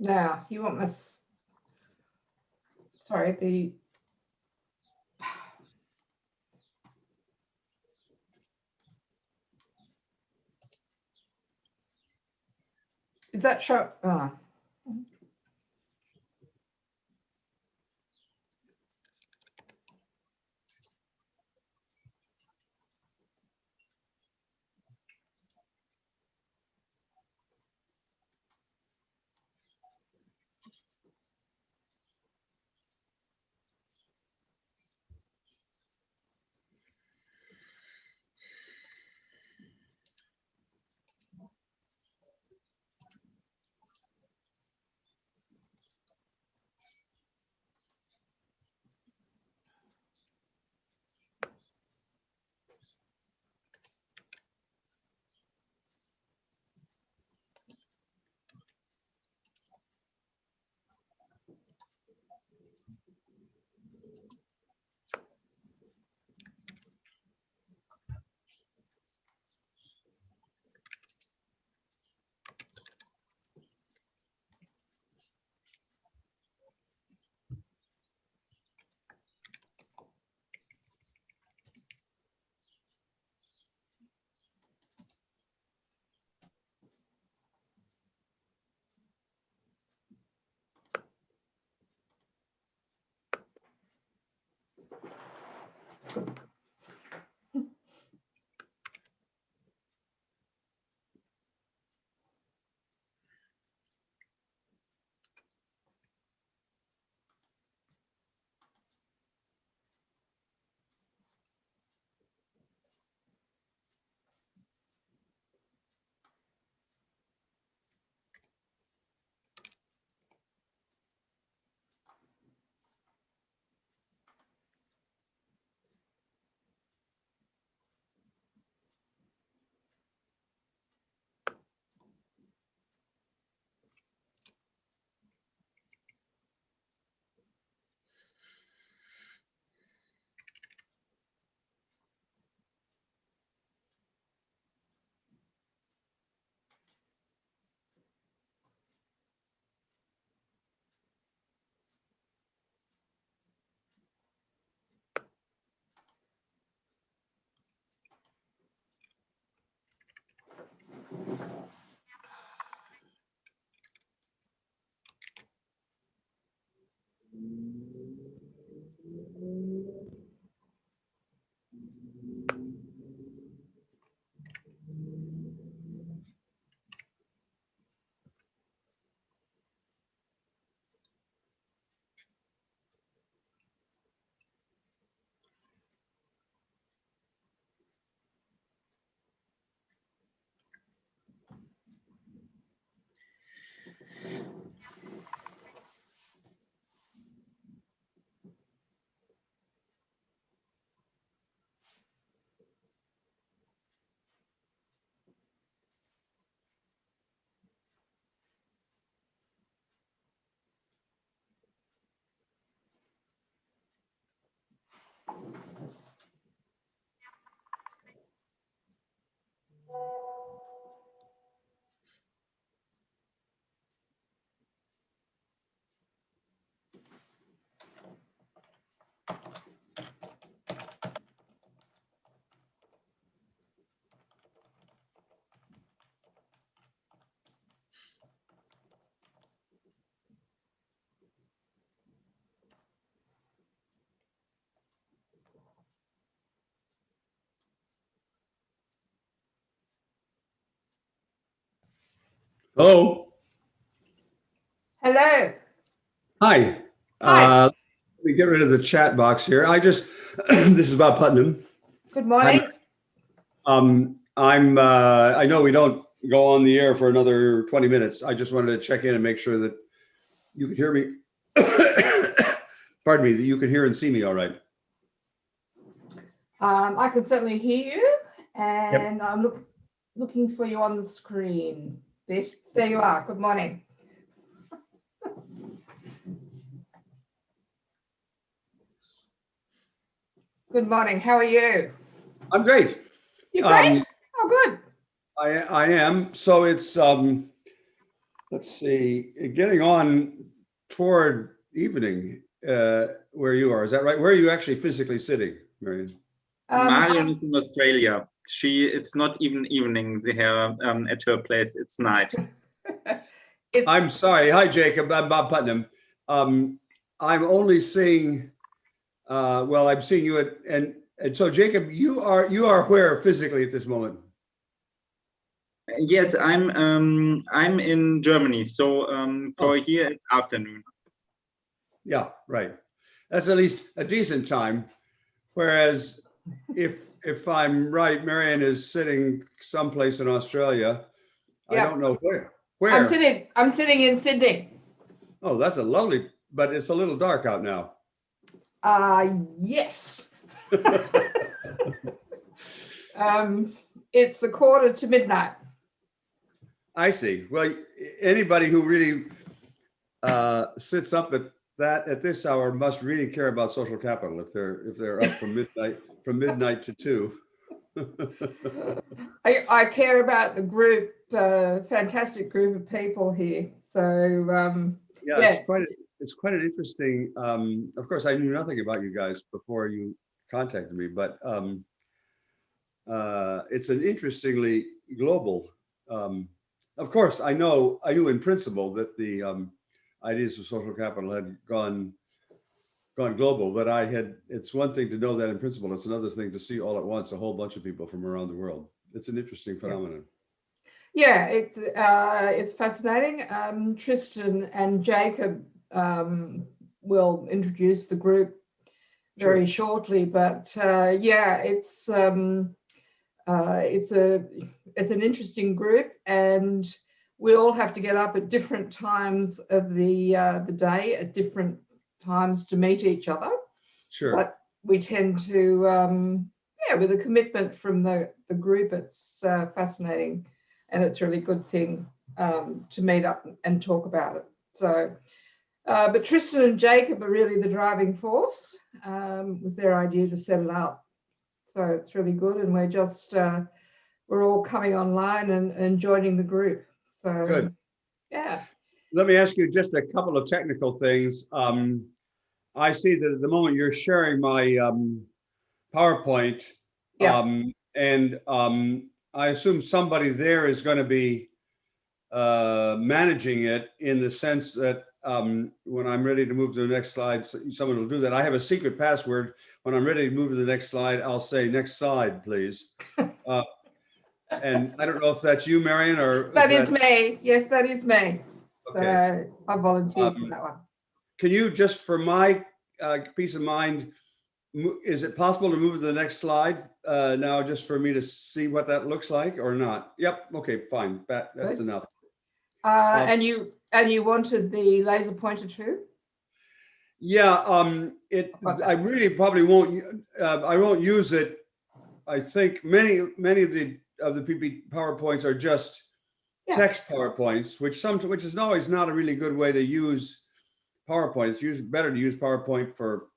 Now, you want my, sorry, is that show? Hello. Hello. Hi. Hi. Let me get rid of the chat box here. This is Bob Putnam. Good morning. I know we don't go on the air for another 20 minutes. I just wanted to check in and make sure that you could hear me. Pardon me, that you can hear and see me all right. I can certainly hear you, and I'm looking for you on the screen. There you are. Good morning. Good morning. How are you? I'm great. You're great? Oh, good. I am. So it's Let's see, getting on toward evening where you are. Is that right? Where are you actually physically sitting, Marion? Marion is in Australia. It's not even evening here at her place. It's night. I'm sorry. Hi, Jacob. I'm Bob Putnam. I'm only seeing. Well, I'm seeing you at and so Jacob, you are where physically at this moment? Yes, I'm in Germany. So for here it's afternoon. Yeah, right. That's at least a decent time. Whereas if I'm right, Marion is sitting someplace in Australia. Yeah. I don't know where. I'm sitting in Sydney. Oh, that's a lovely, but it's a little dark out now. Yes. It's 1:45 I see. Well, anybody who really sits up at this hour must really care about social capital if they're up from midnight to 2. I care about the group, fantastic group of people here. So yeah, it's quite an interesting. Of course, I knew nothing about you guys before you contacted me, but it's an interestingly global. Of course, I knew in principle that the ideas of social capital had gone global, but it's one thing to know that in principle. It's another thing to see all at once a whole bunch of people from around the world. It's an interesting phenomenon. Yeah, it's fascinating. Tristan and Jacob will introduce the group very shortly, but yeah, it's an interesting group, and we all have to get up at different times of the day at different times to meet each other. Sure. But we tend to with a commitment from the group, it's fascinating, and it's a really good thing to meet up and talk about it. So but Tristan and Jacob are really the driving force. Was their idea to set it up, so it's really good, and we're just we're all coming online and joining the group. So good. Yeah. Let me ask you just a couple of technical things. I see that at the moment you're sharing my PowerPoint, and I assume somebody there is going to be managing it in the sense that when I'm ready to move to the next slide, someone will do that. I have a secret password. When I'm ready to move to the next slide, I'll say next slide, please. And I don't know if that's you, Marion, or that is me. Yes, that is me. Okay. So I volunteered for that one. Can you, just for my peace of mind, is it possible to move to the next slide now, just for me to see what that looks like, or not? Yep. Okay, fine. That's enough. And you wanted the laser pointer too? Yeah. I really probably won't. I won't use it. I think many of the PP PowerPoints are just text PowerPoints, which is always not a really good way to use PowerPoint. It's better to use PowerPoint for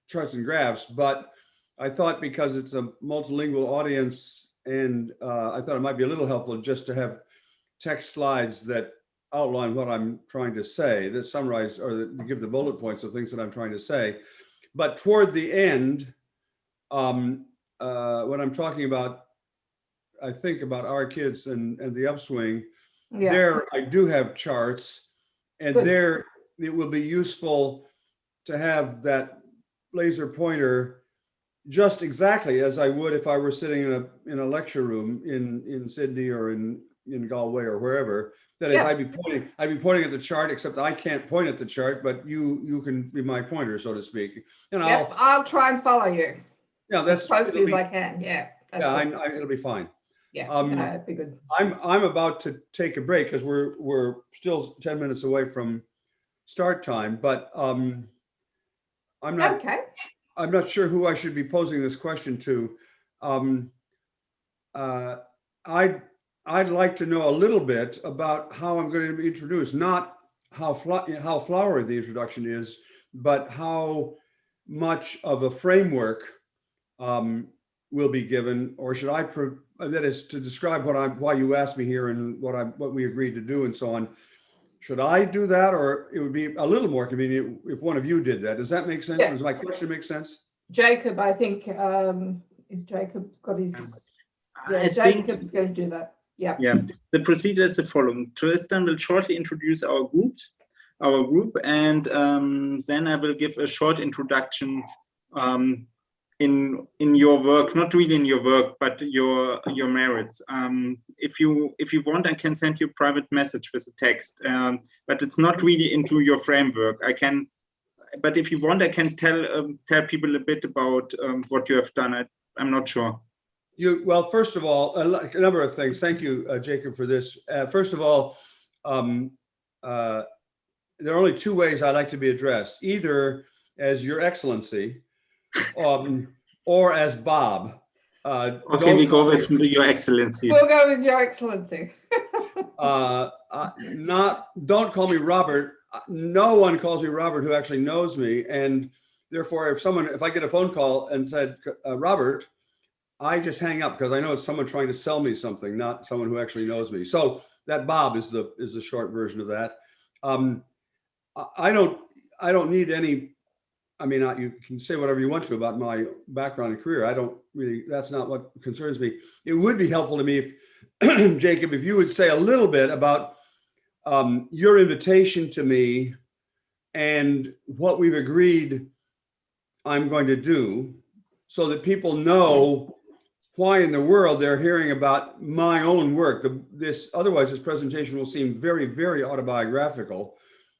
charts and graphs, but I thought because it's a multilingual audience, and I thought it might be a little helpful just to have text slides that outline what I'm trying to say, that summarize or that give the bullet points of things that I'm trying to say. But toward the end, when I'm talking about, I think about our kids and the Upswing, there I do have charts, and there it will be useful to have that laser pointer just exactly as I would if I were sitting in a lecture room in Sydney or in Galway or wherever. That is, I'd be pointing at the chart, except I can't point at the chart, but you can be my pointer, so to speak. And I'll try and follow you. Yeah, that's as closely as I can. Yeah. It'll be fine. Yeah, it'd be good. I'm about to take a break because we're still 10 minutes away from start time, but I'm not sure who I should be posing this question to. I'd like to know a little bit about how I'm going to be introduced, not how flowery the introduction is, but how much of a framework will be given, or should I, that is to describe why you asked me here and what we agreed to do and so on. Should I do that, or it would be a little more convenient if one of you did that? Does that make sense? Yeah. Does my question make sense? Jacob, I think, is Jacob got his, I Jacob's going to do that. Yeah. Yeah, the procedure is the following. Tristan will shortly introduce our group, and then I will give a short introduction in your work, not really in your work, but your merits. If you want, I can send you a private message with a text, but it's not really into your framework. But if you want, I can tell people a bit about what you have done. I'm not sure. Well, first of all, a number of things. Thank you, Jacob, for this. First of all, there are only two ways I like to be addressed: either as Your Excellency, or as Bob. Okay, we go with Your Excellency. We'll go with Your Excellency. Don't call me Robert. No one calls me Robert who actually knows me, and therefore, if I get a phone call and said Robert, I just hang up because I know it's someone trying to sell me something, not someone who actually knows me. So that Bob is the short version of that. I don't need any. I mean, you can say whatever you want to about my background and career. I don't really. That's not what concerns me. It would be helpful to me if Jacob, if you would say a little bit about your invitation to me and what we've agreed I'm going to do, so that people know why in the world they're hearing about my own work. Otherwise, this presentation will seem very, very autobiographical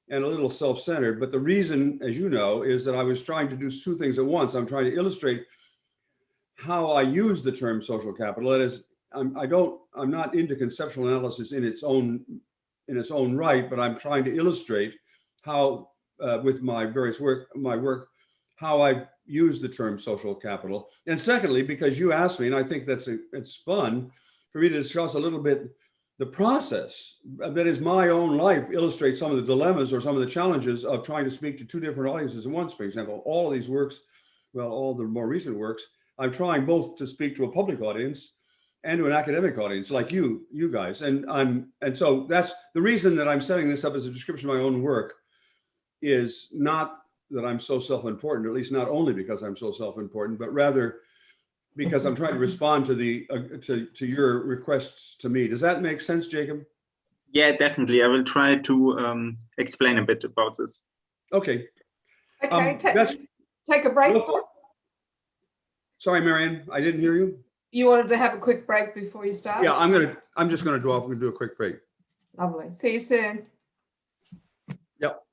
and a little self-centered. But the reason, as you know, is that I was trying to do two things at once. I'm trying to illustrate how I use the term social capital. That is, I'm not into conceptual analysis in its own right, but I'm trying to illustrate how, with my work, how I've used the term social capital. And secondly, because you asked me, and I think it's fun for me to discuss a little bit the process that is my own life, illustrates some of the dilemmas or some of the challenges of trying to speak to two different audiences at once. For example, all of these works, well, all the more recent works, I'm trying both to speak to a public audience and to an academic audience like you guys. And so that's the reason that I'm setting this up as a description of my own work, is not that I'm so self-important, or at least not only because I'm so self-important, but rather because I'm trying to respond to to your requests to me. Does that make sense, Jacob? Yeah, definitely. I will try to explain a bit about this. Okay. Okay, take a break. Sorry, Marianne, I didn't hear you. You wanted to have a quick break before you start? Yeah, I'm just gonna go off and do a quick break. Lovely. See you soon. Yep.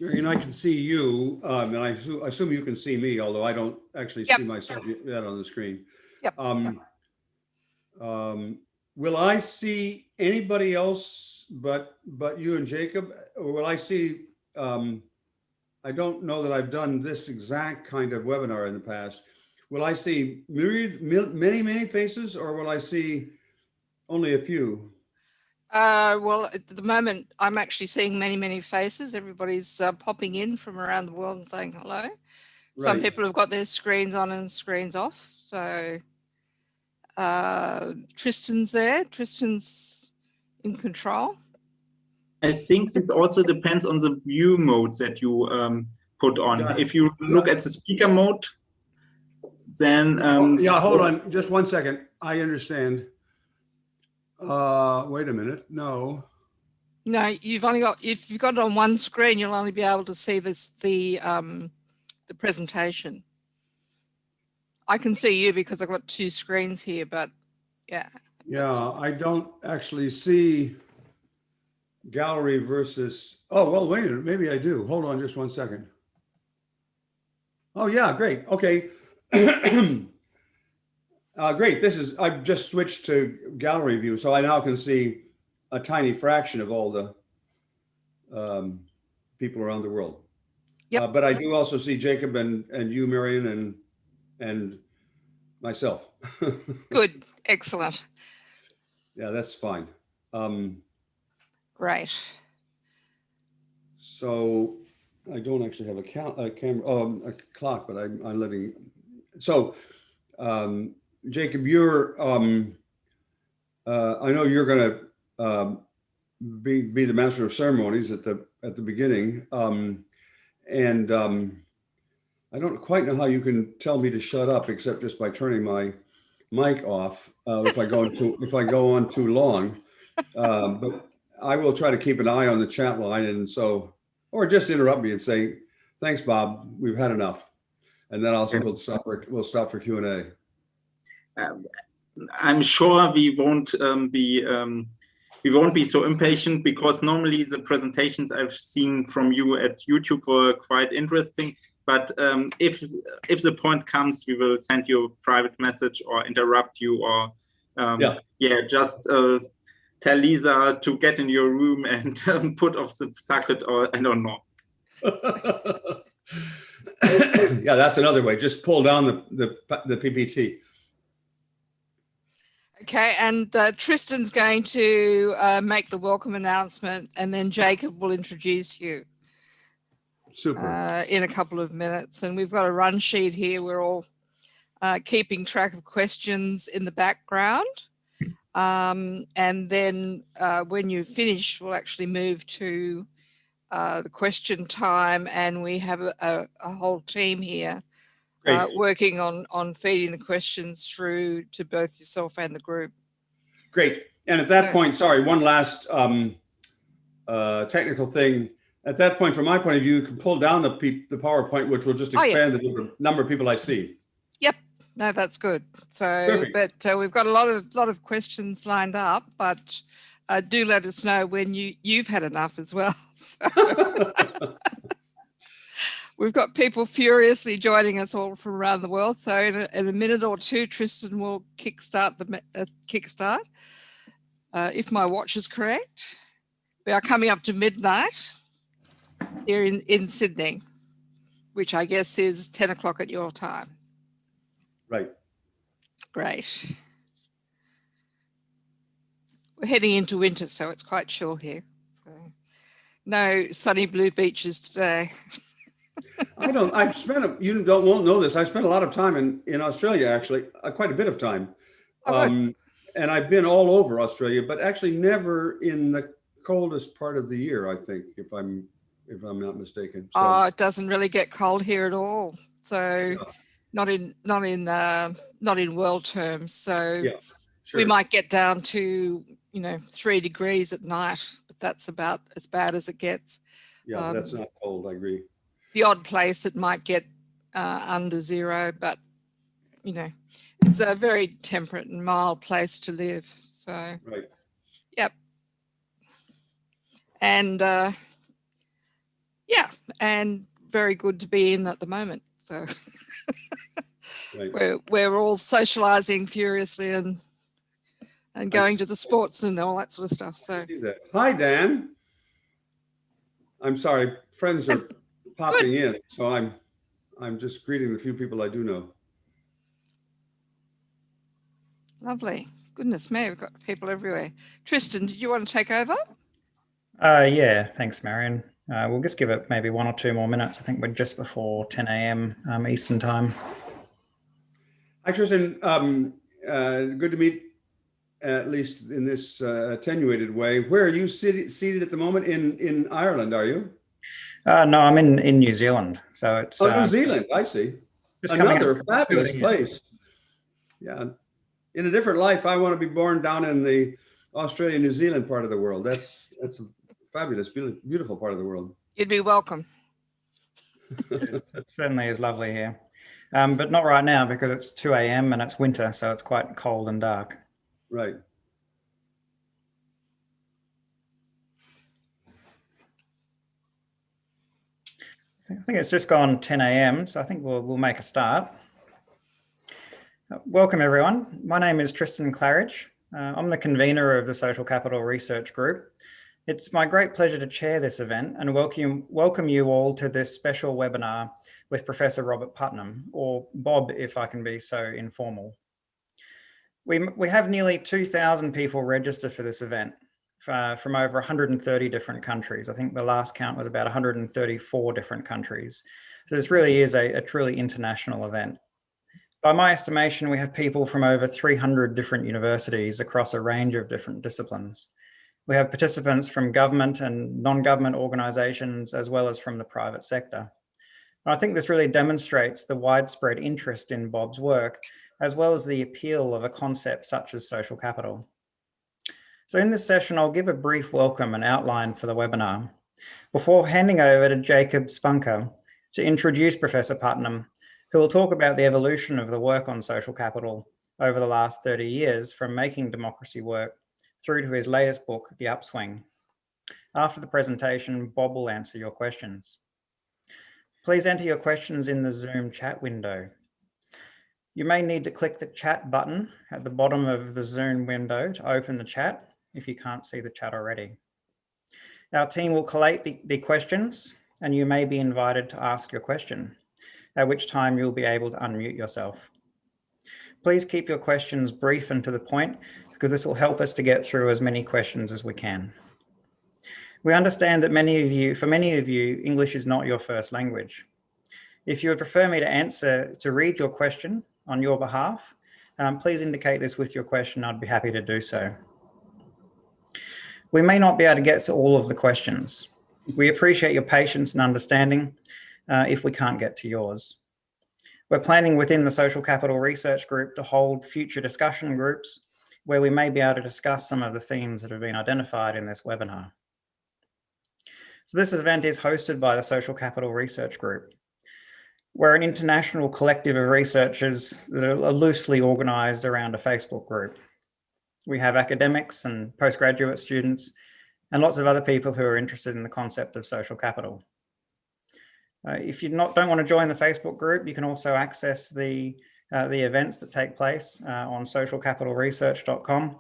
Marion, I can see you, and I assume you can see me, although I don't actually see myself yet on the screen. Yep. Will I see anybody else but you and Jacob, or will I see? I don't know that I've done this exact kind of webinar in the past. Will I see many faces, or will I see only a few? Well, at the moment, I'm actually seeing many faces. Everybody's popping in from around the world and saying hello. Some Right. people have got their screens on and screens off. So Tristan's there. Tristan's in control. I think this also depends on the view modes that you put on. If you look at the speaker mode, then yeah, hold on just one second. I understand. Wait a minute. No, you've only got, if you've got it on one screen, you'll only be able to see this, the presentation. I can see you because I've got two screens here, but yeah. Yeah, I don't actually see gallery versus, oh, well, wait a minute, maybe I do. Hold on just one second. Oh yeah, great, okay. Great, I've just switched to gallery view, so I now can see a tiny fraction of all the people around the world. Yep. But I do also see Jacob and you, Marion, and myself. Good, excellent. Yeah, that's fine. Great. So I don't actually have a camera, a clock, but I'm letting. So Jacob, you're. I know you're going to be the master of ceremonies at the beginning, and I don't quite know how you can tell me to shut up except just by turning my mic off if I go on too long. But I will try to keep an eye on the chat line, and so, or just interrupt me and say, "Thanks, Bob. We've had enough," and then we'll stop for Q&A. I'm sure we won't be so impatient, because normally the presentations I've seen from you at YouTube were quite interesting. But if the point comes, we will send you a private message or interrupt you, or just tell Lisa to get in your room and put off the socket, or I don't know. Yeah, that's another way. Just pull down the PPT. Okay, and Tristan's going to make the welcome announcement, and then Jacob will introduce you. Super. In a couple of minutes. And we've got a run sheet here. We're all keeping track of questions in the background. And then when you finish, we'll actually move to the question time, and we have a whole team here working on feeding the questions through to both yourself and the group. Great. And at that point, sorry, one last technical thing. At that point, from my point of view, you can pull down the PowerPoint, which will just expand the number of people I see. Yep. No, that's good. So, perfect. But we've got a lot of questions lined up, but do let us know when you've had enough as well. So. We've got people furiously joining us all from around the world. So in a minute or two, Tristan will kickstart the kickstart. If my watch is correct, we are coming up to midnight here in Sydney, which I guess is 10 o'clock at your time. Right. Great. We're heading into winter, so it's quite chill here. So no sunny blue beaches today. You won't know this. I spent a lot of time in Australia, actually, quite a bit of time. And I've been all over Australia, but actually never in the coldest part of the year, I think, if I'm not mistaken. So, oh, it doesn't really get cold here at all. So not in world terms. So we might get down to 3 degrees at night, but that's about as bad as it gets. Yeah, that's not cold. I agree. The odd place it might get under zero, but it's a very temperate and mild place to live. So right. Yep. And and very good to be in at the moment. So Right. we're all socializing furiously and going to the sports and all that sort of stuff. So See that. Hi, Dan. I'm sorry, friends are popping in, so I'm just greeting the few people I do know. lovely. Goodness me, we've got people everywhere. Tristan, did you want to take over? Yeah, thanks, Marion. We'll just give it maybe 1 or 2 more minutes. I think we're just before 10 a.m. Eastern time. Hi, Tristan. Good to meet, at least in this attenuated way. Where are you seated at the moment? In Ireland, are you? No, I'm in New Zealand. So it's New Zealand. I see. Another fabulous place. Yeah. In a different life, I want to be born down in the Australia, New Zealand part of the world. That's a fabulous, beautiful part of the world. You'd be welcome. It certainly is lovely here. But not right now because it's 2 a.m. and it's winter, so it's quite cold and dark. Right. I think it's just gone 10 a.m., so I think we'll make a start. Welcome, everyone. My name is Tristan Claridge. I'm the convener of the Social Capital Research Group. It's my great pleasure to chair this event and welcome you all to this special webinar with Professor Robert Putnam, or Bob, if I can be so informal. We have nearly 2,000 people registered for this event from over 130 different countries. I think the last count was about 134 different countries. So this really is a truly international event. By my estimation, we have people from over 300 different universities across a range of different disciplines. We have participants from government and non-government organizations, as well as from the private sector. And I think this really demonstrates the widespread interest in Bob's work, as well as the appeal of a concept such as social capital. So in this session, I'll give a brief welcome and outline for the webinar before handing over to Jacob Spunker to introduce Professor Putnam, who will talk about the evolution of the work on social capital over the last 30 years, from making democracy work through to his latest book, The Upswing. After the presentation, Bob will answer your questions. Please enter your questions in the Zoom chat window. You may need to click the chat button at the bottom of the Zoom window to open the chat if you can't see the chat already. Our team will collate the questions and you may be invited to ask your question, at which time you'll be able to unmute yourself. Please keep your questions brief and to the point, because this will help us to get through as many questions as we can. We understand that for many of you, English is not your first language. If you would prefer me to read your question on your behalf, please indicate this with your question. I'd be happy to do so. We may not be able to get to all of the questions. We appreciate your patience and understanding if we can't get to yours. We're planning within the Social Capital Research Group to hold future discussion groups where we may be able to discuss some of the themes that have been identified in this webinar. So this event is hosted by the Social Capital Research Group. We're an international collective of researchers that are loosely organized around a Facebook group. We have academics and postgraduate students and lots of other people who are interested in the concept of social capital. If you don't want to join the Facebook group, you can also access the events that take place on socialcapitalresearch.com.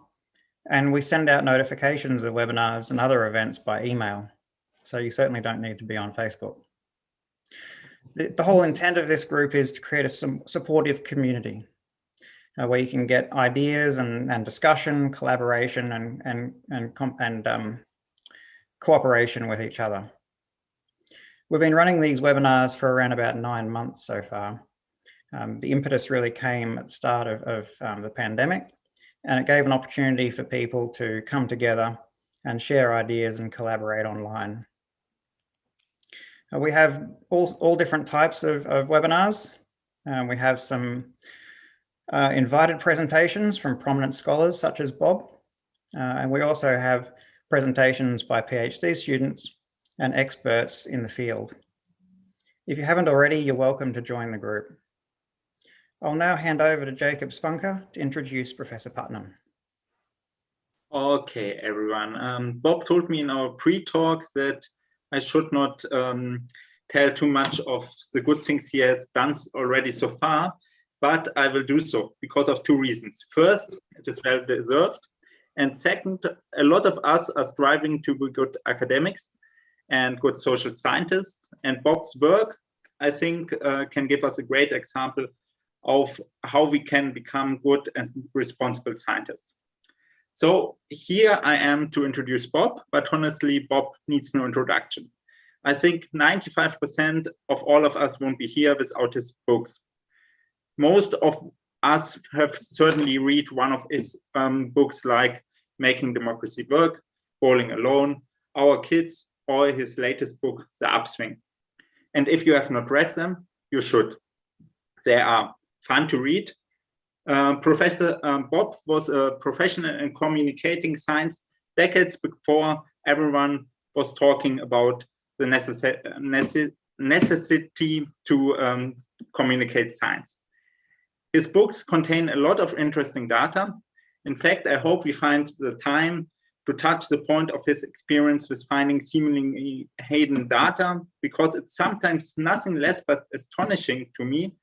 And we send out notifications of webinars and other events by email. So you certainly don't need to be on Facebook. The whole intent of this group is to create a supportive community where you can get ideas and discussion, collaboration and cooperation with each other. We've been running these webinars for around about 9 months so far. The impetus really came at the start of the pandemic, and it gave an opportunity for people to come together and share ideas and collaborate online. We have all different types of webinars. We have some invited presentations from prominent scholars such as Bob, and we also have presentations by PhD students and experts in the field. If you haven't already, you're welcome to join the group. I'll now hand over to Jacob Spunker to introduce Professor Putnam. Okay, everyone. Bob told me in our pre-talk that I should not tell too much of the good things he has done already so far, but I will do so because of two reasons. First, it is well deserved. And second, a lot of us are striving to be good academics and good social scientists. And Bob's work, I think, can give us a great example of how we can become good and responsible scientists. So here I am to introduce Bob, but honestly, Bob needs no introduction. I think 95% of all of us won't be here without his books. Most of us have certainly read one of his books like Making Democracy Work, Bowling Alone, Our Kids, or his latest book, The Upswing. And if you have not read them, you should. They are fun to read. Professor Bob was a professional in communicating science decades before everyone was talking about the necessity to communicate science. His books contain a lot of interesting data. In fact, I hope we find the time to touch the point of his experience with finding seemingly hidden data, because it's sometimes nothing less but astonishing to me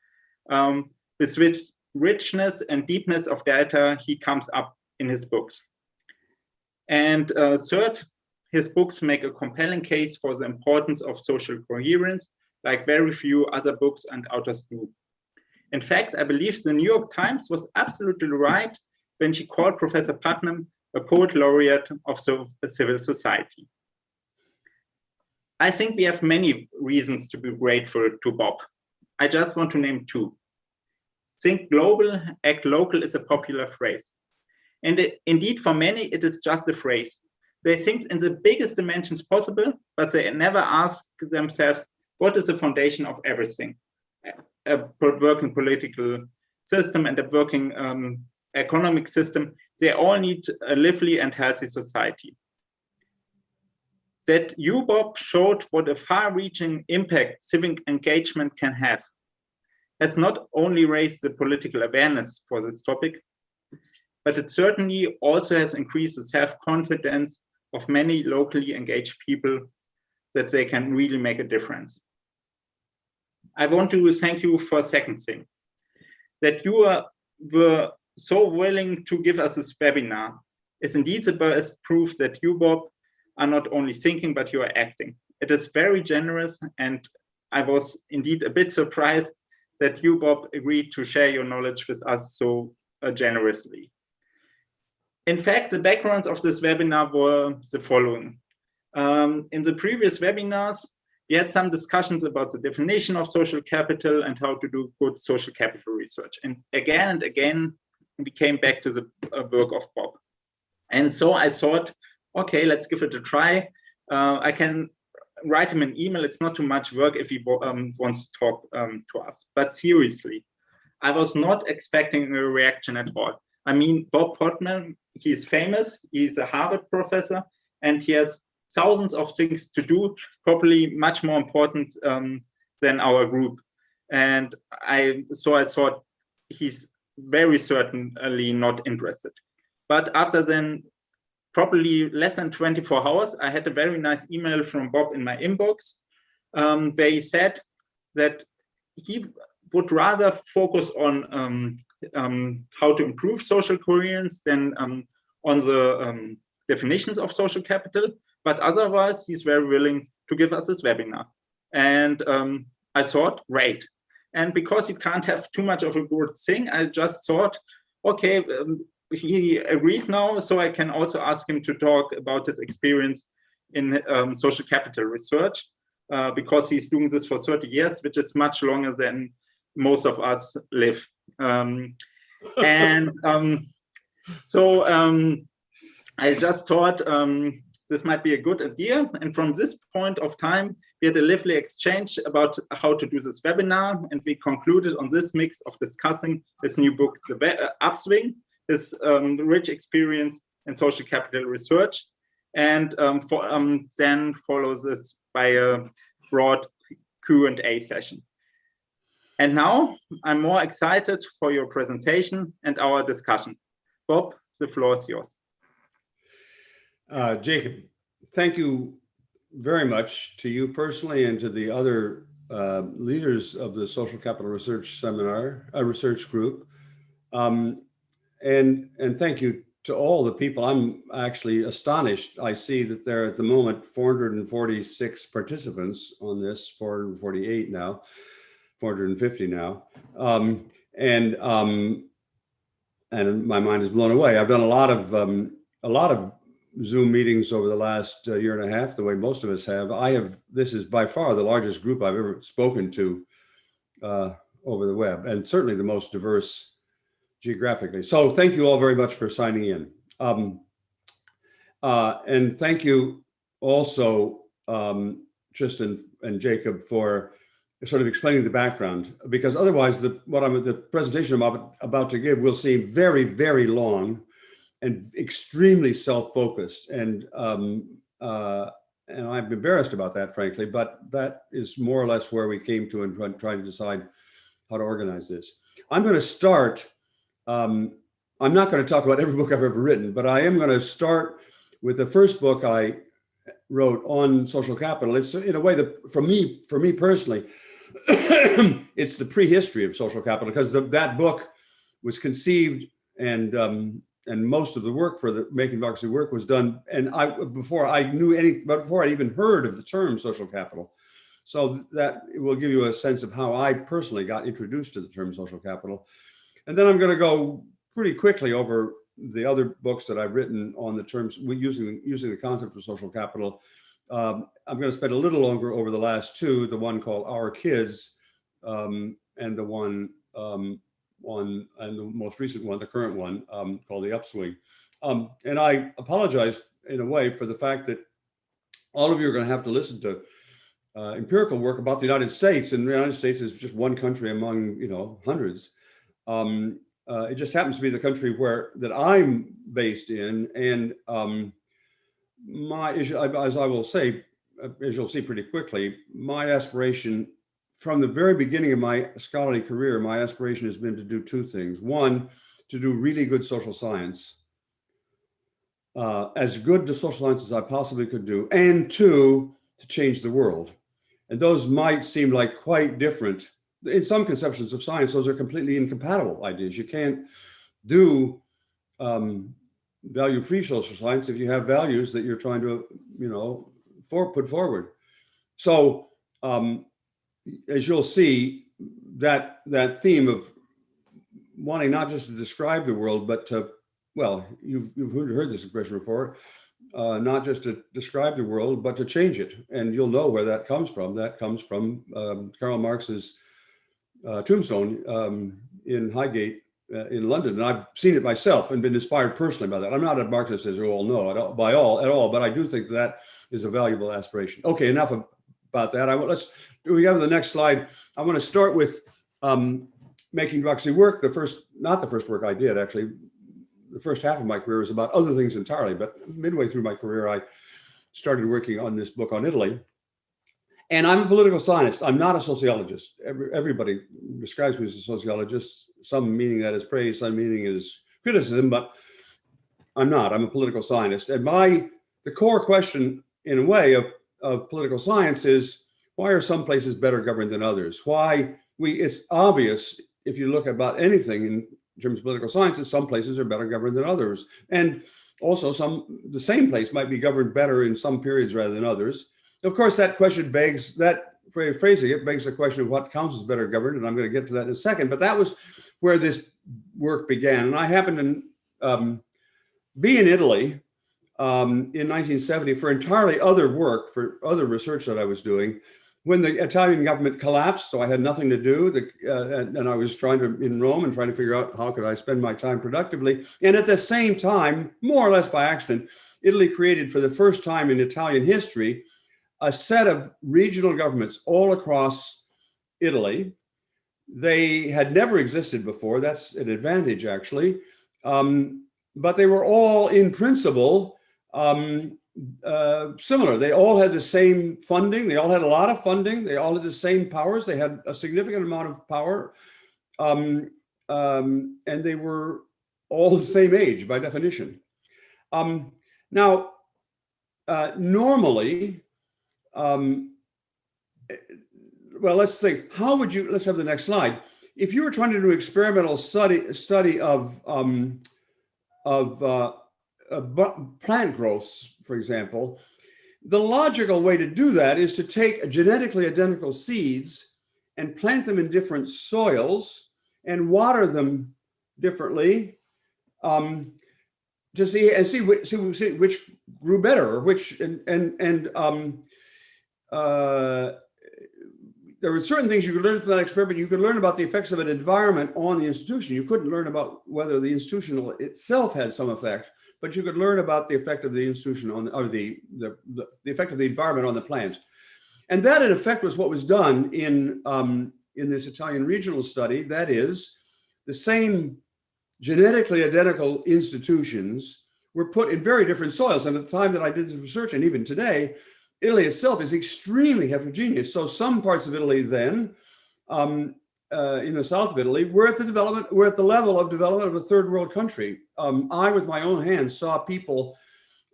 with which richness and deepness of data he comes up in his books. And third, his books make a compelling case for the importance of social coherence, like very few other books and authors do. In fact, I believe the New York Times was absolutely right when she called Professor Putnam a poet laureate of civil society. I think we have many reasons to be grateful to Bob. I just want to name two. Think global, act local is a popular phrase. And indeed, for many, it is just a phrase. They think in the biggest dimensions possible, but they never ask themselves, what is the foundation of everything? A working political system and a working economic system, they all need a lively and healthy society. That you, Bob, showed what a far-reaching impact civic engagement can have, has not only raised the political awareness for this topic, but it certainly also has increased the self-confidence of many locally engaged people that they can really make a difference. I want to thank you for a second thing, that you were so willing to give us this webinar is indeed the best proof that you, Bob, are not only thinking, but you are acting. It is very generous, and I was indeed a bit surprised that you, Bob, agreed to share your knowledge with us so generously. In fact, the backgrounds of this webinar were the following. In the previous webinars, we had some discussions about the definition of social capital and how to do good social capital research. And again, we came back to the work of Bob. And so I thought, okay, let's give it a try. I can write him an email. It's not too much work if he wants to talk to us. But seriously, I was not expecting a reaction at all. I mean, Bob Putnam, he's famous. He's a Harvard professor, and he has thousands of things to do, probably much more important than our group. And so I thought he's very certainly not interested. But after then, probably less than 24 hours, I had a very nice email from Bob in my inbox where he said that he would rather focus on how to improve social coherence than on the definitions of social capital. But otherwise, he's very willing to give us this webinar. And I thought, great. And because you can't have too much of a good thing, I just thought, okay, he agreed now, so I can also ask him to talk about his experience in social capital research, because he's doing this for 30 years, which is much longer than most of us live. So I just thought this might be a good idea. And from this point of time, we had a lively exchange about how to do this webinar. And we concluded on this mix of discussing his new book, The Upswing, his rich experience in social capital research, and then follow this by a broad Q&A session. And now I'm more excited for your presentation and our discussion. Bob, the floor is yours. Jacob, thank you very much to you personally and to the other leaders of the Social Capital Research Seminar, research group. And thank you to all the people. I'm actually astonished. I see that there are at the moment 446 participants on this, 448 now, 450 now. And my mind is blown away. I've done a lot of Zoom meetings over the last year and a half, the way most of us have. This is by far the largest group I've ever spoken to over the web, and certainly the most diverse geographically. So thank you all very much for signing in. And thank you also, Tristan and Jacob, for sort of explaining the background, because otherwise the presentation I'm about to give will seem very, very long and extremely self-focused. And I'm embarrassed about that, frankly, but that is more or less where we came to and trying to decide how to organize this. I'm going to start. I'm not going to talk about every book I've ever written, but I am going to start with the first book I wrote on social capital. It's in a way that for me personally, it's the prehistory of social capital, because that book was conceived and most of the work for the making democracy work was done. And before I knew anything, before I even heard of the term social capital. So that will give you a sense of how I personally got introduced to the term social capital. And then I'm going to go pretty quickly over the other books that I've written on the terms using the concept of social capital. I'm going to spend a little longer over the last two, the one called Our Kids, and the one and the most recent one, the current one, called The Upswing. And I apologize in a way for the fact that all of you are going to have to listen to empirical work about the United States, and the United States is just one country among hundreds. It just happens to be the country that I'm based in, and as I will say, as you'll see pretty quickly, my aspiration from the very beginning of my scholarly career, my aspiration has been to do two things. One, to do really good social science, as good to social science as I possibly could do, and two, to change the world. And those might seem like quite different. In some conceptions of science, those are completely incompatible ideas. You can't do value-free social science if you have values that you're trying to, put forward. So, as you'll see, that theme of wanting not just to describe the world, but to, well, you've heard this expression before, not just to describe the world, but to change it. And you'll know where that comes from. That comes from Karl Marx's tombstone in Highgate in London. And I've seen it myself and been inspired personally by that. I'm not a Marxist, as you all know, at all, but I do think that is a valuable aspiration. Okay, enough about that. We have the next slide. I want to start with making democracy work. Not the first work I did, actually. The first half of my career was about other things entirely, but midway through my career, I started working on this book on Italy. And I'm a political scientist. I'm not a sociologist. Everybody describes me as a sociologist, some meaning that is praise, some meaning is criticism, but I'm not. I'm a political scientist. And the core question, in a way, of political science is, why are some places better governed than others? It's obvious if you look about anything in terms of political science, that some places are better governed than others. And also the same place might be governed better in some periods rather than others. Of course, that question phrasing it begs the question of what counts as better governed, and I'm going to get to that in a second, but that was where this work began. And I happened to be in Italy in 1970 for entirely other work, for other research that I was doing, when the Italian government collapsed. So I had nothing to do, and I was in Rome and trying to figure out how could I spend my time productively. And at the same time, more or less by accident, Italy created, for the first time in Italian history, a set of regional governments all across Italy. They had never existed before. That's an advantage, actually. But they were all, in principle, similar. They all had the same funding. They all had a lot of funding. They all had the same powers. They had a significant amount of power. And they were all the same age by definition. Normally, well, let's think, how would you, let's have the next slide. If you were trying to do experimental study of plant growths, for example, the logical way to do that is to take genetically identical seeds and plant them in different soils and water them differently to see which grew better, or which there were certain things you could learn from that experiment. You could learn about the effects of an environment on the institution. You couldn't learn about whether the institution itself had some effect, but you could learn about the effect of the institution on, or the effect of the environment on the plant. And that, in effect, was what was done in this Italian regional study. That is, the same genetically identical institutions were put in very different soils. And at the time that I did this research, and even today, Italy itself is extremely heterogeneous. So some parts of Italy then, in the south of Italy, were at the level of development of a third world country. I, with my own hands, saw people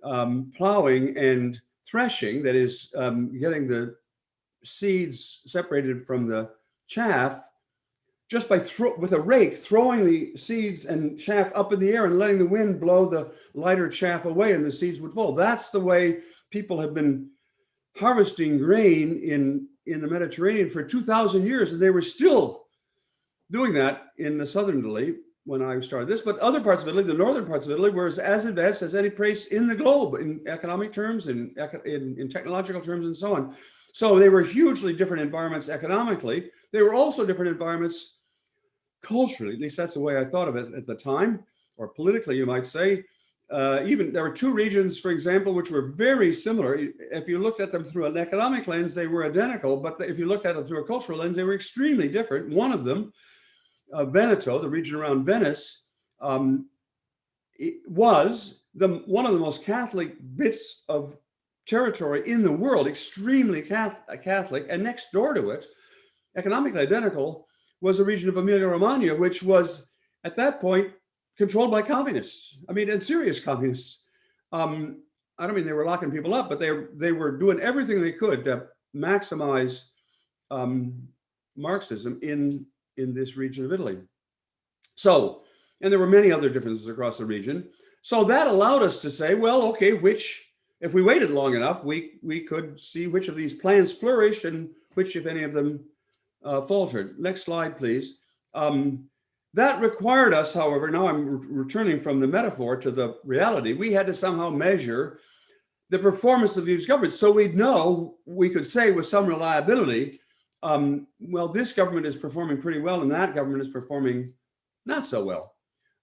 plowing and threshing, that is, getting the seeds separated from the chaff, just by with a rake, throwing the seeds and chaff up in the air and letting the wind blow the lighter chaff away, and the seeds would fall. That's the way people have been harvesting grain in the Mediterranean for 2,000 years, and they were still doing that in the southern Italy when I started this. But other parts of Italy, the northern parts of Italy, were as advanced as any place in the globe in economic terms, in technological terms, and so on. So they were hugely different environments economically. They were also different environments culturally. At least that's the way I thought of it at the time, or politically, you might say. Even there were two regions, for example, which were very similar. If you looked at them through an economic lens, they were identical, but if you looked at them through a cultural lens, they were extremely different. One of them, Veneto, the region around Venice, it was one of the most Catholic bits of territory in the world, extremely Catholic, and next door to it, economically identical, was the region of Emilia-Romagna, which was at that point controlled by communists. I mean, and serious communists. I don't mean they were locking people up, but they were doing everything they could to maximize Marxism in this region of Italy. So, and there were many other differences across the region. So that allowed us to say, well, okay, if we waited long enough, we could see which of these plants flourished and which, if any of them, faltered. Next slide, please. That required us, however, now I'm returning from the metaphor to the reality, we had to somehow measure the performance of these governments. So we'd know, we could say with some reliability, well, this government is performing pretty well and that government is performing not so well.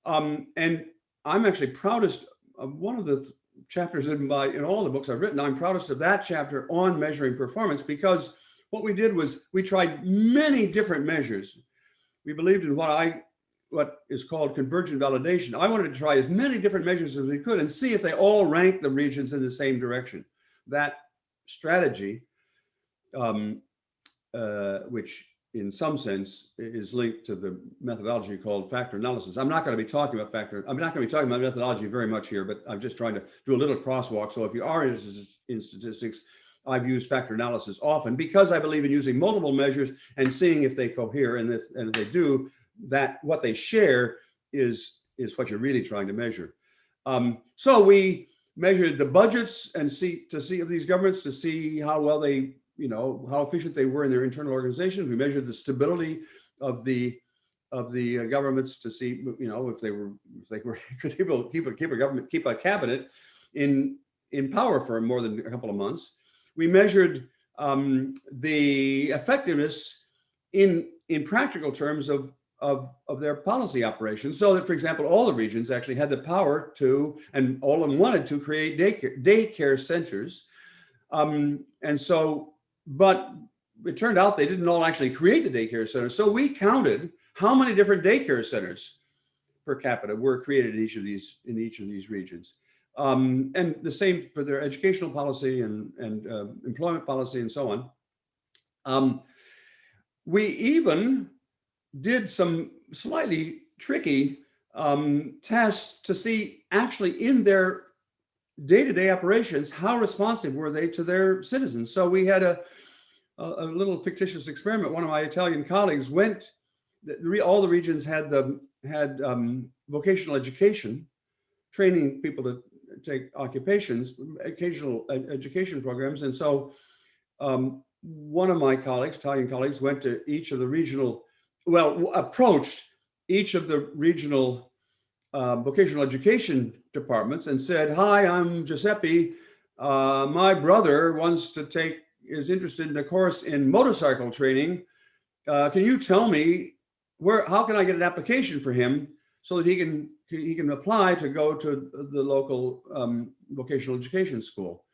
And I'm actually proudest of one of the chapters in all the books I've written. I'm proudest of that chapter on measuring performance, because what we did was we tried many different measures. We believed in what is called convergent validation. I wanted to try as many different measures as we could and see if they all ranked the regions in the same direction. That strategy, which in some sense is linked to the methodology called factor analysis. I'm not going to be talking about methodology very much here, but I'm just trying to do a little crosswalk. So if you are interested in statistics, I've used factor analysis often because I believe in using multiple measures and seeing if they cohere, and if they do, that what they share is what you're really trying to measure. So we measured the budgets and see of these governments to see how well they, how efficient they were in their internal organizations. We measured the stability of the governments to see, if they were could able to keep a cabinet in power for more than a couple of months. We measured the effectiveness in practical terms of their policy operations, so that, for example, all the regions actually had the power to, and all of them wanted to, create daycare centers. And so, but it turned out they didn't all actually create the daycare centers. So we counted how many different daycare centers per capita were created in each of these regions. And the same for their educational policy and employment policy and so on. We even did some slightly tricky tests to see actually in their day-to-day operations, how responsive were they to their citizens? So we had a little fictitious experiment. One of my Italian colleagues went, all the regions had vocational education, training people to take occupations, occasional education programs. And so one of my colleagues, Italian colleagues, went to each of the regional, approached each of the regional vocational education departments and said, "Hi, I'm Giuseppe. My brother is interested in a course in motorcycle training. Can you tell me how can I get an application for him so that he can apply to go to the local vocational education school?"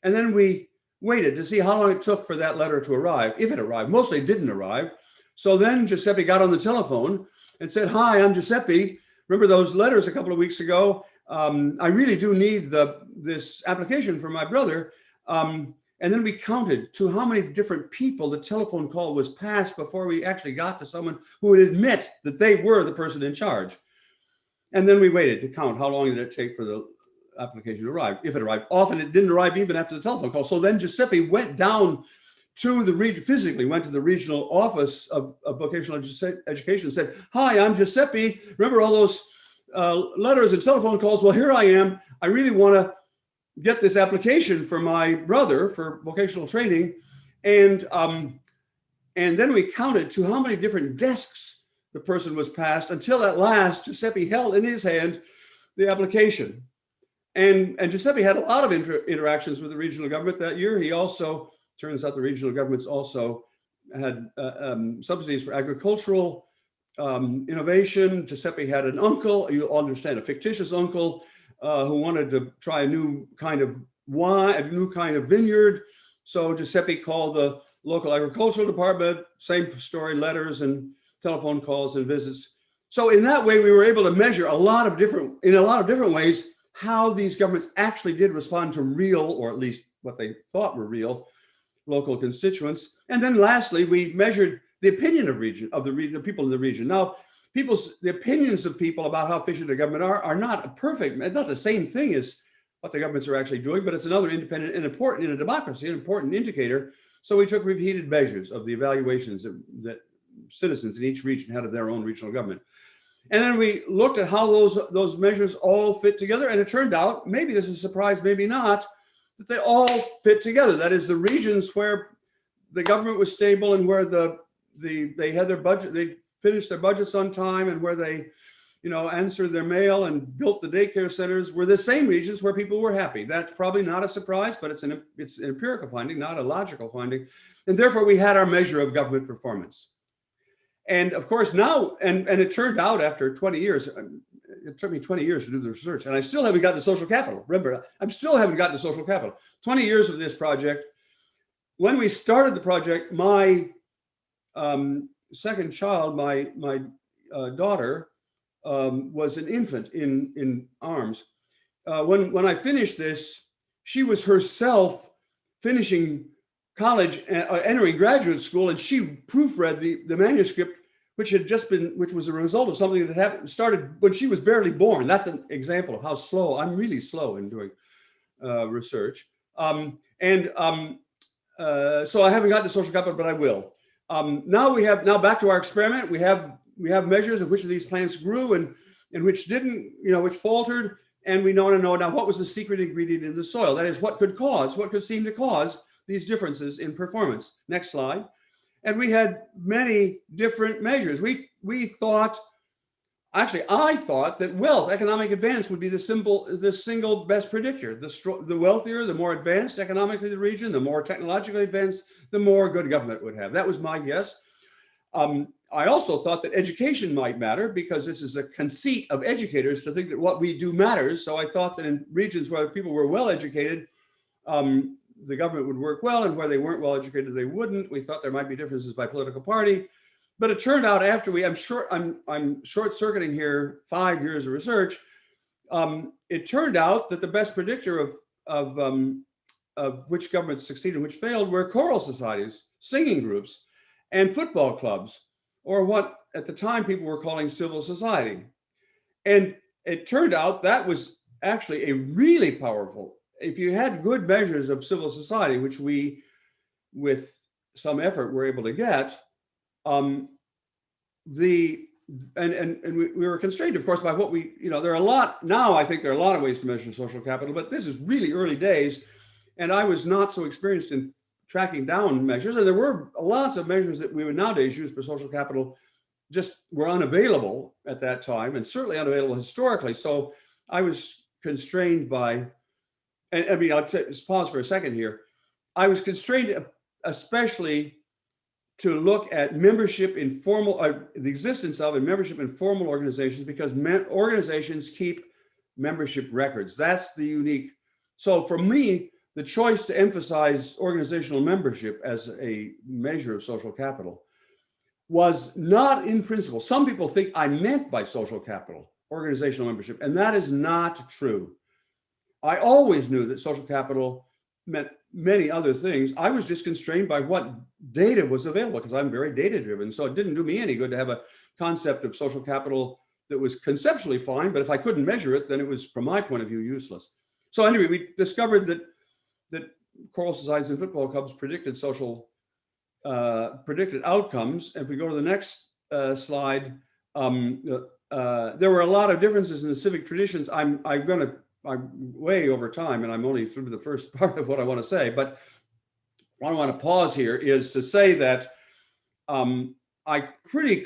And then we waited to see how long it took for that letter to arrive, if it arrived. Mostly it didn't arrive. So then Giuseppe got on the telephone and said, "Hi, I'm Giuseppe. Remember those letters a couple of weeks ago? I really do need this application for my brother." And then we counted to how many different people the telephone call was passed before we actually got to someone who would admit that they were the person in charge. And then we waited to count how long did it take for the application to arrive, if it arrived. Often it didn't arrive even after the telephone call. So then Giuseppe went down to the region, physically went to the regional office of vocational education and said, "Hi, I'm Giuseppe. Remember all those letters and telephone calls? Well, here I am. I really want to get this application for my brother for vocational training." And then we counted to how many different desks the person was passed until at last Giuseppe held in his hand the application. And Giuseppe had a lot of interactions with the regional government that year. He also, turns out the regional governments also had subsidies for agricultural innovation. Giuseppe had an uncle, you'll understand, a fictitious uncle who wanted to try a new kind of wine, a new kind of vineyard. So Giuseppe called the local agricultural department, same story, letters and telephone calls and visits. So in that way, we were able to measure in a lot of different ways how these governments actually did respond to real, or at least what they thought were real, local constituents. And then lastly, we measured the opinion of the people in the region. Now, the opinions of people about how efficient the government are not perfect. It's not the same thing as what the governments are actually doing, but it's another independent and important in a democracy, an important indicator. So we took repeated measures of the evaluations that citizens in each region had of their own regional government. And then we looked at how those measures all fit together. And it turned out, maybe this is a surprise, maybe not, that they all fit together. That is, the regions where the government was stable and where they had their budget, they finished their budgets on time, and where they, answered their mail and built the daycare centers, were the same regions where people were happy. That's probably not a surprise, but it's an empirical finding, not a logical finding. And therefore we had our measure of government performance. And of course now, and it turned out after 20 years, it took me 20 years to do the research, and I still haven't gotten to social capital. Remember, I still haven't gotten to social capital. 20 years of this project. When we started the project, my second child, my daughter, was an infant in arms. When I finished this, she was herself finishing college, entering graduate school, and she proofread the manuscript, which was a result of something that started when she was barely born. That's an example of how slow. I'm really slow in doing research. So I haven't gotten to social capital, but I will. Now back to our experiment. We have measures of which of these plants grew and which didn't, which faltered. And we want to know now what was the secret ingredient in the soil. That is, what could seem to cause these differences in performance. Next slide. And we had many different measures. I thought that wealth, economic advance, would be the single best predictor. The wealthier, the more advanced economically the region, the more technologically advanced, the more good government would have. That was my guess. I also thought that education might matter, because this is a conceit of educators to think that what we do matters. So I thought that in regions where people were well educated, the government would work well, and where they weren't well educated, they wouldn't. We thought there might be differences by political party, but it turned out after I'm short-circuiting here 5 years of research. It turned out that the best predictor of which governments succeeded and which failed were choral societies, singing groups, and football clubs, or what at the time people were calling civil society. And it turned out that was actually a really powerful if you had good measures of civil society, which we, with some effort, were able to get, and we were constrained, of course, by what we, there are a lot, now I think there are a lot of ways to measure social capital, but this is really early days. And I was not so experienced in tracking down measures. And there were lots of measures that we would nowadays use for social capital just were unavailable at that time, and certainly unavailable historically. So I was constrained by, and I mean, I'll just pause for a second here. I was constrained especially to look at membership in formal, the existence of and membership in formal organizations, because organizations keep membership records. That's the unique. So for me, the choice to emphasize organizational membership as a measure of social capital was not in principle. Some people think I meant by social capital organizational membership, and that is not true. I always knew that social capital meant many other things. I was just constrained by what data was available, because I'm very data driven. So it didn't do me any good to have a concept of social capital that was conceptually fine, but if I couldn't measure it, then it was, from my point of view, useless. So anyway, we discovered that choral societies and football clubs predicted predicted outcomes. If we go to the next slide, there were a lot of differences in the civic traditions. I'm way over time, and I'm only through the first part of what I want to say, but what I want to pause here is to say that I pretty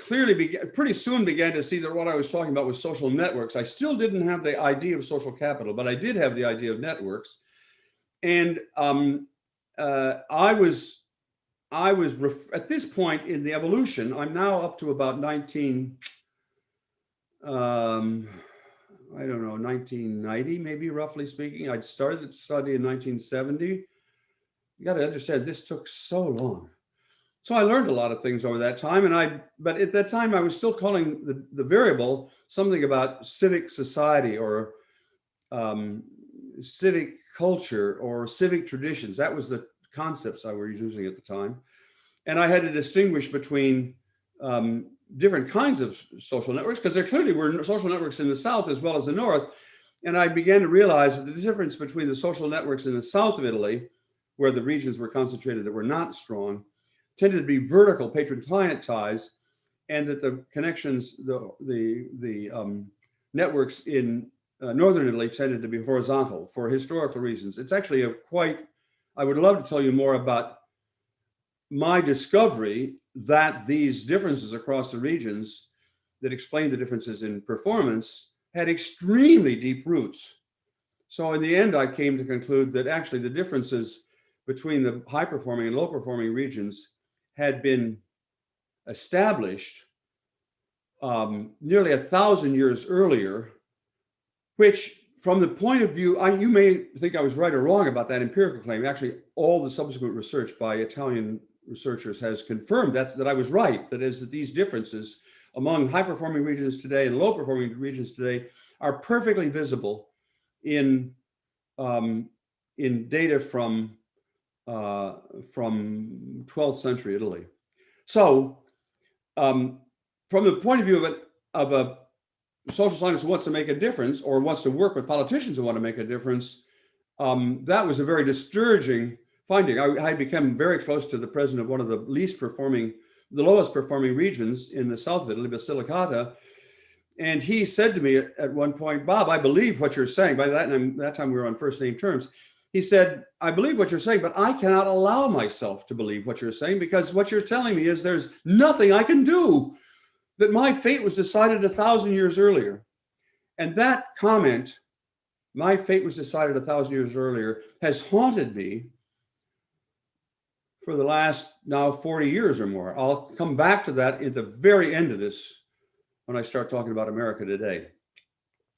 soon began to see that what I was talking about was social networks. I still didn't have the idea of social capital, but I did have the idea of networks. And I was at this point in the evolution, I'm now up to about 1990, maybe, roughly speaking. I'd started the study in 1970. You got to understand, this took so long. So I learned a lot of things over that time. But at that time, I was still calling the variable something about civic society or civic culture or civic traditions. That was the concepts I was using at the time. And I had to distinguish between different kinds of social networks, because there clearly were social networks in the South as well as the North. And I began to realize that the difference between the social networks in the south of Italy, where the regions were concentrated that were not strong, tended to be vertical patron-client ties, and that the connections, the networks in Northern Italy tended to be horizontal for historical reasons. It's actually I would love to tell you more about my discovery that these differences across the regions that explain the differences in performance had extremely deep roots. So in the end, I came to conclude that actually the differences between the high performing and low performing regions had been established nearly 1,000 years earlier, which from the point of view, you may think I was right or wrong about that empirical claim. Actually, all the subsequent research by Italian researchers has confirmed that I was right. That is, that these differences among high performing regions today and low performing regions today are perfectly visible in data from 12th century Italy. So from the point of view of a social scientist who wants to make a difference or wants to work with politicians who want to make a difference, that was a very discouraging finding. I became very close to the president of one of the lowest performing regions in the south of Italy, Basilicata. And he said to me at one point, "Bob, I believe what you're saying." By that time we were on first name terms. He said, "I believe what you're saying, but I cannot allow myself to believe what you're saying, because what you're telling me is there's nothing I can do, that my fate was decided 1,000 years earlier." And that comment, "my fate was decided 1,000 years earlier," has haunted me for the last now 40 years or more. I'll come back to that at the very end of this when I start talking about America today.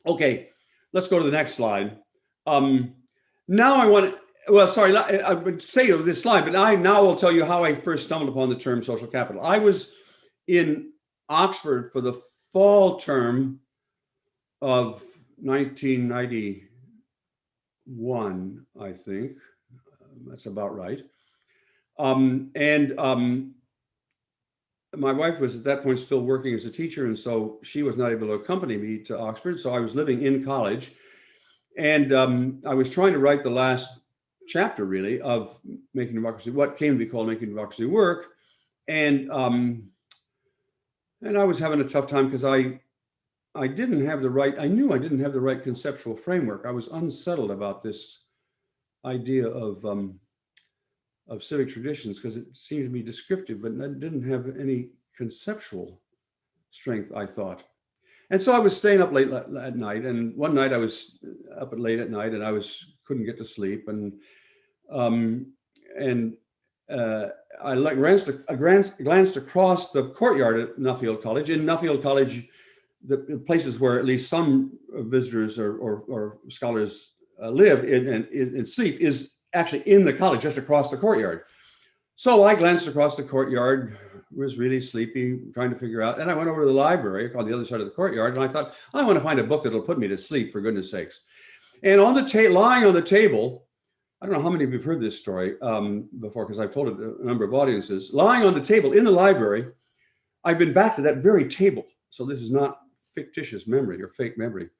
Okay, let's go to the next slide. Now I would say this slide, but I now will tell you how I first stumbled upon the term social capital. I was in Oxford for the fall term of 1991, I think. That's about right. My wife was at that point still working as a teacher, and so she was not able to accompany me to Oxford. So I was living in college, And I was trying to write the last chapter, really, of Making Democracy, what came to be called Making Democracy Work. And I was having a tough time because I didn't have the right, I knew I didn't have the right conceptual framework. I was unsettled about this idea of civic traditions because it seemed to be descriptive, but it didn't have any conceptual strength, I thought. And so I was staying up late at night, and one night I was up late at night, and I couldn't get to sleep, and I glanced across the courtyard at Nuffield College. In Nuffield College, the places where at least some visitors or scholars live and sleep is actually in the college, just across the courtyard. So I glanced across the courtyard, was really sleepy, trying to figure out, and I went over to the library on the other side of the courtyard, and I thought, I want to find a book that'll put me to sleep, for goodness sakes. And on the lying on the table, I don't know how many of you have heard this story before, because I've told it to a number of audiences. Lying on the table in the library, I've been back to that very table, so this is not fictitious memory or fake memory,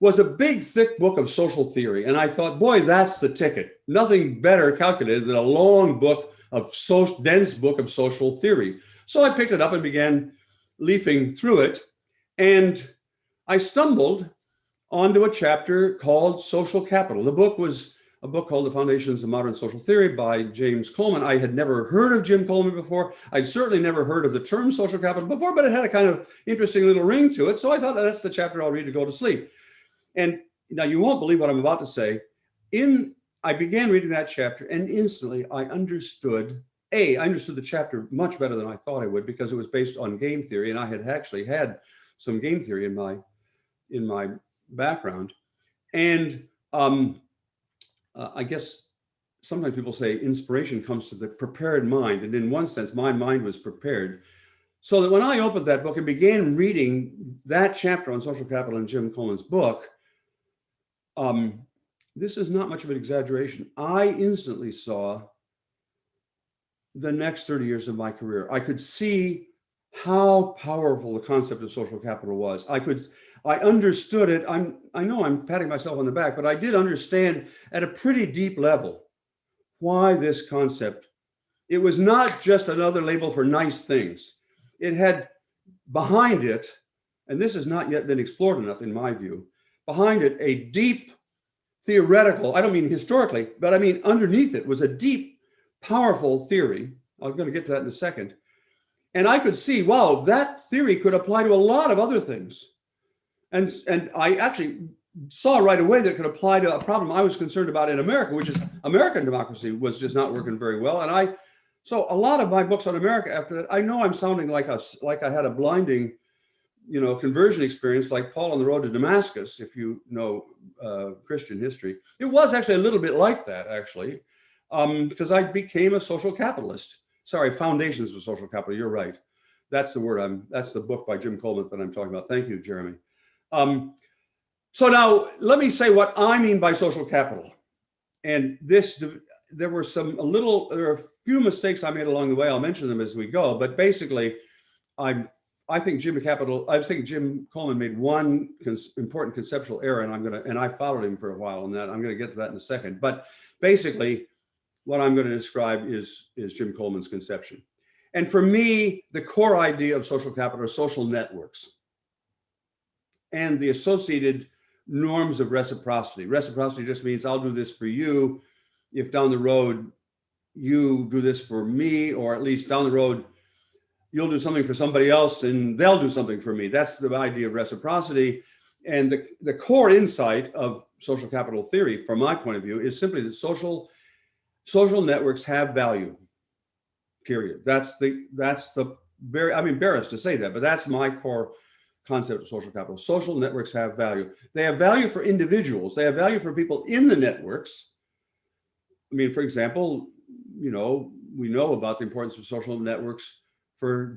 was a big, thick book of social theory. And I thought, boy, that's the ticket. Nothing better calculated than a long book of dense book of social theory. So I picked it up and began leafing through it. And I stumbled onto a chapter called Social Capital. The book was a book called The Foundations of Modern Social Theory by James Coleman. I had never heard of Jim Coleman before. I'd certainly never heard of the term social capital before, but it had a kind of interesting little ring to it. So I thought, that's the chapter I'll read to go to sleep. And now you won't believe what I'm about to say. I began reading that chapter, and instantly I understood the chapter much better than I thought I would, because it was based on game theory, and I had actually had some game theory in my background. And I guess sometimes people say inspiration comes to the prepared mind, and in one sense, my mind was prepared, so that when I opened that book and began reading that chapter on social capital in Jim Coleman's book, this is not much of an exaggeration. I instantly saw the next 30 years of my career. I could see how powerful the concept of social capital was. I understood it. I know I'm patting myself on the back, but I did understand at a pretty deep level why this concept, it was not just another label for nice things. It had behind it, and this has not yet been explored enough in my view, behind it a deep theoretical, I don't mean historically, but I mean underneath it was a deep, powerful theory. I'm going to get to that in a second. And I could see, wow, that theory could apply to a lot of other things. And I actually saw right away that it could apply to a problem I was concerned about in America, which is American democracy was just not working very well. And so a lot of my books on America after that, I know I'm sounding like I had a blinding, conversion experience like Paul on the road to Damascus, if you know Christian history. It was actually a little bit like that, actually, because I became a social capitalist. Sorry, Foundations of Social Capital, you're right. That's the word that's the book by Jim Coleman that I'm talking about. Thank you, Jeremy. So now let me say what I mean by social capital. And there were a few mistakes I made along the way. I'll mention them as we go, but basically I think Jim Coleman made one important conceptual error, and I followed him for a while on that. I'm going to get to that in a second. But basically, what I'm going to describe is Jim Coleman's conception. And for me, the core idea of social capital are social networks and the associated norms of reciprocity. Reciprocity just means I'll do this for you if down the road you do this for me, or at least down the road you'll do something for somebody else and they'll do something for me. That's the idea of reciprocity. And the core insight of social capital theory, from my point of view, is simply that social networks have value, period. I'm embarrassed to say that, but that's my core concept of social capital. Social networks have value. They have value for individuals. They have value for people in the networks. I mean, for example, we know about the importance of social networks for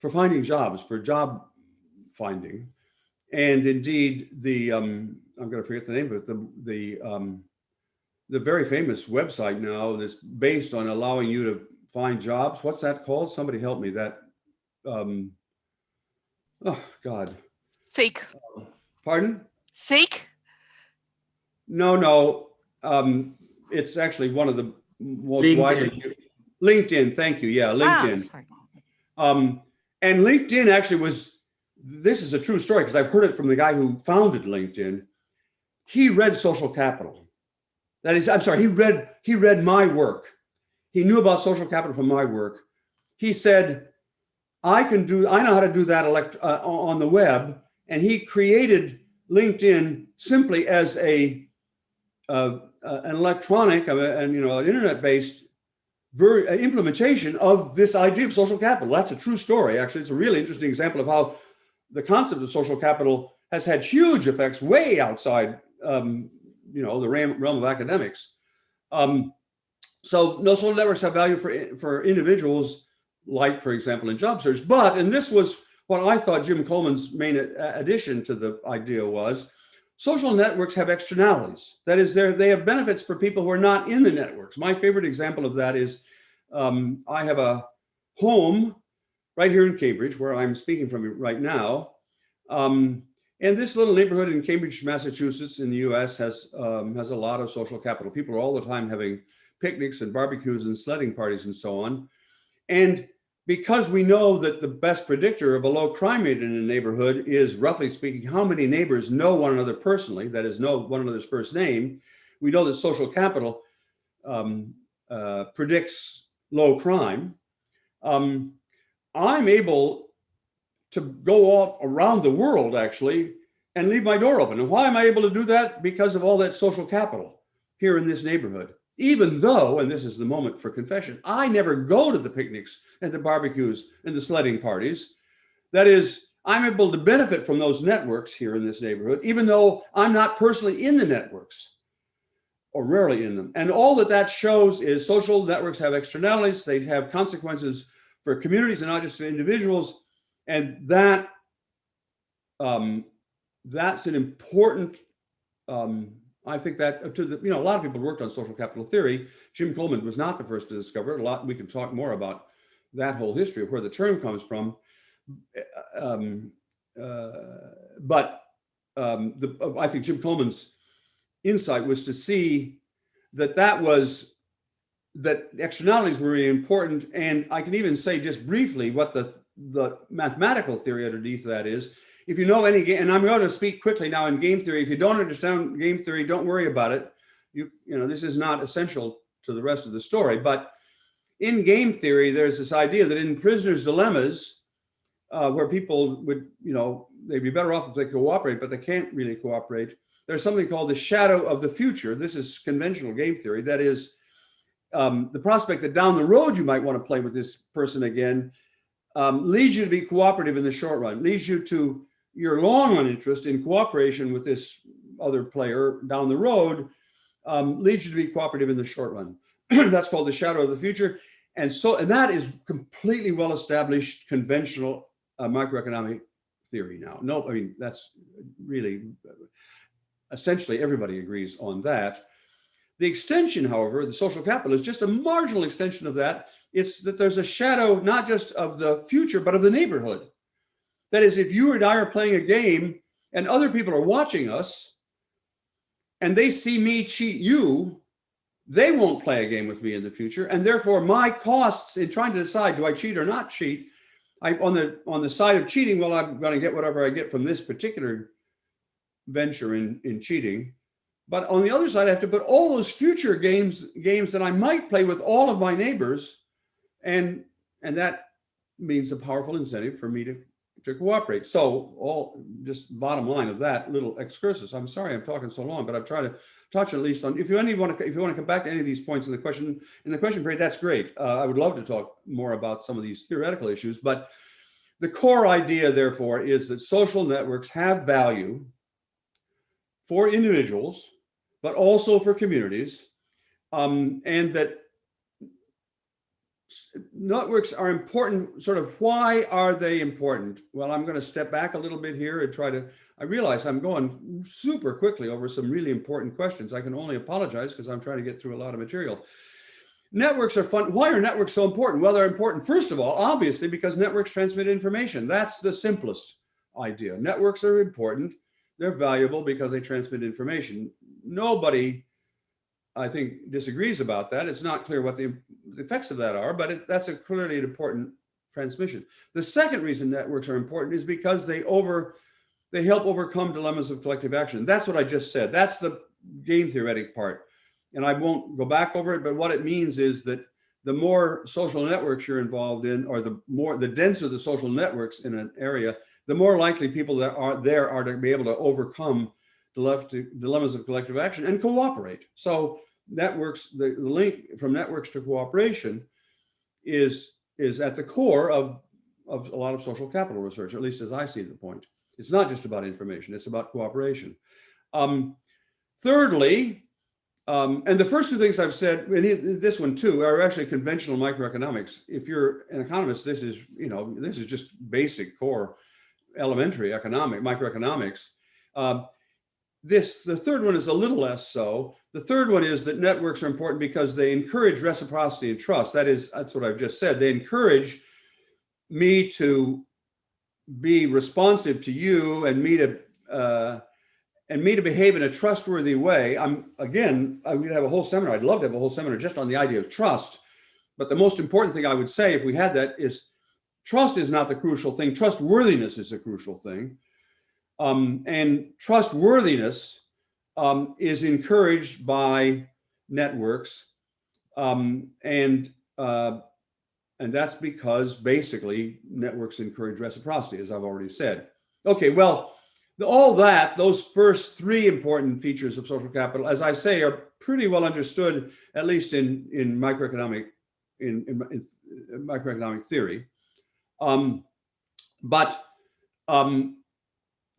finding jobs, for job finding. And indeed, I'm going to forget the name of it, the very famous website now that's based on allowing you to find jobs. What's that called? Somebody help me. Oh God. Seek. Pardon? Seek. No. It's actually one of the most LinkedIn. widely LinkedIn. Thank you. Yeah, LinkedIn. sorry. And LinkedIn actually this is a true story because I've heard it from the guy who founded LinkedIn. He read Social Capital. That is, I'm sorry, he read my work. He knew about social capital from my work. He said, I know how to do that on the web. And he created LinkedIn simply as an electronic and an internet-based implementation of this idea of social capital. That's a true story. Actually, it's a really interesting example of how the concept of social capital has had huge effects way outside, the realm of academics. So no, social networks have value for individuals, like, for example, in job search. And this was what I thought Jim Coleman's main addition to the idea was, social networks have externalities. That is, they have benefits for people who are not in the networks. My favorite example of that is I have a home right here in Cambridge, where I'm speaking from right now. And this little neighborhood in Cambridge, Massachusetts, in the US has a lot of social capital. People are all the time having picnics and barbecues and sledding parties and so on. And because we know that the best predictor of a low crime rate in a neighborhood is, roughly speaking, how many neighbors know one another personally, that is, know one another's first name, we know that social capital predicts low crime. I'm able to go off around the world, actually, and leave my door open. And why am I able to do that? Because of all that social capital here in this neighborhood. Even though, and this is the moment for confession, I never go to the picnics and the barbecues and the sledding parties. That is, I'm able to benefit from those networks here in this neighborhood, even though I'm not personally in the networks, or rarely in them. And all that shows is social networks have externalities. They have consequences for communities and not just for individuals. And that's an important, I think that a lot of people worked on social capital theory. Jim Coleman was not the first to discover it. We can talk more about that whole history of where the term comes from. I think Jim Coleman's insight was to see that externalities were really important. And I can even say just briefly what the mathematical theory underneath that is. If you know any game, and I'm going to speak quickly now in game theory. If you don't understand game theory, don't worry about it. This is not essential to the rest of the story. But in game theory, there's this idea that in prisoners' dilemmas, where people would, they'd be better off if they cooperate, but they can't really cooperate. There's something called the shadow of the future. This is conventional game theory. That is, the prospect that down the road you might want to play with this person again leads you to be cooperative in the short run, leads you to your long run interest in cooperation with this other player down the road, leads you to be cooperative in the short run. That's called the shadow of the future. And that is completely well-established conventional macroeconomic theory now. No, I mean, that's really, essentially everybody agrees on that. The extension, however, the social capital is just a marginal extension of that. It's that there's a shadow, not just of the future, but of the neighborhood. That is, if you and I are playing a game and other people are watching us and they see me cheat you, they won't play a game with me in the future. And therefore my costs in trying to decide, do I cheat or not cheat? On the side of cheating, well, I'm going to get whatever I get from this particular venture in cheating. But on the other side, I have to put all those future games that I might play with all of my neighbors. And that means a powerful incentive for me to cooperate. So just bottom line of that little excursus. I'm sorry I'm talking so long, but I've tried to touch at least on, if you want to come back to any of these points in the question period, that's great. I would love to talk more about some of these theoretical issues, but the core idea, therefore, is that social networks have value for individuals, but also for communities, and that networks are important. Sort of, why are they important? Well, I'm going to step back a little bit here and I realize I'm going super quickly over some really important questions. I can only apologize because I'm trying to get through a lot of material. Networks are fun. Why are networks so important? Well, they're important, first of all, obviously, because networks transmit information. That's the simplest idea. Networks are important. They're valuable because they transmit information. nobody, I think, disagrees about that. It's not clear what the effects of that are, but that's clearly an important transmission. The second reason networks are important is because they help overcome dilemmas of collective action. That's what I just said. That's the game theoretic part. And I won't go back over it, but what it means is that the more social networks you're involved in, or the denser the social networks in an area, the more likely people that are there are to be able to overcome dilemmas of collective action and cooperate. So networks, the link from networks to cooperation is at the core of a lot of social capital research, at least as I see the point. It's not just about information, it's about cooperation. Thirdly, and the first two things I've said, and this one too, are actually conventional microeconomics. If you're an economist, this is just basic core elementary microeconomics. The third one is a little less so. The third one is that networks are important because they encourage reciprocity and trust. That's what I've just said. They encourage me to be responsive to you and me to behave in a trustworthy way. I would have a whole seminar. I'd love to have a whole seminar just on the idea of trust. But the most important thing I would say, if we had that, is trust is not the crucial thing. Trustworthiness is the crucial thing. And trustworthiness is encouraged by networks. And that's because basically networks encourage reciprocity, as I've already said. Okay, well, those first three important features of social capital, as I say, are pretty well understood, at least in microeconomic theory. But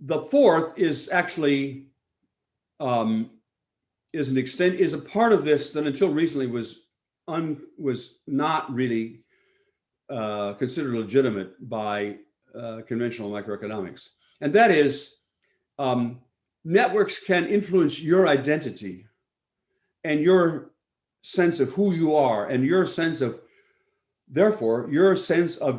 the fourth is actually is a part of this that until recently was not really considered legitimate by conventional microeconomics, and that is networks can influence your identity and your sense of who you are and your sense of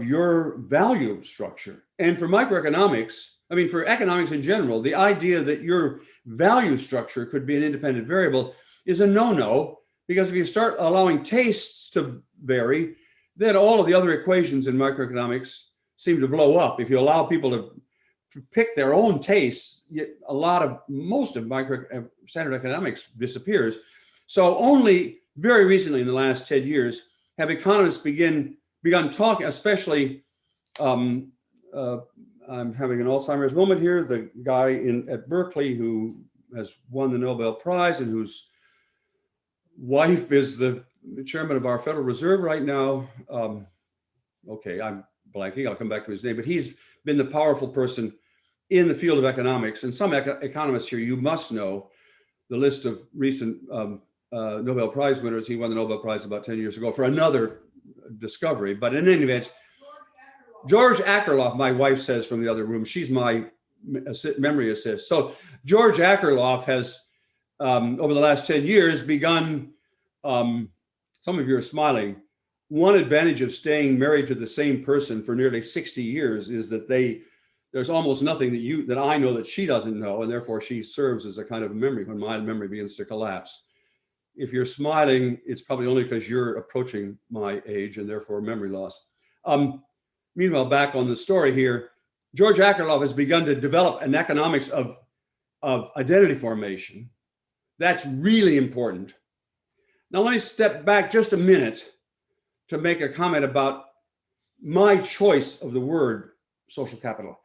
your value structure. And for microeconomics, for economics in general, the idea that your value structure could be an independent variable is a no-no, because if you start allowing tastes to vary, then all of the other equations in microeconomics seem to blow up. If you allow people to pick their own tastes, most of standard economics disappears. So only very recently, in the last 10 years, have economists begun talking, especially, I'm having an Alzheimer's moment here, the guy at Berkeley who has won the Nobel Prize and whose wife is the chairman of our Federal Reserve right now. Okay, I'm blanking, I'll come back to his name, but he's been the powerful person in the field of economics. And some economists here, you must know the list of recent Nobel Prize winners. He won the Nobel Prize about 10 years ago for another discovery. But in any event, George Akerlof, my wife says from the other room, she's my memory assist. So George Akerlof has, over the last 10 years, begun, some of you are smiling, one advantage of staying married to the same person for nearly 60 years is that there's almost nothing that I know that she doesn't know, and therefore she serves as a kind of memory when my memory begins to collapse. If you're smiling, it's probably only because you're approaching my age and therefore memory loss. Meanwhile, back on the story here, George Akerlof has begun to develop an economics of identity formation. That's really important. Now let me step back just a minute to make a comment about my choice of the word social capital.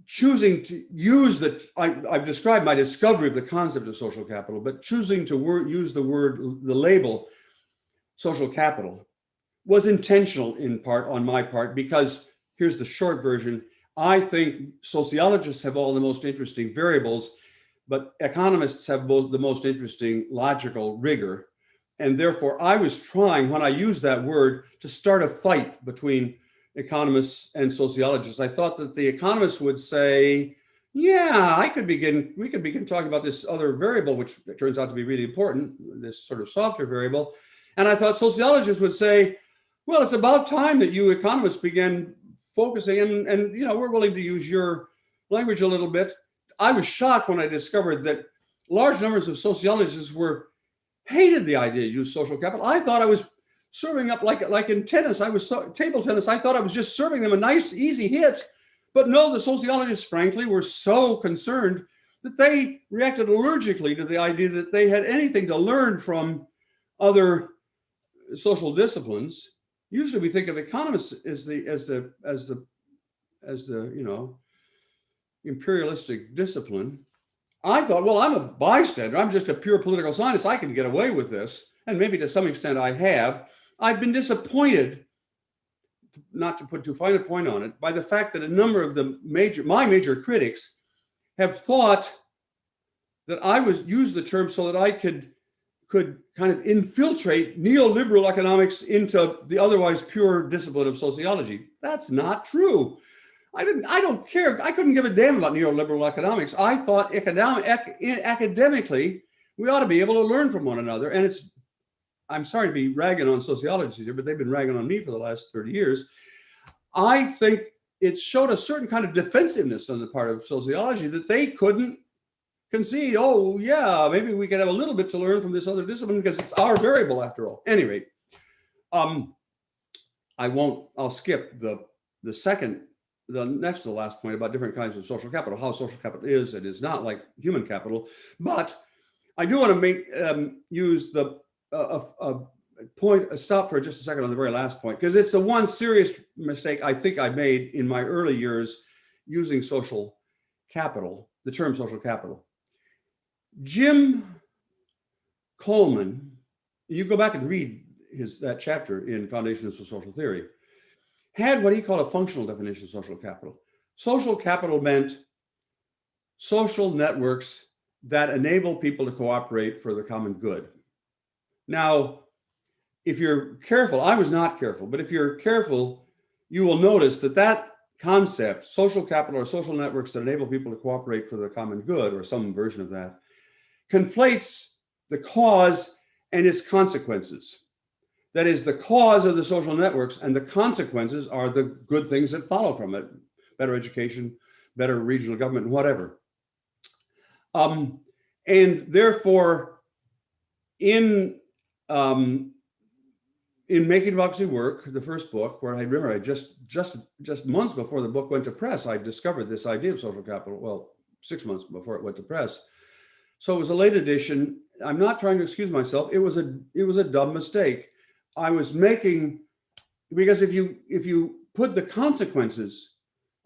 Choosing to use I've described my discovery of the concept of social capital, but choosing to use the label social capital was intentional in part on my part, because here's the short version. I think sociologists have all the most interesting variables, but economists have both the most interesting logical rigor. And therefore I was trying, when I used that word, to start a fight between economists and sociologists. I thought that the economists would say, yeah, we could begin talking about this other variable, which turns out to be really important, this sort of softer variable. And I thought sociologists would say, well, it's about time that you economists began focusing, and we're willing to use your language a little bit. I was shocked when I discovered that large numbers of sociologists hated the idea to use social capital. I thought I was serving up like in tennis. Table tennis. I thought I was just serving them a nice, easy hit. But no, the sociologists, frankly, were so concerned that they reacted allergically to the idea that they had anything to learn from other social disciplines. Usually, we think of economists as the imperialistic discipline. I thought, well, I'm a bystander. I'm just a pure political scientist. I can get away with this, and maybe to some extent I have. I've been disappointed, not to put too fine a point on it, by the fact that a number of my major critics have thought that I used the term so that I could kind of infiltrate neoliberal economics into the otherwise pure discipline of sociology. That's not true. I don't care. I couldn't give a damn about neoliberal economics. I thought academically, we ought to be able to learn from one another. And I'm sorry to be ragging on sociologists here, but they've been ragging on me for the last 30 years. I think it showed a certain kind of defensiveness on the part of sociology that they couldn't concede, oh yeah, maybe we could have a little bit to learn from this other discipline because it's our variable after all. Anyway, I'll skip the next to the last point about different kinds of social capital, how social capital is and is not like human capital. But I do want to use the stop for just a second on the very last point, because it's the one serious mistake I think I made in my early years using social capital, the term social capital. Jim Coleman, you go back and read that chapter in Foundations of Social Theory, had what he called a functional definition of social capital. Social capital meant social networks that enable people to cooperate for the common good. Now, if you're careful, I was not careful, but if you're careful, you will notice that concept, social capital or social networks that enable people to cooperate for the common good, or some version of that, conflates the cause and its consequences. That is, the cause of the social networks and the consequences are the good things that follow from it: better education, better regional government, whatever. And therefore, in Making Democracy Work, the first book, where I remember just months before the book went to press, I discovered this idea of social capital. Well, 6 months before it went to press. So it was a late edition. I'm not trying to excuse myself. It was a dumb mistake. I was making, because if you put the consequences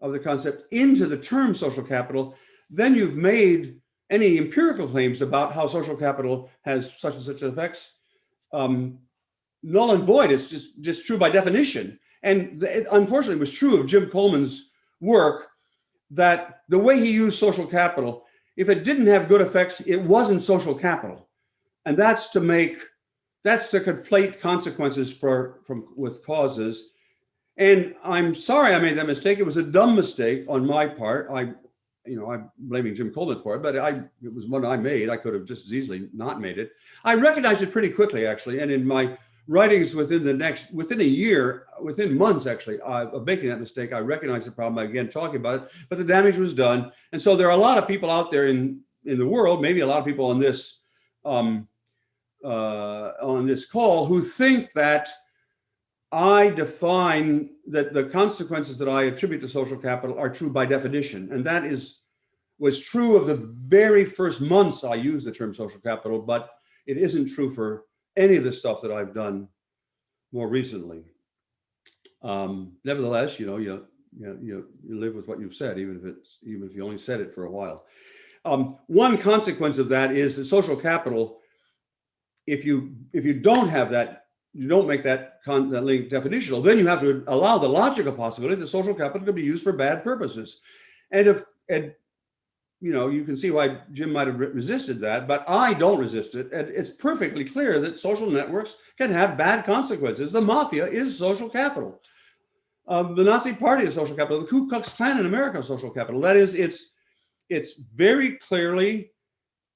of the concept into the term social capital, then you've made any empirical claims about how social capital has such and such effects null and void. It's just true by definition. And it unfortunately was true of Jim Coleman's work, that the way he used social capital, if it didn't have good effects, it wasn't social capital. And that's to conflate consequences with causes. And I'm sorry I made that mistake. It was a dumb mistake on my part. I'm blaming Jim Coleman for it, but it was one I made. I could have just as easily not made it. I recognized it pretty quickly, actually. And in my writings within a year, within months, actually, of making that mistake, I recognized the problem. I began talking about it, but the damage was done. And so there are a lot of people out there in the world, maybe a lot of people on this call, who think that I define that the consequences that I attribute to social capital are true by definition. And that was true of the very first months I used the term social capital, but it isn't true for any of the stuff that I've done more recently. Nevertheless, you live with what you've said, even if you only said it for a while. One consequence of that is that social capital, if you don't have that, you don't make that link definitional, then you have to allow the logical possibility that social capital could be used for bad purposes. And you can see why Jim might have resisted that, but I don't resist it. And it's perfectly clear that social networks can have bad consequences. The mafia is social capital. The Nazi Party is social capital. The Ku Klux Klan in America is social capital. That is, it's very clearly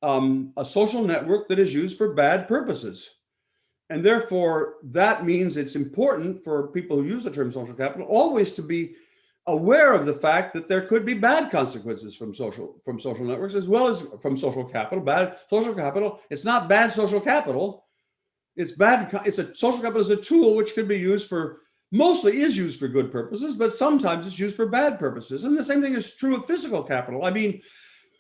a social network that is used for bad purposes. And therefore, that means it's important for people who use the term social capital always to be aware of the fact that there could be bad consequences from social networks, as well as from social capital. Bad social capital. It's not bad social capital. It's bad. Social capital is a tool which can be used for, mostly is used for good purposes, but sometimes it's used for bad purposes. And the same thing is true of physical capital. I mean,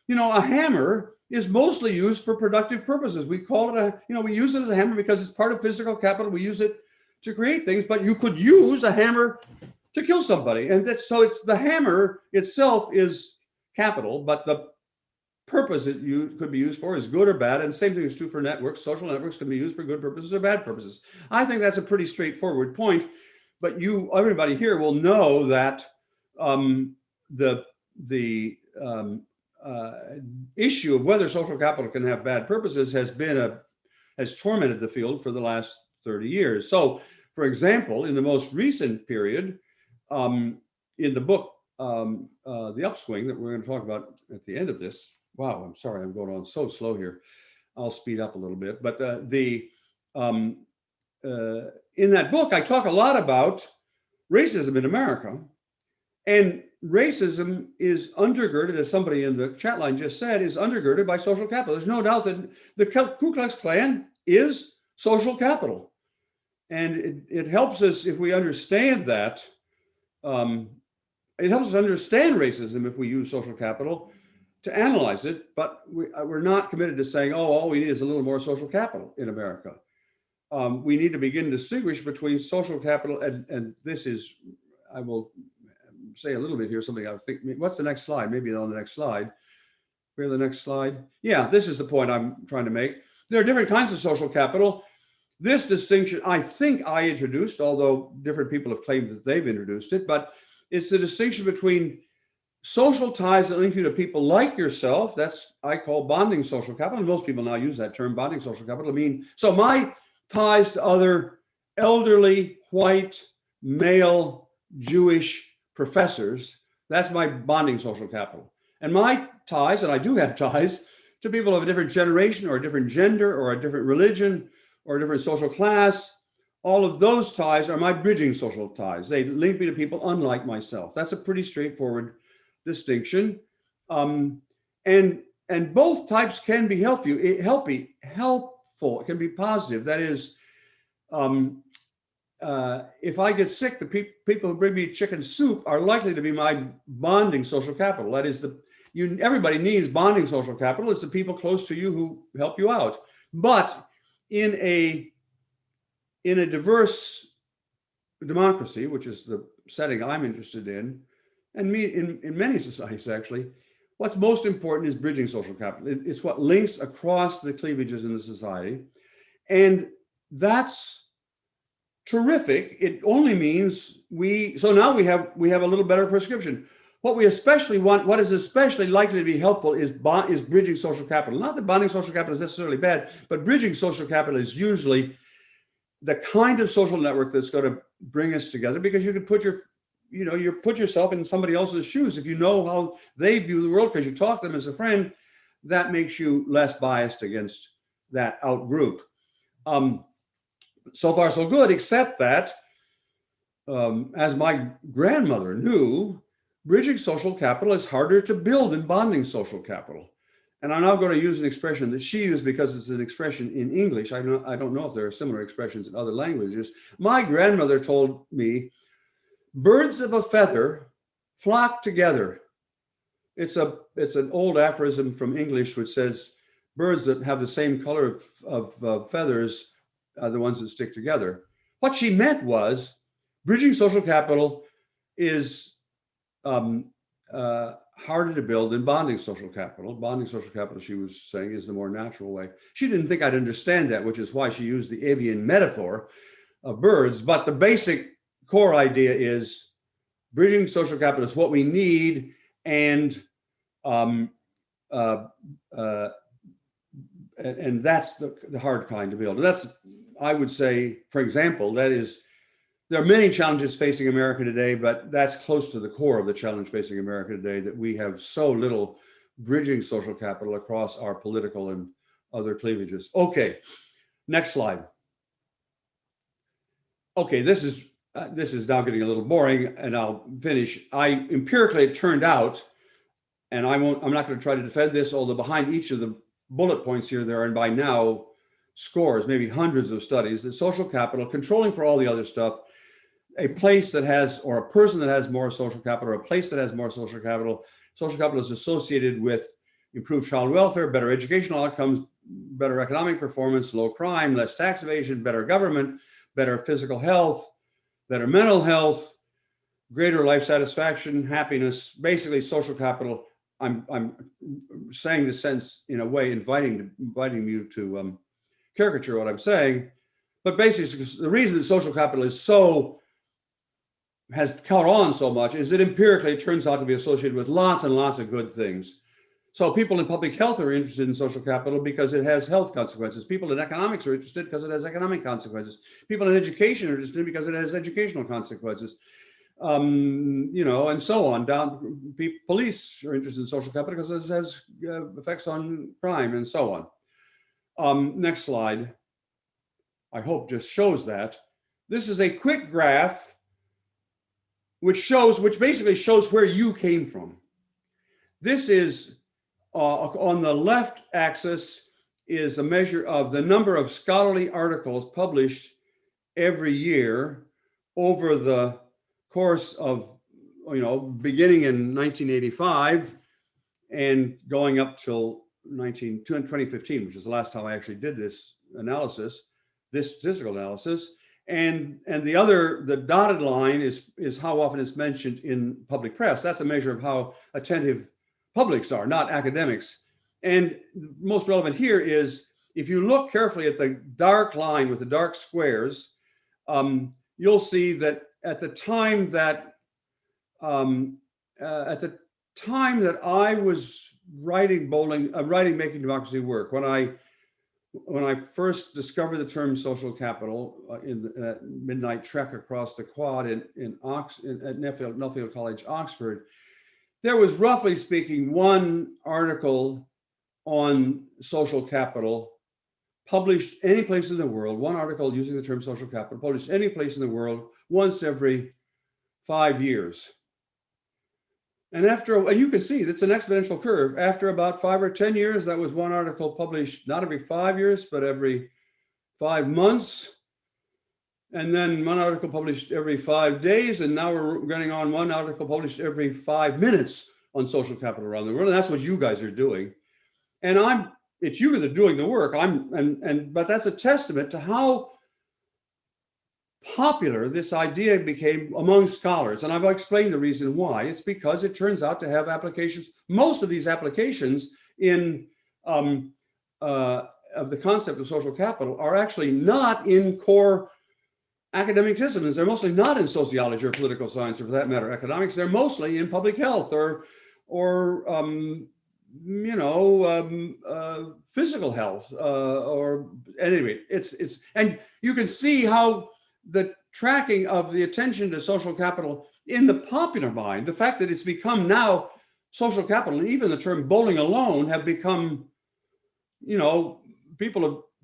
a hammer is mostly used for productive purposes. We call it we use it as a hammer because it's part of physical capital. We use it to create things, but you could use a hammer to kill somebody. And so it's the hammer itself is capital, but the purpose it could be used for is good or bad. And the same thing is true for networks. Social networks can be used for good purposes or bad purposes. I think that's a pretty straightforward point, but everybody here will know that the issue of whether social capital can have bad purposes has tormented the field for the last 30 years. So, for example, in the most recent period, in the book, The Upswing, that we're going to talk about at the end of this. Wow, I'm sorry, I'm going on so slow here. I'll speed up a little bit. But in that book, I talk a lot about racism in America. And racism is undergirded, as somebody in the chat line just said, is undergirded by social capital. There's no doubt that the Ku Klux Klan is social capital. And it helps us if we understand that. It helps us understand racism if we use social capital to analyze it, but we're not committed to saying, oh, all we need is a little more social capital in America. We need to begin to distinguish between social capital and this is, I will say a little bit here, something I think, what's the next slide? Maybe on the next slide. Where the next slide? Yeah, this is the point I'm trying to make. There are different kinds of social capital. This distinction, I think I introduced, although different people have claimed that they've introduced it, but it's the distinction between social ties that link you to people like yourself. That's, I call bonding social capital. And most people now use that term, bonding social capital. So my ties to other elderly, white, male, Jewish professors, that's my bonding social capital. And my ties, and I do have ties, to people of a different generation or a different gender or a different religion or a different social class, all of those ties are my bridging social ties. They link me to people unlike myself. That's a pretty straightforward distinction. And both types can be helpful. It can be positive. That is, if I get sick, the people who bring me chicken soup are likely to be my bonding social capital. That is, everybody needs bonding social capital. It's the people close to you who help you out. But in a diverse democracy, which is the setting I'm interested in, and in many societies actually, what's most important is bridging social capital. It's what links across the cleavages in the society. And that's terrific. It only means so now we have a little better prescription. What we especially want, what is especially likely to be helpful is bridging social capital. Not that bonding social capital is necessarily bad, but bridging social capital is usually the kind of social network that's going to bring us together, because you can put you put yourself in somebody else's shoes. If you know how they view the world because you talk to them as a friend, that makes you less biased against that out group. So far so good, except that, as my grandmother knew, bridging social capital is harder to build than bonding social capital. And I'm now going to use an expression that she used because it's an expression in English. I don't know if there are similar expressions in other languages. My grandmother told me, birds of a feather flock together. It's an old aphorism from English which says birds that have the same color of feathers are the ones that stick together. What she meant was bridging social capital is harder to build than bonding social capital. Bonding social capital, she was saying, is the more natural way. She didn't think I'd understand that, which is why she used the avian metaphor of birds. But the basic core idea is bridging social capital is what we need, and that's the hard kind to build. And that's, I would say, for example, that is, there are many challenges facing America today, but that's close to the core of the challenge facing America today, that we have so little bridging social capital across our political and other cleavages. Okay, next slide. Okay, this is this is now getting a little boring, and I'll finish. Empirically, it turned out, and I'm not going to try to defend this, although behind each of the bullet points here, there are by now scores, maybe hundreds of studies, that social capital, controlling for all the other stuff, a place that has, or a person that has more social capital, or a place that has more social capital is associated with improved child welfare, better educational outcomes, better economic performance, low crime, less tax evasion, better government, better physical health, better mental health, greater life satisfaction, happiness, basically social capital. I'm saying this sentence in a way, inviting you to caricature what I'm saying, but basically the reason that social capital has caught on so much is that empirically it turns out to be associated with lots and lots of good things. So people in public health are interested in social capital because it has health consequences. People in economics are interested because it has economic consequences. People in education are interested because it has educational consequences. And so on. Police are interested in social capital because it has effects on crime and so on. Next slide, I hope just shows that. This is a quick graph which basically shows where you came from. This is on the left axis is a measure of the number of scholarly articles published every year over the course of, beginning in 1985 and going up till 2015, which is the last time I actually did this statistical analysis. And the dotted line is how often it's mentioned in public press. That's a measure of how attentive publics are, not academics. And most relevant here is, if you look carefully at the dark line with the dark squares, you'll see that at the time that I was writing Making Democracy Work, when I first discovered the term social capital in the midnight trek across the quad at Nuffield College, Oxford, there was, roughly speaking, one article on social capital published any place in the world, one article using the term social capital published any place in the world once every 5 years. And you can see it's an exponential curve. After about 5 or 10 years, that was one article published not every 5 years, but every 5 months. And then one article published every 5 days. And now we're getting on one article published every 5 minutes on social capital around the world. And that's what you guys are doing. And it's you that are doing the work. But that's a testament to how popular this idea became among scholars. And I've explained the reason why. It's because it turns out to have applications. Most of these applications of the concept of social capital are actually not in core academic disciplines. They're mostly not in sociology or political science, or for that matter, economics. They're mostly in public health or physical health, or anyway, and you can see how the tracking of the attention to social capital in the popular mind, the fact that it's become now social capital, and even the term bowling alone have become,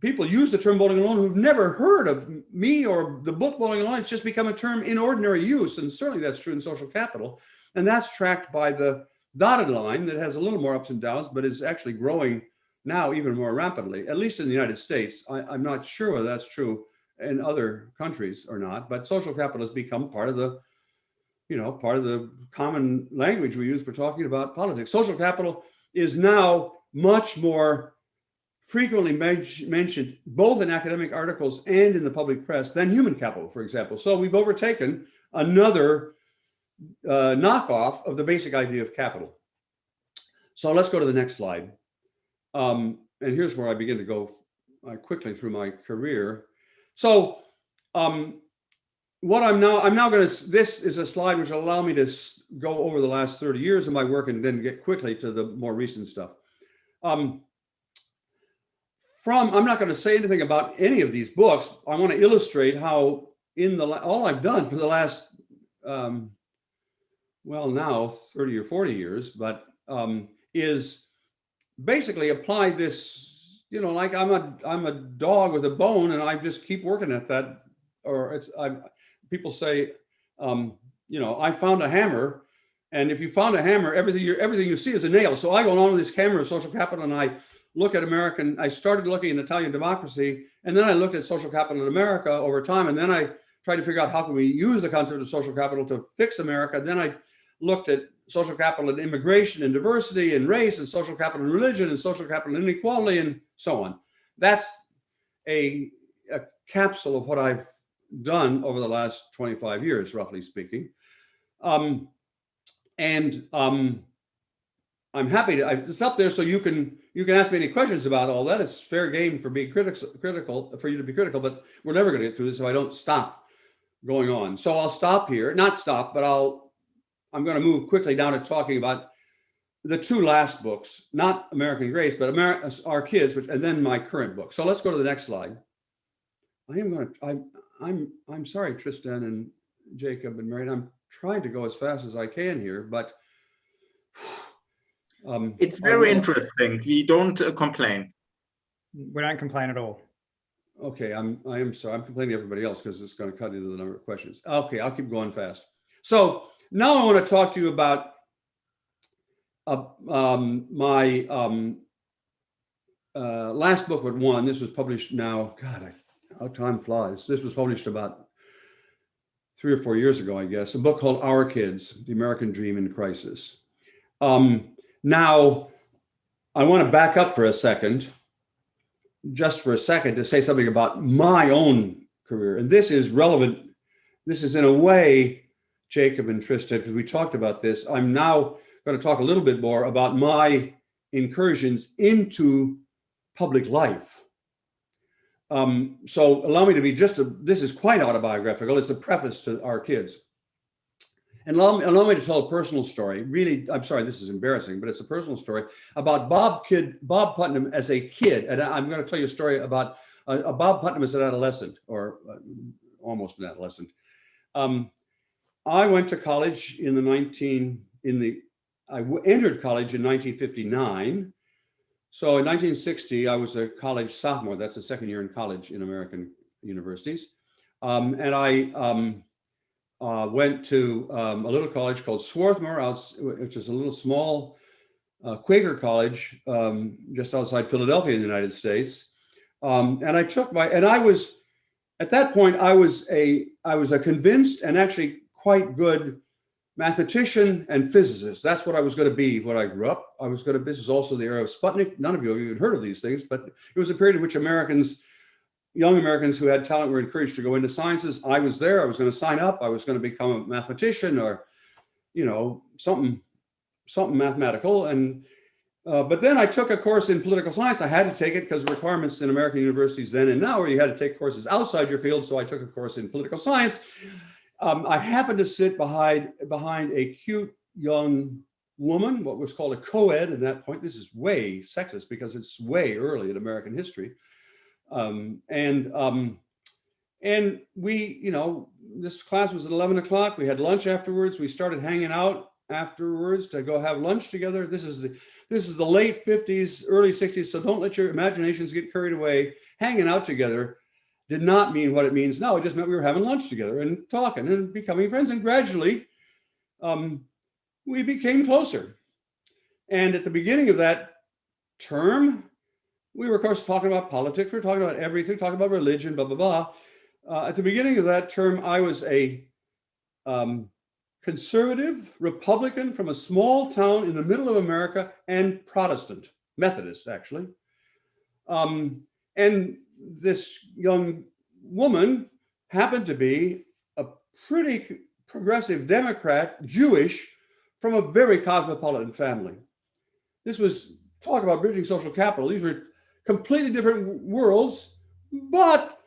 people use the term bowling alone who've never heard of me or the book Bowling Alone. It's just become a term in ordinary use. And certainly that's true in social capital. And that's tracked by the dotted line that has a little more ups and downs, but is actually growing now even more rapidly, at least in the United States. I'm not sure whether that's true in other countries or not, but social capital has become part of the common language we use for talking about politics. Social capital is now much more frequently mentioned both in academic articles and in the public press than human capital, for example. So we've overtaken another knockoff of the basic idea of capital. So let's go to the next slide. And here's where I begin to go quickly through my career. So what I'm now going to, this is a slide which will allow me to go over the last 30 years of my work and then get quickly to the more recent stuff. I'm not going to say anything about any of these books. I want to illustrate how all I've done for the last, now 30 or 40 years, but is basically apply this, like I'm a dog with a bone, and I just keep working at that. Or people say, you know, I found a hammer. And if you found a hammer, everything you see is a nail. So I go along with this camera of social capital, and I look at I started looking at Italian democracy, and then I looked at social capital in America over time. And then I tried to figure out how can we use the concept of social capital to fix America. Then I looked at social capital and immigration and diversity and race and social capital and religion and social capital and inequality and so on. That's a capsule of what I've done over the last 25 years, roughly speaking. I'm happy to, it's up there so you can ask me any questions about all that. It's fair game for being critical, for you to be critical, but we're never going to get through this if I don't stop going on. So I'll stop here, not stop, but I'm going to move quickly down to talking about the two last books, not American Grace, but Our Kids, and then my current book. So let's go to the next slide. I'm sorry, Tristan and Jacob and Mary. I'm trying to go as fast as I can here, but it's very interesting. We don't complain. We don't complain at all. Okay, I am sorry. I'm complaining to everybody else because it's going to cut into the number of questions. Okay, I'll keep going fast. So now I want to talk to you about my last book but one. This was published now. God, how time flies. This was published about 3 or 4 years ago, I guess. A book called Our Kids: The American Dream in Crisis. Now, I want to back up for a second, just for a second, to say something about my own career. And this is relevant. This is in a way, Jacob and Tristan, because we talked about this. I'm now going to talk a little bit more about my incursions into public life. So allow me to be this is quite autobiographical. It's a preface to Our Kids. And allow me to tell a personal story. Really, I'm sorry, this is embarrassing, but it's a personal story about Bob Putnam as a kid. And I'm going to tell you a story about Bob Putnam as an adolescent, or almost an adolescent. I went to college I entered college in 1959. So in 1960, I was a college sophomore. That's the second year in college in American universities. And I went to a little college called Swarthmore, which is a little small Quaker college just outside Philadelphia in the United States. And I was, at that point, I was a convinced and actually quite good mathematician and physicist. That's what I was going to be when I grew up. This is also the era of Sputnik. None of you have even heard of these things, but it was a period in which young Americans who had talent were encouraged to go into sciences. I was there. I was going to sign up. I was going to become a mathematician, or, you know, something mathematical. And but then I took a course in political science. I had to take it because requirements in American universities then and now were you had to take courses outside your field. So I took a course in political science. I happened to sit behind a cute young woman, what was called a co-ed at that point. This is way sexist because it's way early in American history. And we, you know, this class was at 11 o'clock. We had lunch afterwards. We started hanging out afterwards to go have lunch together. This is the late 50s, early 60s. So don't let your imaginations get carried away. Hanging out together did not mean what it means now. It just meant we were having lunch together and talking and becoming friends. And gradually, we became closer. And at the beginning of that term, we were, of course, talking about politics. We were talking about everything, talking about religion, blah, blah, blah. At the beginning of that term, I was a conservative Republican from a small town in the middle of America and Protestant, Methodist, actually. And this young woman happened to be a pretty progressive Democrat, Jewish, from a very cosmopolitan family. This was, talk about bridging social capital. These were completely different worlds, but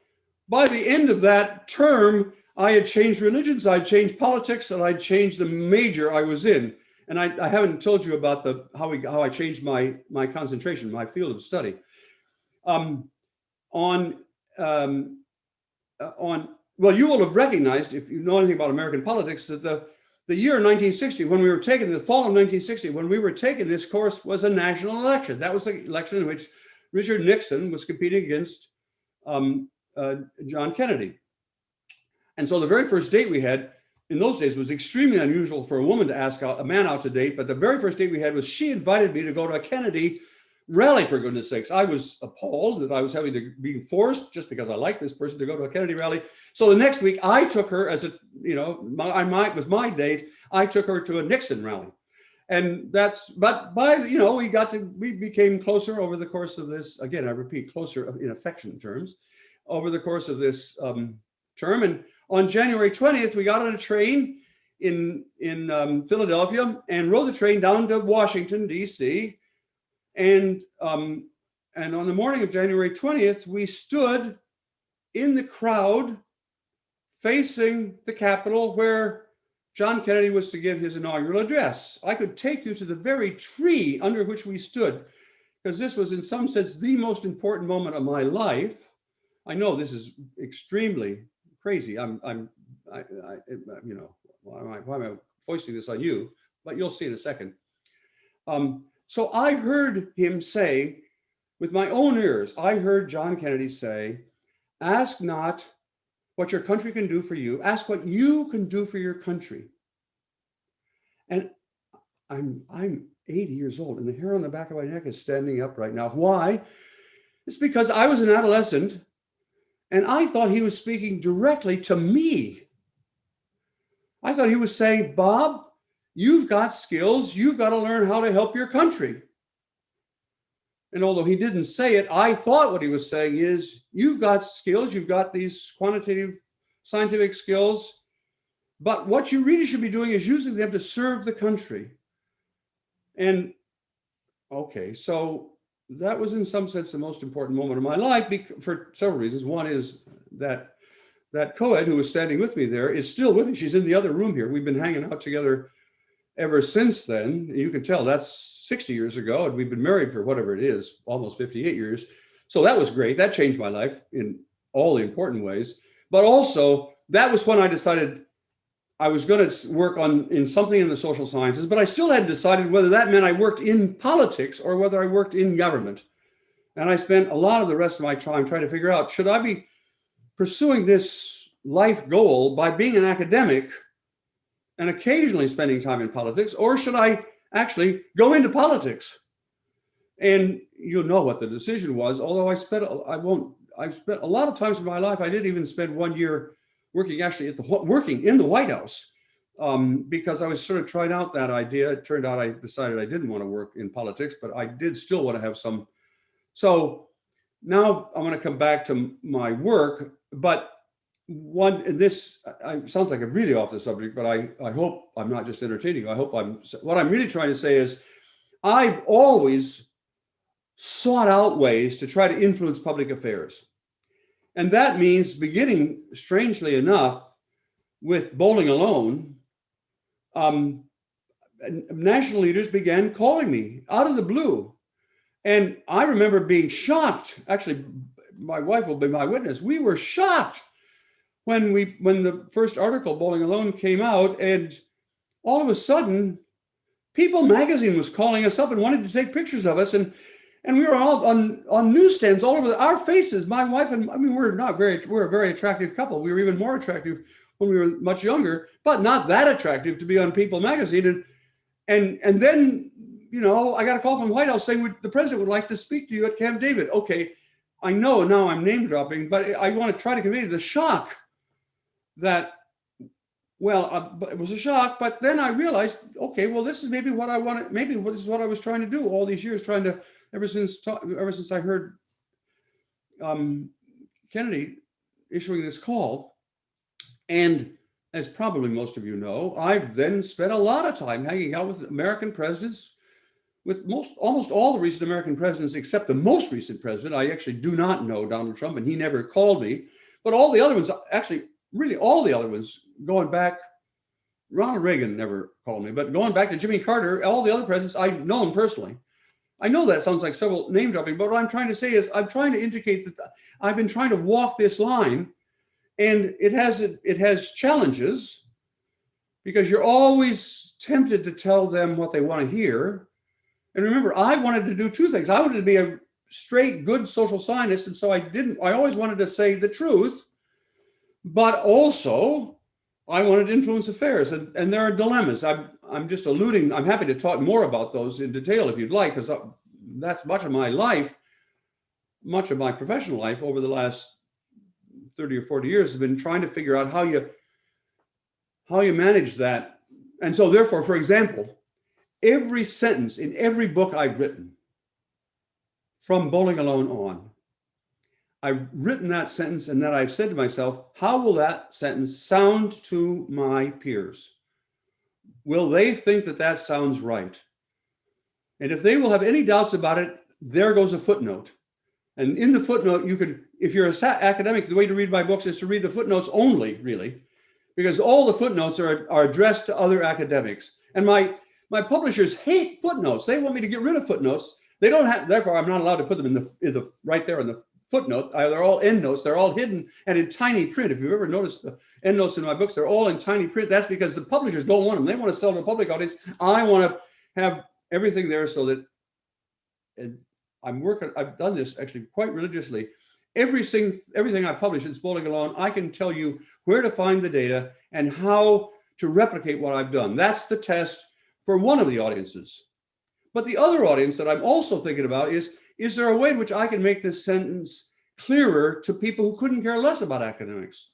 by the end of that term, I had changed religions, I'd changed politics, and I'd changed the major I was in. And I haven't told you about how I changed my concentration, my field of study. Well, you will have recognized, if you know anything about American politics, that the year 1960, when we were taking the fall of 1960, when we were taking this course, was a national election. That was the election in which Richard Nixon was competing against John Kennedy. And so the very first date we had in those days was extremely unusual for a woman to ask a man out to date. But the very first date we had was she invited me to go to a Kennedy rally, for goodness sakes. I was appalled that I was having to be forced, just because I liked this person, to go to a Kennedy rally. So the next week I took her as it was my date. I took her to a Nixon rally. And we became closer over the course of this, again, I repeat, closer in affection terms, over the course of this term. And on January 20th, we got on a train in Philadelphia and rode the train down to Washington, D.C. And on the morning of January 20th, we stood in the crowd facing the Capitol where John Kennedy was to give his inaugural address. I could take you to the very tree under which we stood, because this was in some sense the most important moment of my life. I know this is extremely crazy. Why am I foisting this on you? But you'll see in a second. So I heard him say, with my own ears, I heard John Kennedy say, ask not what your country can do for you, ask what you can do for your country. And I'm 80 years old and the hair on the back of my neck is standing up right now. Why? It's because I was an adolescent and I thought he was speaking directly to me. I thought he was saying, Bob, you've got skills, you've got to learn how to help your country. And although he didn't say it, I thought what he was saying is, you've got skills, you've got these quantitative scientific skills, but what you really should be doing is using them to serve the country. And okay, so that was in some sense the most important moment of my life for several reasons. One is that co-ed who was standing with me there is still with me. She's in the other room here. We've been hanging out together ever since then. You can tell that's 60 years ago, and we've been married for whatever it is, almost 58 years. So that was great. That changed my life in all the important ways. But also, that was when I decided I was going to work in something in the social sciences, but I still hadn't decided whether that meant I worked in politics or whether I worked in government. And I spent a lot of the rest of my time trying to figure out, should I be pursuing this life goal by being an academic and occasionally spending time in politics, or should I actually go into politics? And you'll know what the decision was, although I spent a lot of times in my life. I did even spend 1 year working actually working in the White House because I was sort of trying out that idea. It turned out I decided I didn't want to work in politics, but I did still want to have some. So now I want to come back to my work, but this sounds like I'm really off the subject, but I hope I'm not just entertaining you. What I'm really trying to say is I've always sought out ways to try to influence public affairs. And that means beginning, strangely enough, with Bowling Alone, national leaders began calling me out of the blue. And I remember being shocked. Actually, my wife will be my witness. We were shocked when the first article, Bowling Alone, came out, and all of a sudden, People magazine was calling us up and wanted to take pictures of us. And we were all on newsstands all over our faces. My wife and we're a very attractive couple. We were even more attractive when we were much younger, but not that attractive to be on People magazine. And then, I got a call from the White House saying the president would like to speak to you at Camp David. Okay, I know now I'm name dropping, but I want to try to convey the shock that, but it was a shock. But then I realized, okay, well, this is maybe what I wanted. Maybe this is what I was trying to do all these years, ever since I heard Kennedy issuing this call. And as probably most of you know, I've then spent a lot of time hanging out with American presidents, with almost all the recent American presidents, except the most recent president. I actually do not know Donald Trump, and he never called me. But all the other ones, actually, really all the other ones, going back, Ronald Reagan never called me, but going back to Jimmy Carter, all the other presidents I've known personally. I know that sounds like several name dropping, but what I'm trying to say is I'm trying to indicate that I've been trying to walk this line, and it has challenges because you're always tempted to tell them what they want to hear. And remember, I wanted to do two things. I wanted to be a straight, good social scientist, and so I always wanted to say the truth, but also I wanted to influence affairs, and there are dilemmas. I'm just alluding. I'm happy to talk more about those in detail if you'd like, because that's much of my life, much of my professional life over the last 30 or 40 years has been trying to figure out how you manage that. And so therefore, for example, every sentence in every book I've written, from Bowling Alone on, I've written that sentence and then I've said to myself, how will that sentence sound to my peers? Will they think that that sounds right? And if they will have any doubts about it, there goes a footnote. And in the footnote, you can, if you're an academic, the way to read my books is to read the footnotes only, really, because all the footnotes are addressed to other academics. And my publishers hate footnotes. They want me to get rid of footnotes. They don't have, therefore, I'm not allowed to put them in the right there in the footnote. They're all endnotes. They're all hidden and in tiny print. If you've ever noticed the endnotes in my books, they're all in tiny print. That's because the publishers don't want them. They want to sell to a public audience. I want to have everything there so that I've done this actually quite religiously. Everything I publish in Bowling Alone, I can tell you where to find the data and how to replicate what I've done. That's the test for one of the audiences. But the other audience that I'm also thinking about is there a way in which I can make this sentence clearer to people who couldn't care less about academics?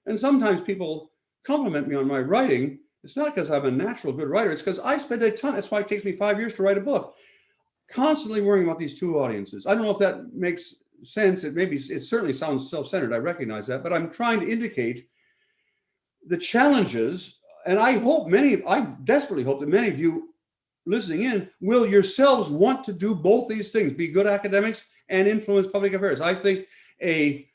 And sometimes people compliment me on my writing. It's not because I'm a natural good writer. It's because I spend a ton. That's why it takes me 5 years to write a book. Constantly worrying about these two audiences. I don't know if that makes sense. It certainly sounds self-centered. I recognize that, but I'm trying to indicate the challenges. And I desperately hope that many of you listening in will yourselves want to do both these things, be good academics and influence public affairs. I think a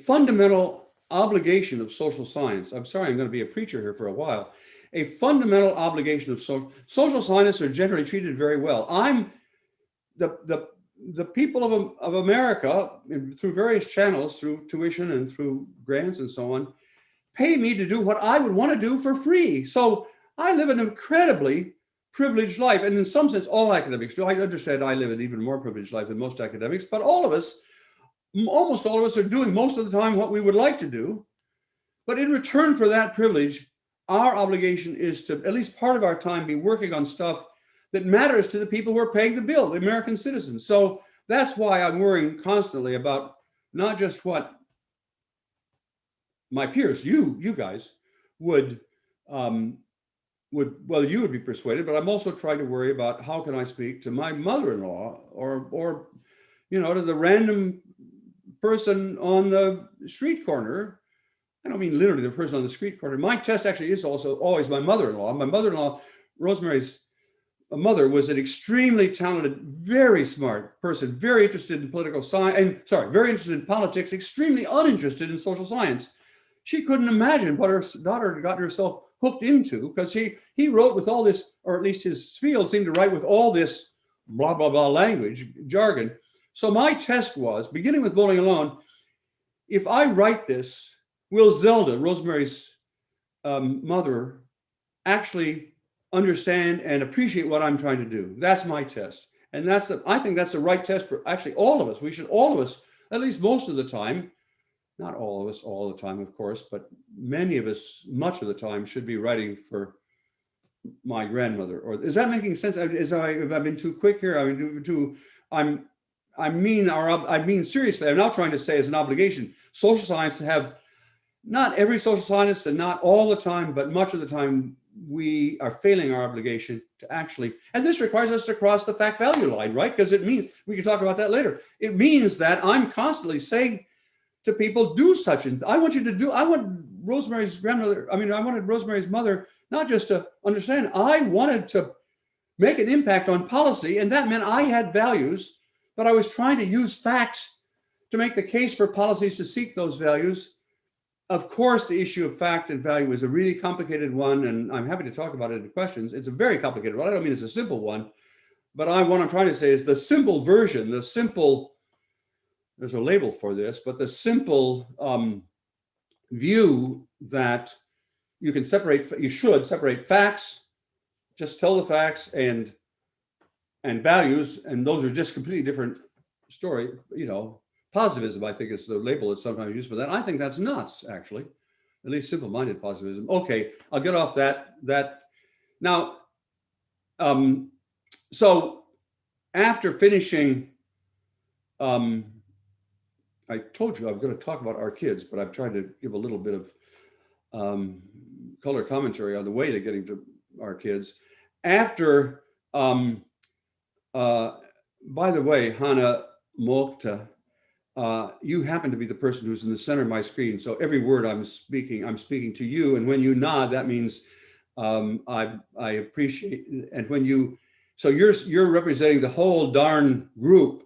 fundamental obligation of social science, I'm sorry, I'm going to be a preacher here for a while, a fundamental obligation of social scientists are generally treated very well. I'm the people of America, through various channels, through tuition and through grants and so on, pay me to do what I would want to do for free. So I live an incredibly privileged life. And in some sense, all academics do. I understand I live an even more privileged life than most academics, but almost all of us are doing most of the time what we would like to do. But in return for that privilege, our obligation is to, at least part of our time, be working on stuff that matters to the people who are paying the bill, the American citizens. So that's why I'm worrying constantly about not just what my peers, you guys, would be persuaded, but I'm also trying to worry about how can I speak to my mother-in-law or to the random person on the street corner. I don't mean literally the person on the street corner. My test actually is also always my mother-in-law. My mother-in-law, Rosemary's mother, was an extremely talented, very smart person, very interested in political science, very interested in politics, extremely uninterested in social science. She couldn't imagine what her daughter had gotten herself hooked into, because he wrote with all this, or at least his field seemed to write with all this blah, blah, blah language, jargon. So my test was, beginning with Bowling Alone, if I write this, will Zelda, Rosemary's mother, actually understand and appreciate what I'm trying to do? That's my test. And I think that's the right test for actually all of us. All of us, at least most of the time, not all of us all the time, of course, but many of us, much of the time, should be writing for my grandmother. Or is that making sense? Have I been too quick here? I mean seriously, I'm now trying to say as an obligation, social science to have, not every social scientist and not all the time, but much of the time, we are failing our obligation to actually, and this requires us to cross the fact value line, right? Because it means, we can talk about that later. It means that I'm constantly saying to people, do such and I wanted Rosemary's mother not just to understand, I wanted to make an impact on policy, and that meant I had values, but I was trying to use facts to make the case for policies to seek those values. Of course, the issue of fact and value is a really complicated one, and I'm happy to talk about it in questions. It's a very complicated one. I don't mean it's a simple one, but what I'm trying to say is the simple version, there's a label for this, but the simple view that you should separate facts, just tell the facts, and values, and those are just completely different story, positivism, I think is the label that's sometimes used for that. I think that's nuts, actually, at least simple-minded positivism. Okay, I'll get off that. Now, so after finishing, I told you I'm going to talk about our kids, but I've tried to give a little bit of color commentary on the way to getting to our kids. After, by the way, Hannah Mokhta, you happen to be the person who's in the center of my screen. So every word I'm speaking to you. And when you nod, that means I appreciate. And when you, so you're representing the whole darn group.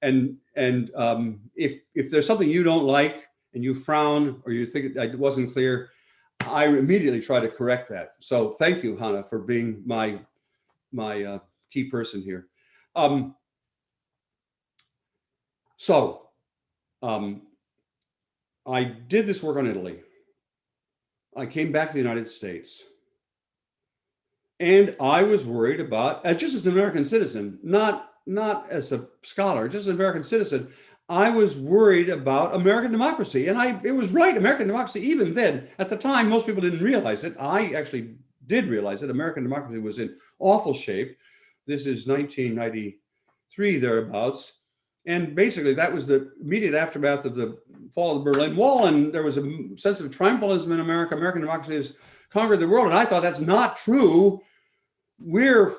And if there's something you don't like and you frown or you think it wasn't clear, I immediately try to correct that. So thank you, Hannah, for being my key person here. I did this work on Italy. I came back to the United States. And I was worried about, just as an American citizen, not as a scholar, just as an American citizen, I was worried about American democracy. And it was right, American democracy, even then, at the time, most people didn't realize it. I actually did realize that American democracy was in awful shape. This is 1993, thereabouts. And basically, that was the immediate aftermath of the fall of the Berlin Wall. And there was a sense of triumphalism in America. American democracy has conquered the world. And I thought that's not true. We're,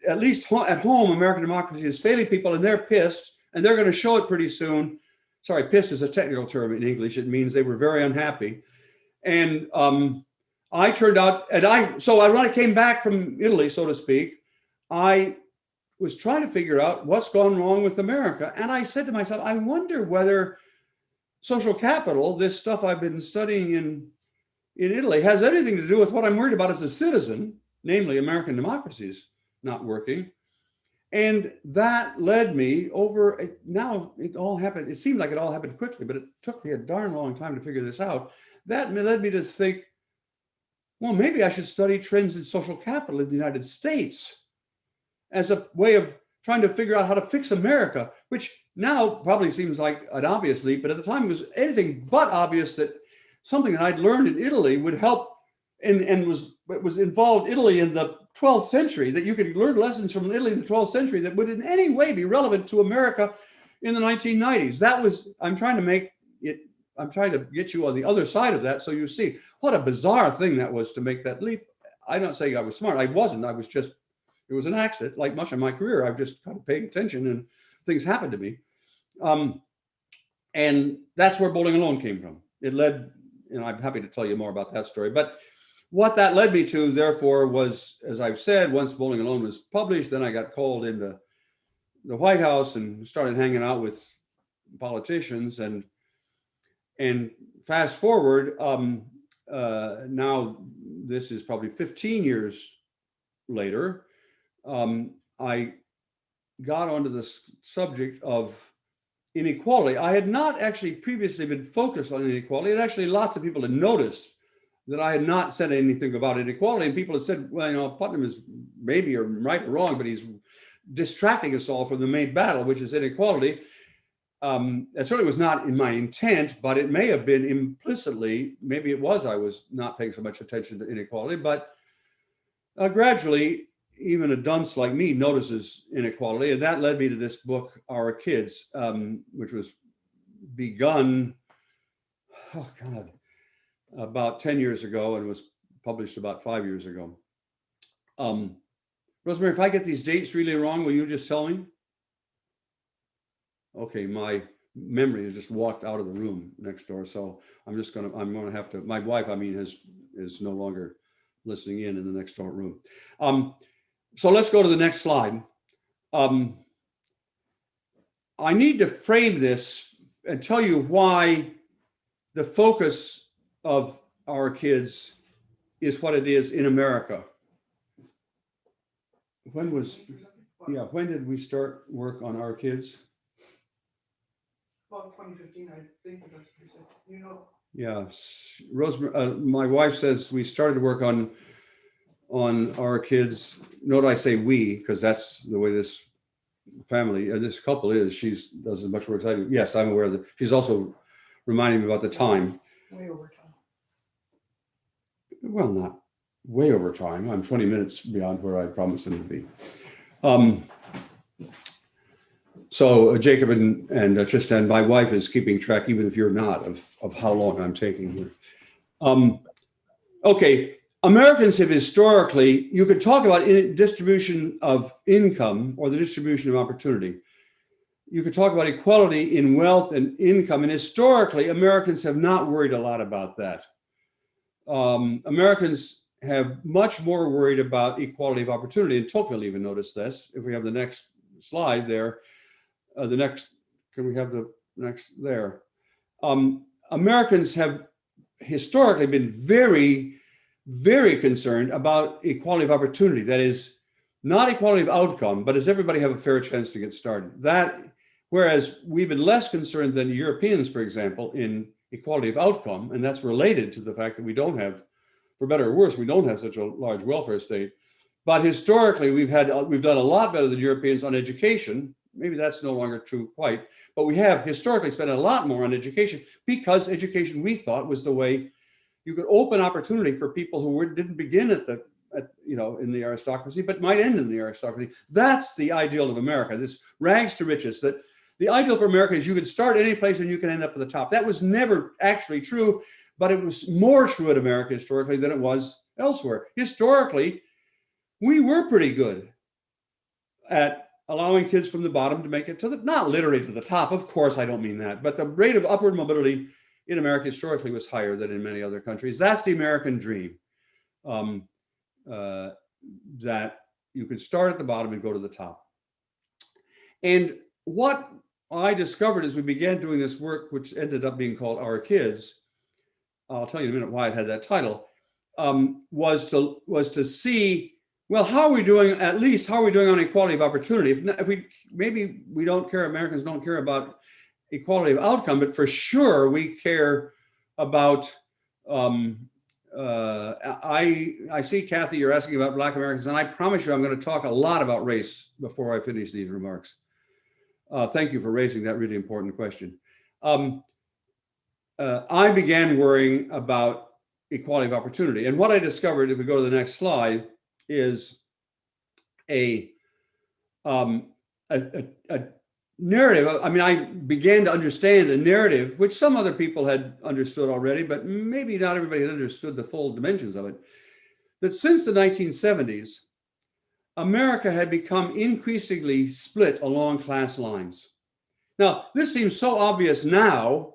at least at home, American democracy is failing people, and they're pissed, and they're going to show it pretty soon. Sorry, pissed is a technical term in English. It means they were very unhappy. And I turned out, so when I came back from Italy, so to speak, I was trying to figure out what's gone wrong with America. And I said to myself, I wonder whether social capital, this stuff I've been studying in Italy, has anything to do with what I'm worried about as a citizen, namely American democracy's not working. And that led me over, now it all happened, it seemed like it all happened quickly, but it took me a darn long time to figure this out. That led me to think, well, maybe I should study trends in social capital in the United States as a way of trying to figure out how to fix America, which now probably seems like an obvious leap, but at the time it was anything but obvious that something that I'd learned in Italy would help and was involved Italy in the 12th century, that you could learn lessons from Italy in the 12th century that would in any way be relevant to America in the 1990s. That was, I'm trying to get you on the other side of that so you see what a bizarre thing that was to make that leap. I'm not saying I was smart. I wasn't. I was just, it was an accident. Like much of my career, I've just kind of paying attention and things happened to me. And that's where Bowling Alone came from. It led, and I'm happy to tell you more about that story. But what that led me to, therefore, was, as I've said, once Bowling Alone was published, then I got called into the White House and started hanging out with politicians. And fast forward, now this is probably 15 years later, I got onto the subject of inequality. I had not actually previously been focused on inequality, and actually lots of people had noticed that I had not said anything about inequality, and people had said, well, you know, Putnam is maybe right or wrong, but he's distracting us all from the main battle, which is inequality. It certainly was not in my intent, but it may have been implicitly, maybe it was, I was not paying so much attention to inequality, but gradually, even a dunce like me notices inequality. And that led me to this book, Our Kids, which was begun, oh God, about 10 years ago and was published about 5 years ago. Rosemary, if I get these dates really wrong, will you just tell me? Okay, my memory has just walked out of the room next door. So I'm gonna have to, my wife, is no longer listening in the next door room. So let's go to the next slide. I need to frame this and tell you why the focus of Our Kids is what it is in America. When did we start work on Our Kids? About 2015, I think. You know. Yeah, Rosemary, my wife says we started work on Our Kids. Note I say we, because that's the way this family, this couple is, she's does as much work as I do. Yes, I'm aware that she's also reminding me about the time. Way over time. Well, not way over time. I'm 20 minutes beyond where I promised them to be. So Jacob and Tristan, my wife is keeping track, even if you're not, of how long I'm taking here. Okay, Americans have historically, you could talk about distribution of income or the distribution of opportunity. You could talk about equality in wealth and income, and historically, Americans have not worried a lot about that. Americans have much more worried about equality of opportunity, and Tocqueville even noticed this. If we have the next slide there, can we have the next there? Americans have historically been very, very concerned about equality of opportunity. That is, not equality of outcome, but does everybody have a fair chance to get started? Whereas we've been less concerned than Europeans, for example, in equality of outcome, and that's related to the fact that we don't have, for better or worse, we don't have such a large welfare state. But historically, we've done a lot better than Europeans on education. Maybe that's no longer true quite, but we have historically spent a lot more on education because education, we thought, was the way you could open opportunity for people who didn't begin in the aristocracy, but might end in the aristocracy. That's the ideal of America, this rags to riches. That the ideal for America is you could start any place and you can end up at the top. That was never actually true, but it was more true in America historically than it was elsewhere. Historically, we were pretty good at allowing kids from the bottom to make it to not literally to the top. Of course, I don't mean that, but the rate of upward mobility in America historically was higher than in many other countries. That's the American dream, that you could start at the bottom and go to the top. And what I discovered as we began doing this work, which ended up being called Our Kids, I'll tell you in a minute why it had that title, was to see, well, how are we doing on equality of opportunity? Maybe we don't care, Americans don't care about equality of outcome, but for sure we care about, I see, Kathy, you're asking about Black Americans, and I promise you I'm going to talk a lot about race before I finish these remarks. Thank you for raising that really important question. I began worrying about equality of opportunity, and what I discovered, if we go to the next slide, is a narrative. I mean, I began to understand a narrative which some other people had understood already, but maybe not everybody had understood the full dimensions of it, that since the 1970s, America had become increasingly split along class lines. Now, this seems so obvious now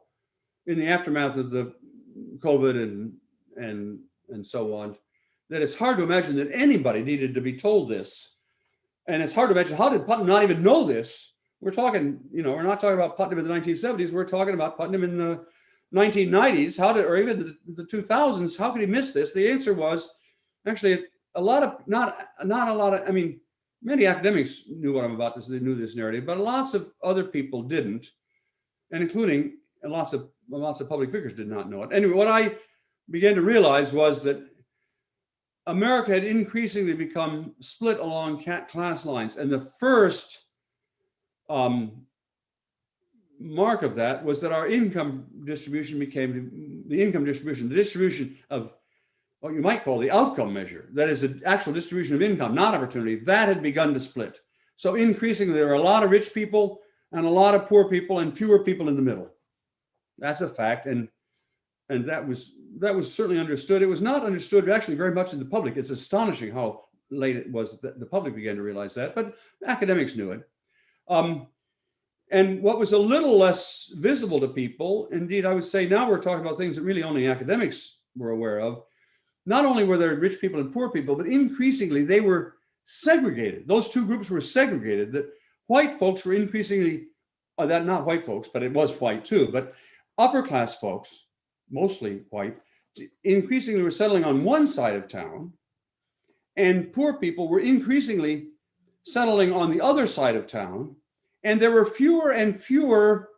in the aftermath of the COVID and so on, that it's hard to imagine that anybody needed to be told this. And it's hard to imagine, how did Putnam not even know this? We're talking, we're not talking about Putnam in the 1970s, we're talking about Putnam in the 1990s, or even the 2000s, how could he miss this? The answer was actually many academics knew what I'm about to say, they knew this narrative, but lots of other people didn't, and including lots of public figures did not know it. Anyway, what I began to realize was that America had increasingly become split along class lines. And the first mark of that was that our income distribution became the distribution of what you might call the outcome measure. That is the actual distribution of income, not opportunity. That had begun to split. So increasingly, there were a lot of rich people and a lot of poor people and fewer people in the middle. That's a fact. And that was certainly understood. It was not understood actually very much in the public. It's astonishing how late it was that the public began to realize that, but academics knew it. And what was a little less visible to people, indeed, I would say now we're talking about things that really only academics were aware of. Not only were there rich people and poor people, but increasingly they were segregated. Those two groups were segregated, that white folks were increasingly, not white folks, but it was white too, but upper class folks, mostly white, increasingly were settling on one side of town, and poor people were increasingly settling on the other side of town. And there were fewer and fewer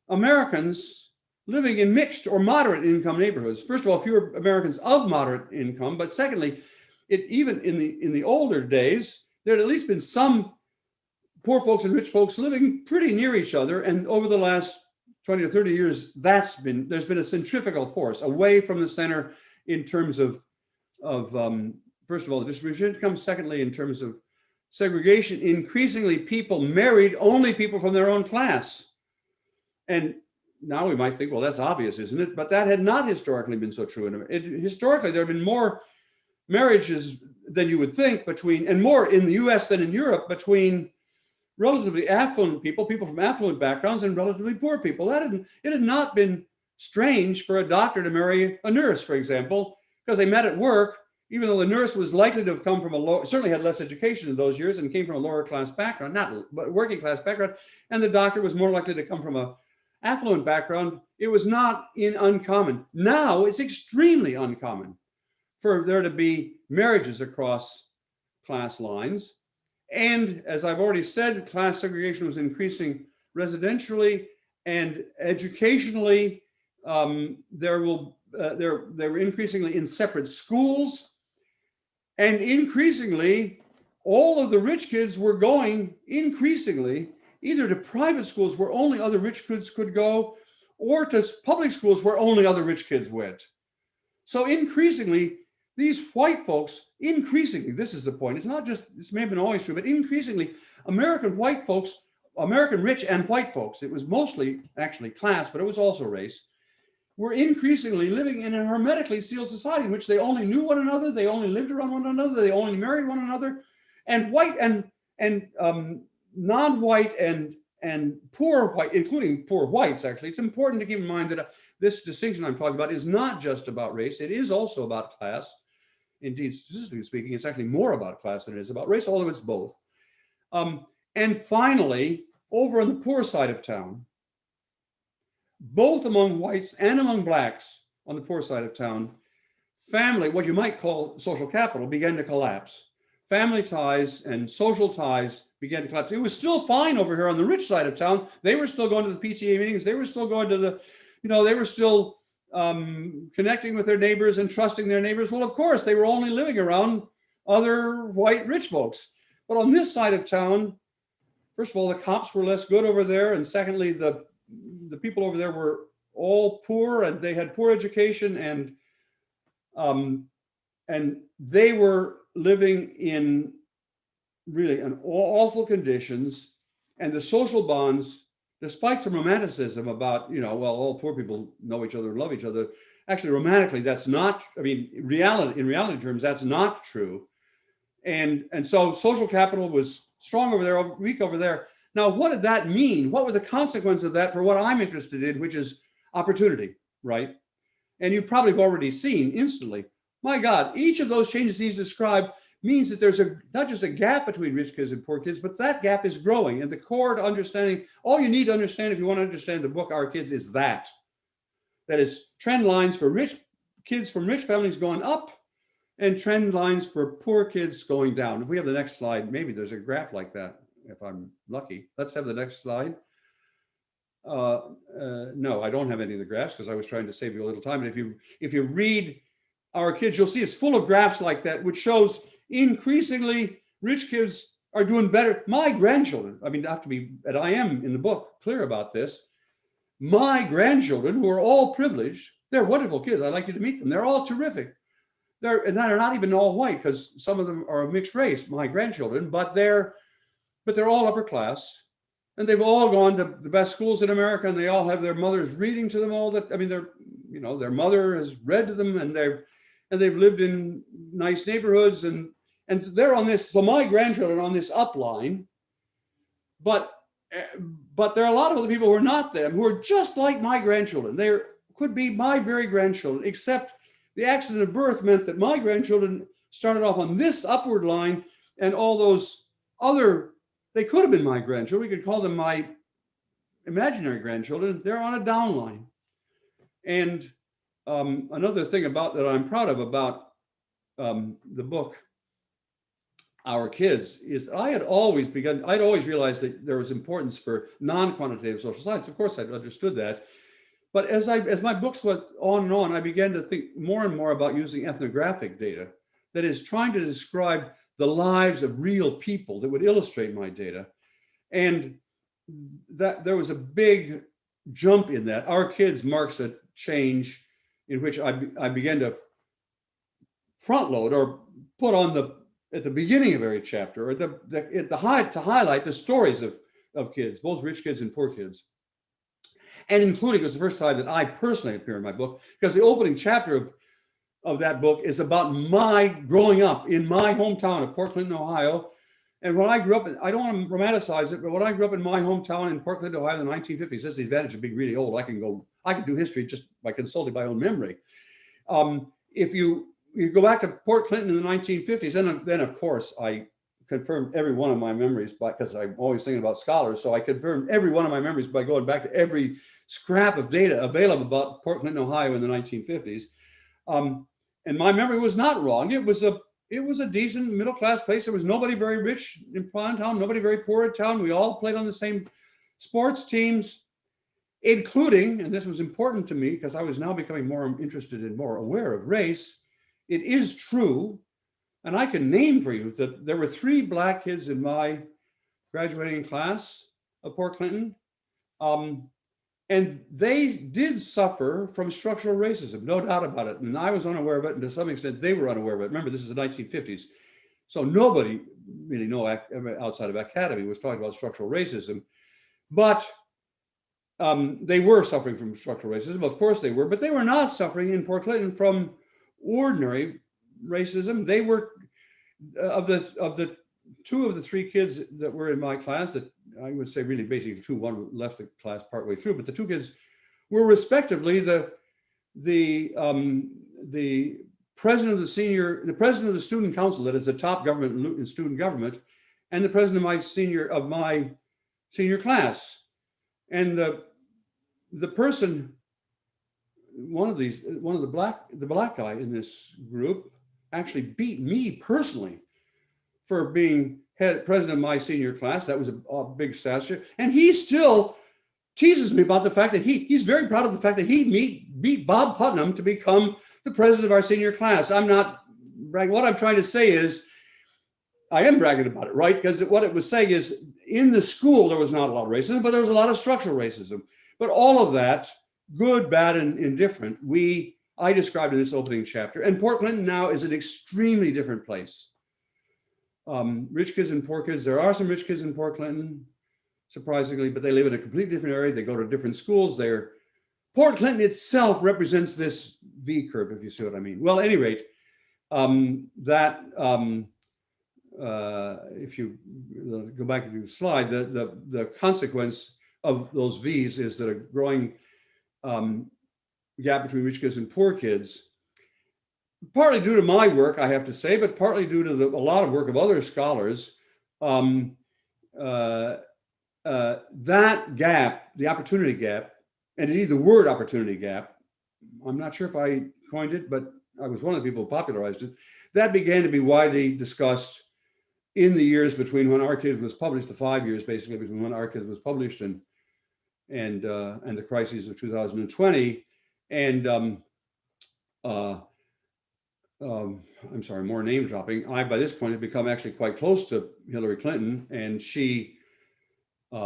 Americans living in mixed or moderate income neighborhoods. First of all, fewer Americans of moderate income, but secondly, even in the older days, there had at least been some poor folks and rich folks living pretty near each other. And over the last 20 or 30 years, there's been a centrifugal force away from the center in terms of first of all, the distribution of income. Secondly, in terms of segregation, increasingly people married only people from their own class. And now we might think, well, that's obvious, isn't it? But that had not historically been so true. Historically, there have been more marriages than you would think and more in the US than in Europe, between relatively affluent people from affluent backgrounds, and relatively poor people. It had not been strange for a doctor to marry a nurse, for example, because they met at work, even though the nurse was likely to have come from certainly had less education in those years and came from a lower class background, but working class background, and the doctor was more likely to come from a affluent background. It was not uncommon. Now it's extremely uncommon for there to be marriages across class lines. And as I've already said, class segregation was increasing residentially and educationally. They were increasingly in separate schools. And increasingly, all of the rich kids were going increasingly either to private schools where only other rich kids could go, or to public schools where only other rich kids went. So increasingly, these white folks, this is the point, it's not just, this may have been always true, but increasingly, American white folks, American rich and white folks, it was mostly actually class, but it was also race, were increasingly living in a hermetically sealed society in which they only knew one another, they only lived around one another, they only married one another, and white and non-white and poor white, including poor whites, actually. It's important to keep in mind that this distinction I'm talking about is not just about race, it is also about class. Indeed, statistically speaking, it's actually more about class than it is about race, although it's both. And finally, over on the poor side of town, both among whites and among blacks on the poor side of town, family, what you might call social capital, began to collapse. Family ties and social ties began to collapse. It was still fine over here on the rich side of town. They were still going to the PTA meetings. They were still going to they were still connecting with their neighbors and trusting their neighbors. Well, of course, they were only living around other white rich folks. But on this side of town, first of all, the cops were less good over there. And secondly, the people over there were all poor and they had poor education, and they were living in really awful conditions. And the social bonds, despite some romanticism about, well, all poor people know each other and love each other, actually romantically, that's not, in reality terms, that's not true. And so social capital was strong over there, weak over there. Now, what did that mean? What were the consequences of that for what I'm interested in, which is opportunity, right? And you probably have already seen instantly, my God, each of those changes he's described means that there's not just a gap between rich kids and poor kids, but that gap is growing. And the core to understanding, all you need to understand if you want to understand the book, Our Kids, is that is trend lines for rich kids from rich families going up and trend lines for poor kids going down. If we have the next slide, maybe there's a graph like that, if I'm lucky. Let's have the next slide. No, I don't have any of the graphs because I was trying to save you a little time. And if you read Our Kids, you'll see it's full of graphs like that, which shows increasingly rich kids are doing better. My grandchildren, and I am in the book clear about this, my grandchildren, who are all privileged, they're wonderful kids. I'd like you to meet them. They're all terrific. They're not even all white, because some of them are a mixed race, my grandchildren, but they're all upper class, and they've all gone to the best schools in America, and they all have their mothers reading to them all that. Their mother has read to them, and they've lived in nice neighborhoods, and they're on this. So my grandchildren are on this up line, but there are a lot of other people who are not them, who are just like my grandchildren. They could be my very grandchildren, except the accident of birth meant that my grandchildren started off on this upward line, and all those other, they could have been my grandchildren. We could call them my imaginary grandchildren. They're on a down line. And another thing that I'm proud of about the book, Our Kids, is I'd always realized that there was importance for non-quantitative social science. Of course, I'd understood that. But as my books went on and on, I began to think more and more about using ethnographic data, that is, trying to describe the lives of real people that would illustrate my data. And that there was a big jump in that. Our Kids marks a change in which I began to front load or put on at the beginning of every chapter, or to highlight the stories of kids, both rich kids and poor kids. And including, it was the first time that I personally appear in my book, because the opening chapter of that book is about my growing up in my hometown of Port Clinton, Ohio. And when I grew up, I don't want to romanticize it, but when I grew up in my hometown in Port Clinton, Ohio in the 1950s, that's the advantage of being really old. I can do history just by consulting my own memory. If you go back to Port Clinton in the 1950s, and then of course I confirmed every one of my memories because I'm always thinking about scholars. So I confirmed every one of my memories by going back to every scrap of data available about Port Clinton, Ohio in the 1950s. And my memory was not wrong. It was a decent middle-class place. There was nobody very rich in town, nobody very poor in town. We all played on the same sports teams, including, and this was important to me because I was now becoming more interested and more aware of race. It is true, and I can name for you that there were 3 Black kids in my graduating class of Port Clinton. And they did suffer from structural racism, no doubt about it. And I was unaware of it, and to some extent they were unaware of it. Remember, this is the 1950s. So nobody really outside of academy was talking about structural racism. But they were suffering from structural racism. Of course they were, but they were not suffering in Port Clinton from ordinary racism. They were, of the 2 of the 3 kids that were in my class, that I would say really basically 2, one left the class partway through, but the 2 kids were respectively the president of the student council, that is the top government in student government, and the president of my senior class. And the person, one of the black guy in this group actually beat me personally for being president of my senior class. That was a big stature. And he still teases me about the fact that he's very proud of the fact that he beat Bob Putnam to become the president of our senior class. I'm not bragging. What I'm trying to say is, I am bragging about it, right? Because what it was saying is, in the school, there was not a lot of racism, but there was a lot of structural racism. But all of that, good, bad, and indifferent, I described in this opening chapter. And Port Clinton now is an extremely different place. Rich kids and poor kids. There are some rich kids in Port Clinton, surprisingly, but they live in a completely different area. They go to different schools. Port Clinton itself represents this V curve, if you see what I mean. Well, at any rate, if you go back to the slide, the consequence of those V's is that a growing gap between rich kids and poor kids, partly due to my work, I have to say, but partly due to a lot of work of other scholars. That gap, the opportunity gap, and indeed the word opportunity gap, I'm not sure if I coined it, but I was one of the people who popularized it. That began to be widely discussed in the years between when Our Kids was published, the 5 years basically between when Our Kids was published and the crises of 2020. And I'm sorry, more name dropping. I, by this point, had become actually quite close to Hillary Clinton, and she, I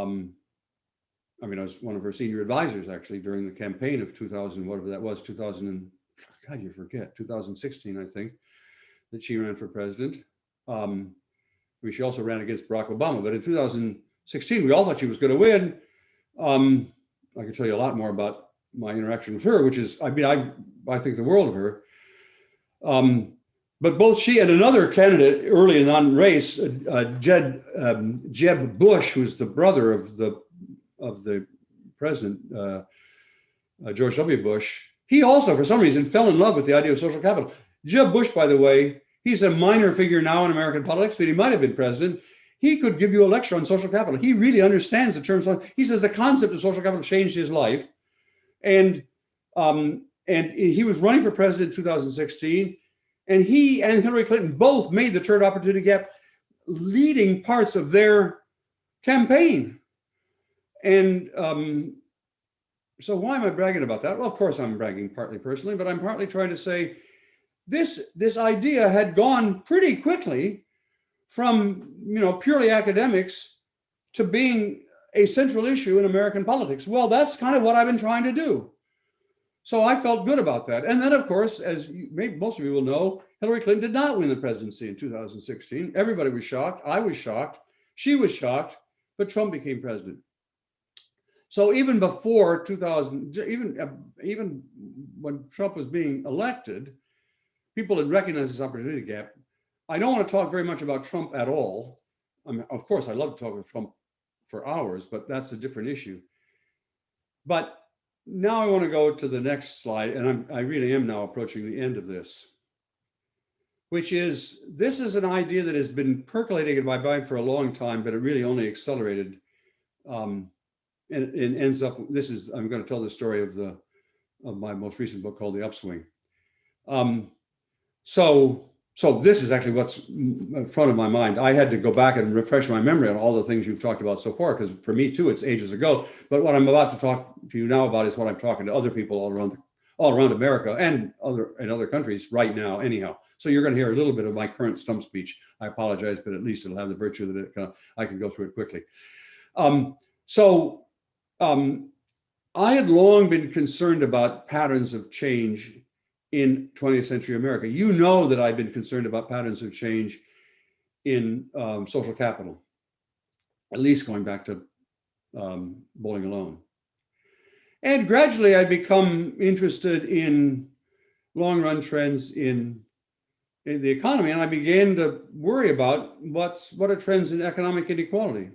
was one of her senior advisors actually during the campaign of 2000, whatever that was, 2016, I think, that she ran for president. She also ran against Barack Obama, but in 2016, we all thought she was going to win. I could tell you a lot more about my interaction with her, which is, I think the world of her. But both she and another candidate early in the race, Jeb Bush, who's the brother of the president, George W. Bush, he also, for some reason, fell in love with the idea of social capital. Jeb Bush, by the way, he's a minor figure now in American politics, but he might have been president. He could give you a lecture on social capital. He really understands the terms. He says the concept of social capital changed his life. And he was running for president in 2016. And he and Hillary Clinton both made the third opportunity gap leading parts of their campaign. And so why am I bragging about that? Well, of course I'm bragging partly personally, but I'm partly trying to say this idea had gone pretty quickly from purely academics to being a central issue in American politics. Well, that's kind of what I've been trying to do. So I felt good about that. And then, of course, as maybe most of you will know, Hillary Clinton did not win the presidency in 2016. Everybody was shocked. I was shocked. She was shocked, but Trump became president. So even before 2000, even when Trump was being elected, people had recognized this opportunity gap. I don't want to talk very much about Trump at all. I mean, of course, I love to talk with Trump for hours, but that's a different issue. But now I want to go to the next slide, and I really am now approaching the end of this, which is, this is an idea that has been percolating in my mind for a long time, but it really only accelerated. And ends up, I'm going to tell the story of my most recent book called The Upswing. So this is actually what's in front of my mind. I had to go back and refresh my memory on all the things you've talked about so far, because for me too, it's ages ago. But what I'm about to talk to you now about is what I'm talking to other people all around America and in other countries right now anyhow. So you're going to hear a little bit of my current stump speech. I apologize, but at least it'll have the virtue that I can go through it quickly. I had long been concerned about patterns of change in 20th century America. You know that I've been concerned about patterns of change in social capital, at least going back to Bowling Alone. And gradually I'd become interested in long-run trends in the economy, and I began to worry about what are trends in economic inequality.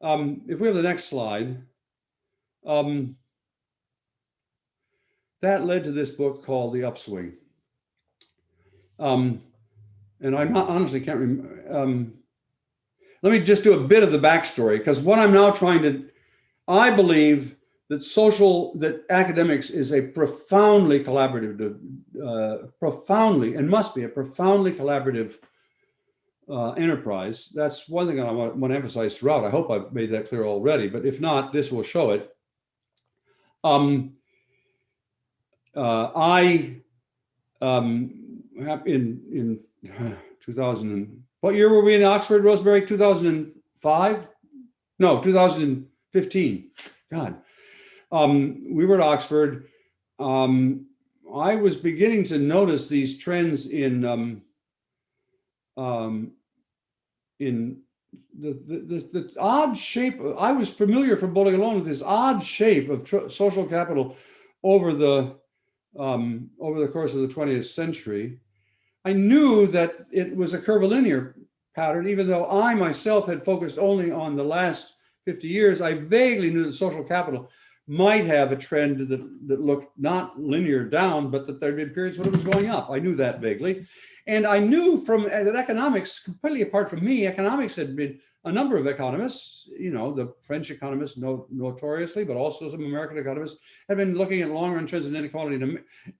If we have the next slide, that led to this book called The Upswing. And I honestly can't remember. Let me just do a bit of the backstory, because what I'm now I believe that academics is a profoundly collaborative, and must be a profoundly collaborative enterprise. That's one thing I want to emphasize throughout. I hope I've made that clear already, but if not, this will show it. In 2000, what year were we in Oxford, Rosemary? 2005? No, 2015. God. We were at Oxford. I was beginning to notice these trends in the odd shape. I was familiar from Bowling Alone with this odd shape of social capital over the course of the 20th century. I knew that it was a curvilinear pattern, even though I myself had focused only on the last 50 years. I vaguely knew that social capital might have a trend that looked not linear down, but that there'd been periods when it was going up. I knew that vaguely. And I knew that economics, completely apart from me, economics had been a number of economists, the French economists notoriously, but also some American economists had been looking at long-run trends in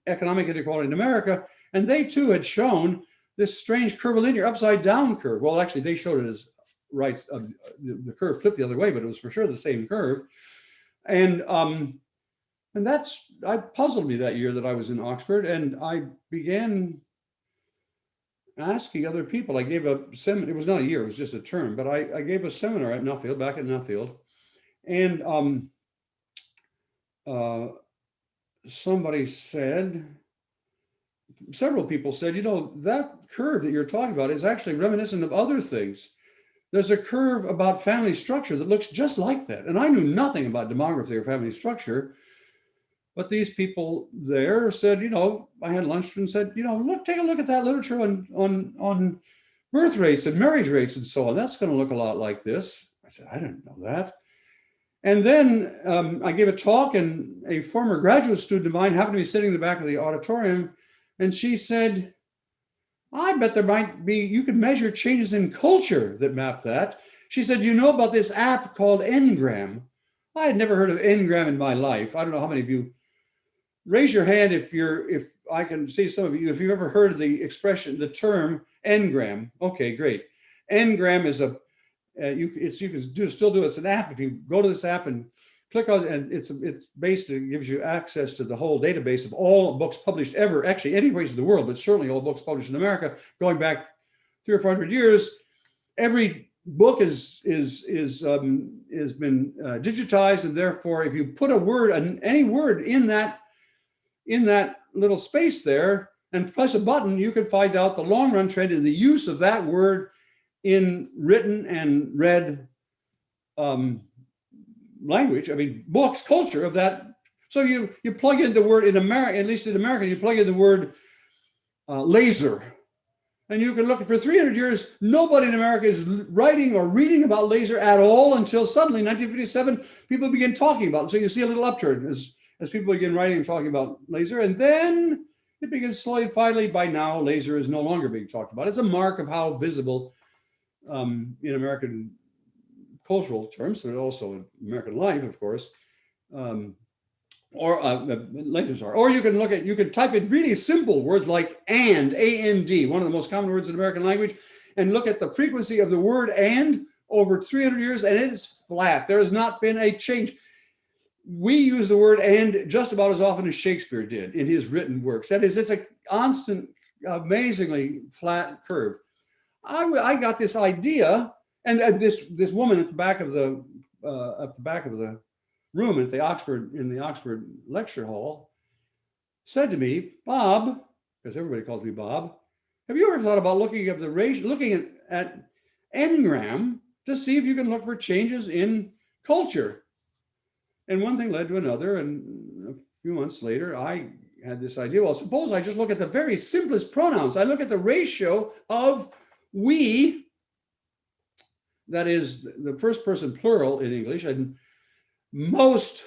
economic inequality in America. And they too had shown this strange curvilinear upside down curve. Well, actually they showed it as right, the curve flipped the other way, but it was for sure the same curve. And that puzzled me that year that I was in Oxford, and I began asking other people. I gave a seminar. It was not a year, it was just a term, but I gave a seminar at Nuffield, back at Nuffield. And somebody said, several people said, that curve that you're talking about is actually reminiscent of other things. There's a curve about family structure that looks just like that. And I knew nothing about demography or family structure, but these people there said, I had lunch and said, take a look at that literature on birth rates and marriage rates and so on. That's going to look a lot like this. I said, I didn't know that. And then I gave a talk, and a former graduate student of mine happened to be sitting in the back of the auditorium, and she said, I bet there might be, you could measure changes in culture that map that. She said, about this app called Ngram? I had never heard of Ngram in my life. I don't know how many of you, raise your hand if I can see some of you, if you've ever heard of the expression, the term Ngram. Okay, great. Ngram is you can still do it. It's an app. If you go to this app and click on it, and it's basically gives you access to the whole database of all books published ever, actually any place in the world, but certainly all books published in America, going back 300 or 400 years. Every book has been digitized, and therefore, if you put a word, any word in that little space there, and press a button, you can find out the long run trend in the use of that word in written and read language. I mean, books, culture of that. So you plug in the word in America, at least in America, you plug in the word laser. And you can look for 300 years, nobody in America is writing or reading about laser at all until suddenly, 1957, people begin talking about it. So you see a little upturn as people begin writing and talking about laser. And then it begins slowly, finally, by now, laser is no longer being talked about. It's a mark of how visible in American cultural terms, but also in American life, of course, lasers are. Or you can type in really simple words like and, A-N-D, one of the most common words in American language, and look at the frequency of the word and over 300 years, and it's flat. There has not been a change. We use the word and just about as often as Shakespeare did in his written works. That is, it's a constant, amazingly flat curve. I got this idea, and this woman at the back of the room in the Oxford lecture hall said to me, Bob, because everybody calls me Bob, have you ever thought about looking at Ngram to see if you can look for changes in culture? And one thing led to another, and a few months later, I had this idea. Well, suppose I just look at the very simplest pronouns. I look at the ratio of we, that is the first person plural in English, and most,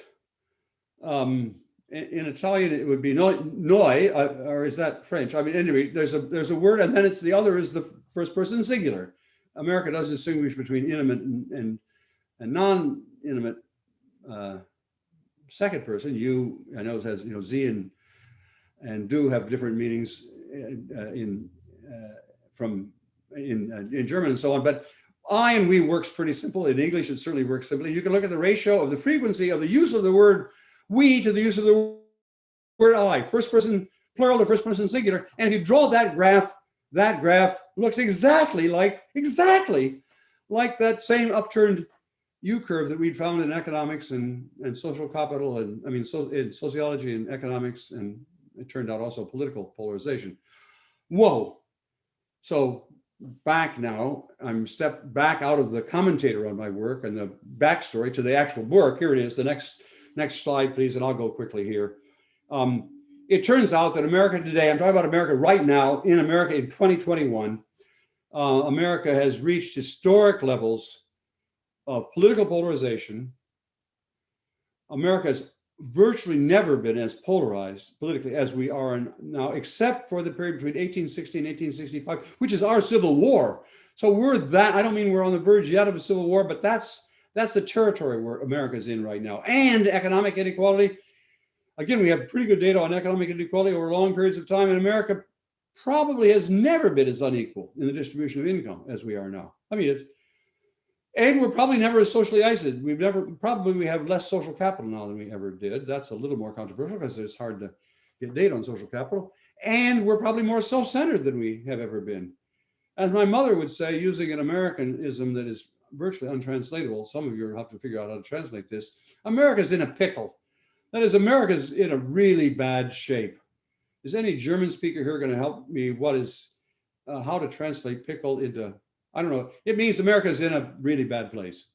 in Italian, it would be noi, or is that French? I mean, anyway, there's a word, and then the other is the first person singular. America does distinguish between intimate and non-intimate second person. You, I know it has, Sie and du have different meanings in German and so on, but I and we works pretty simple. In English, it certainly works simply. You can look at the ratio of the frequency of the use of the word we to the use of the word I, first person plural to first person singular. And if you draw that graph looks exactly like that same upturned U curve that we'd found in economics and social capital, and in sociology and economics, and it turned out also political polarization. Whoa. So back now, I'm stepped back out of the commentator on my work and the backstory to the actual work. Here it is. The next slide, please, and I'll go quickly here. It turns out that America today, I'm talking about America right now, in America in 2021, America has reached historic levels of political polarization. America has virtually never been as polarized politically as we are now, except for the period between 1860 and 1865, which is our Civil War. So we're that, I don't mean we're on the verge yet of a civil war, but that's the territory where America's in right now. And economic inequality. Again, we have pretty good data on economic inequality over long periods of time, and America probably has never been as unequal in the distribution of income as we are now. I mean, and we're probably never as socially isolated. We have less social capital now than we ever did. That's a little more controversial because it's hard to get data on social capital. And we're probably more self-centered than we have ever been. As my mother would say, using an Americanism that is virtually untranslatable, some of you will have to figure out how to translate this, America's in a pickle. That is, America's in a really bad shape. Is any German speaker here going to help me how to translate pickle into, I don't know. It means America's in a really bad place.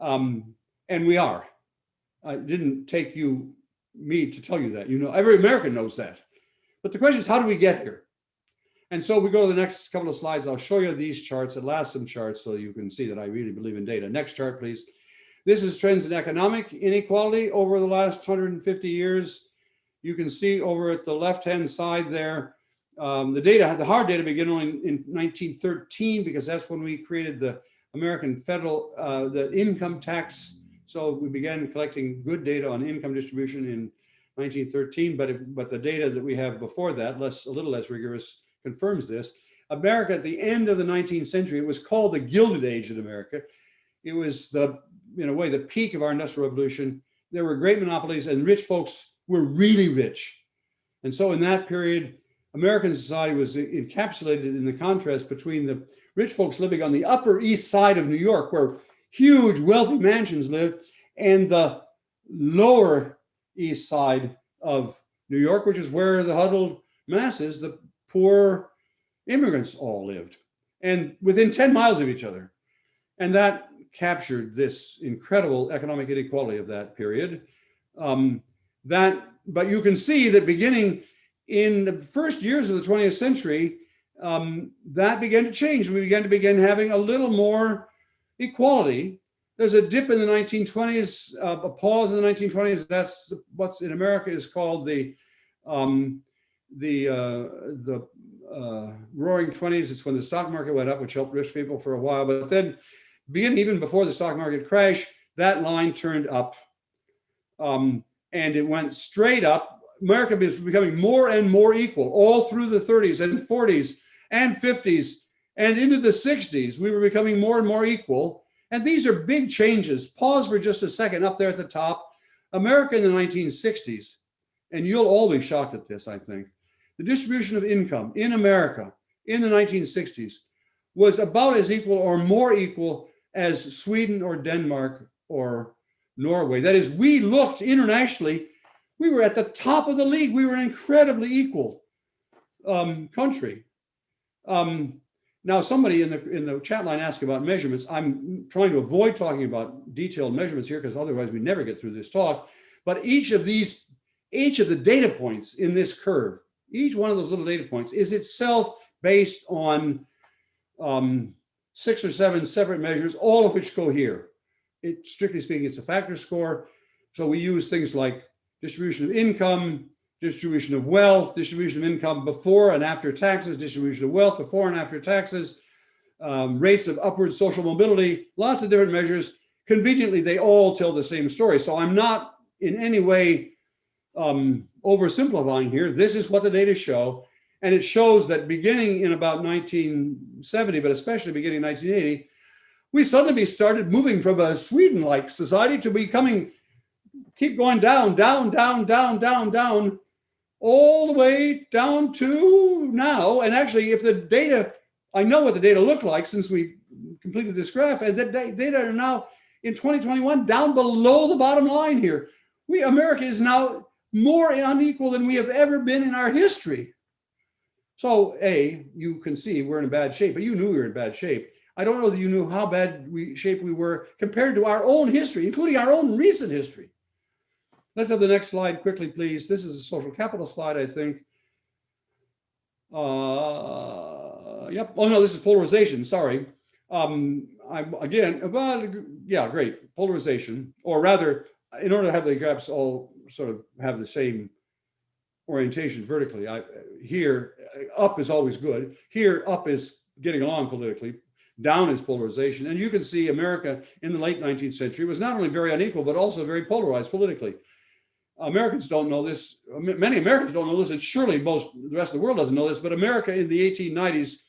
And we are. It didn't take me to tell you that. Every American knows that. But the question is, how do we get here? And so we go to the next couple of slides. I'll show you these charts, some charts, so you can see that I really believe in data. Next chart, please. This is trends in economic inequality over the last 150 years. You can see over at the left-hand side there, the hard data began only in 1913, because that's when we created the American federal, the income tax. So we began collecting good data on income distribution in 1913, but the data that we have before that, a little less rigorous, confirms this. America at the end of the 19th century, it was called the Gilded Age in America. It was in a way, the peak of our industrial revolution. There were great monopolies, and rich folks were really rich. And so in that period, American society was encapsulated in the contrast between the rich folks living on the Upper East Side of New York, where huge wealthy mansions lived, and the Lower East Side of New York, which is where the huddled masses, the poor immigrants, all lived, and within 10 miles of each other. And that captured this incredible economic inequality of that period. But you can see that beginning in the first years of the 20th century, that began to change. We began having a little more equality. There's a dip in the 1920s, a pause in the 1920s. That's what's in America is called the Roaring 20s. It's when the stock market went up, which helped rich people for a while. But then, beginning even before the stock market crash, that line turned up, and it went straight up. America is becoming more and more equal all through the 30s and 40s and 50s and into the 60s. We were becoming more and more equal. And these are big changes. Pause for just a second up there at the top. America in the 1960s, and you'll all be shocked at this, I think. The distribution of income in America in the 1960s was about as equal or more equal as Sweden or Denmark or Norway. That is, we looked internationally, we were at the top of the league. We were an incredibly equal country. Now, somebody in the chat line asked about measurements. I'm trying to avoid talking about detailed measurements here because otherwise we never get through this talk. But each of the data points in this curve, each one of those little data points is itself based on 6 or 7 separate measures, all of which go here. Strictly speaking, it's a factor score. So we use things like distribution of income, distribution of wealth, distribution of income before and after taxes, distribution of wealth before and after taxes, rates of upward social mobility, lots of different measures. Conveniently, they all tell the same story. So I'm not in any way oversimplifying here. This is what the data show. And it shows that beginning in about 1970, but especially beginning in 1980, we suddenly started moving from a Sweden-like society to keep going down, all the way down to now. And actually, if the data, I know what the data look like since we completed this graph, and the data are now in 2021 down below the bottom line here. America is now more unequal than we have ever been in our history. So you can see we're in bad shape, but you knew we were in bad shape. I don't know that you knew how bad shape we were compared to our own history, including our own recent history. Let's have the next slide quickly, please. This is a social capital slide, I think. Yep. Oh, no, this is polarization. Sorry. Great. Polarization, or rather, in order to have the graphs all sort of have the same orientation vertically, here, up is always good. Here, up is getting along politically. Down is polarization. And you can see America in the late 19th century was not only very unequal, but also very polarized politically. Americans don't know this. Many Americans don't know this, and surely the rest of the world doesn't know this, but America in the 1890s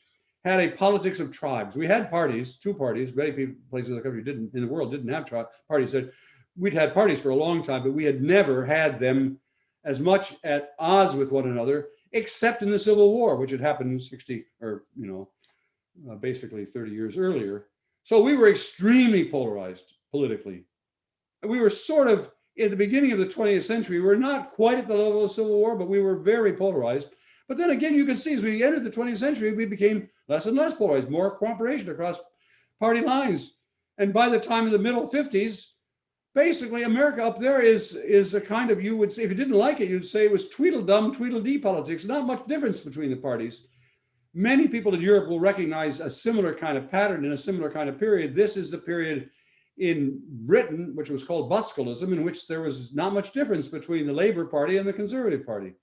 had a politics of tribes. We had parties, 2 parties. Many places in the country in the world didn't have parties. We'd had parties for a long time, but we had never had them as much at odds with one another, except in the Civil War, which had happened basically 30 years earlier. So we were extremely polarized politically. We were sort of, at the beginning of the 20th century, we were not quite at the level of the Civil War, but we were very polarized. But then again, you can see as we entered the 20th century, we became less and less polarized, more cooperation across party lines. And by the time of the middle 50s, basically America up there is a kind of, you would say, if you didn't like it, you'd say it was Tweedledum, Tweedledee politics, not much difference between the parties. Many people in Europe will recognize a similar kind of pattern in a similar kind of period. This is the period in Britain, which was called Boscolism, in which there was not much difference between the Labour Party and the Conservative Party.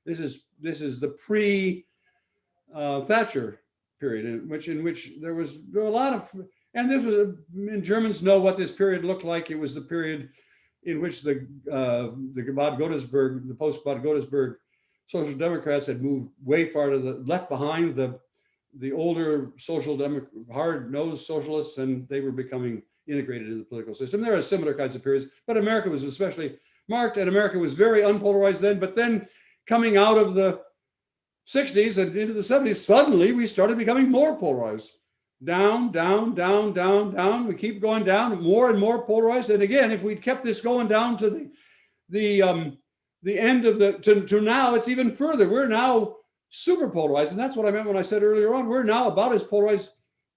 This is the pre-Thatcher period, in which there was a lot of, and this was, and Germans know what this period looked like. It was the period in which the Bad Godesberg, the post-Bad Godesberg Social Democrats had moved way far to the left behind the older hard-nosed socialists, and they were becoming integrated in the political system. There are similar kinds of periods, but America was especially marked, and America was very unpolarized then. But then coming out of the 60s and into the 70s, suddenly we started becoming more polarized. down, down, down, down, down. We keep going down, more and more polarized. And again, if we kept this going down to the end of to now, it's even further. We're now super polarized, and that's what I meant when I said earlier on. We're now about as polarized,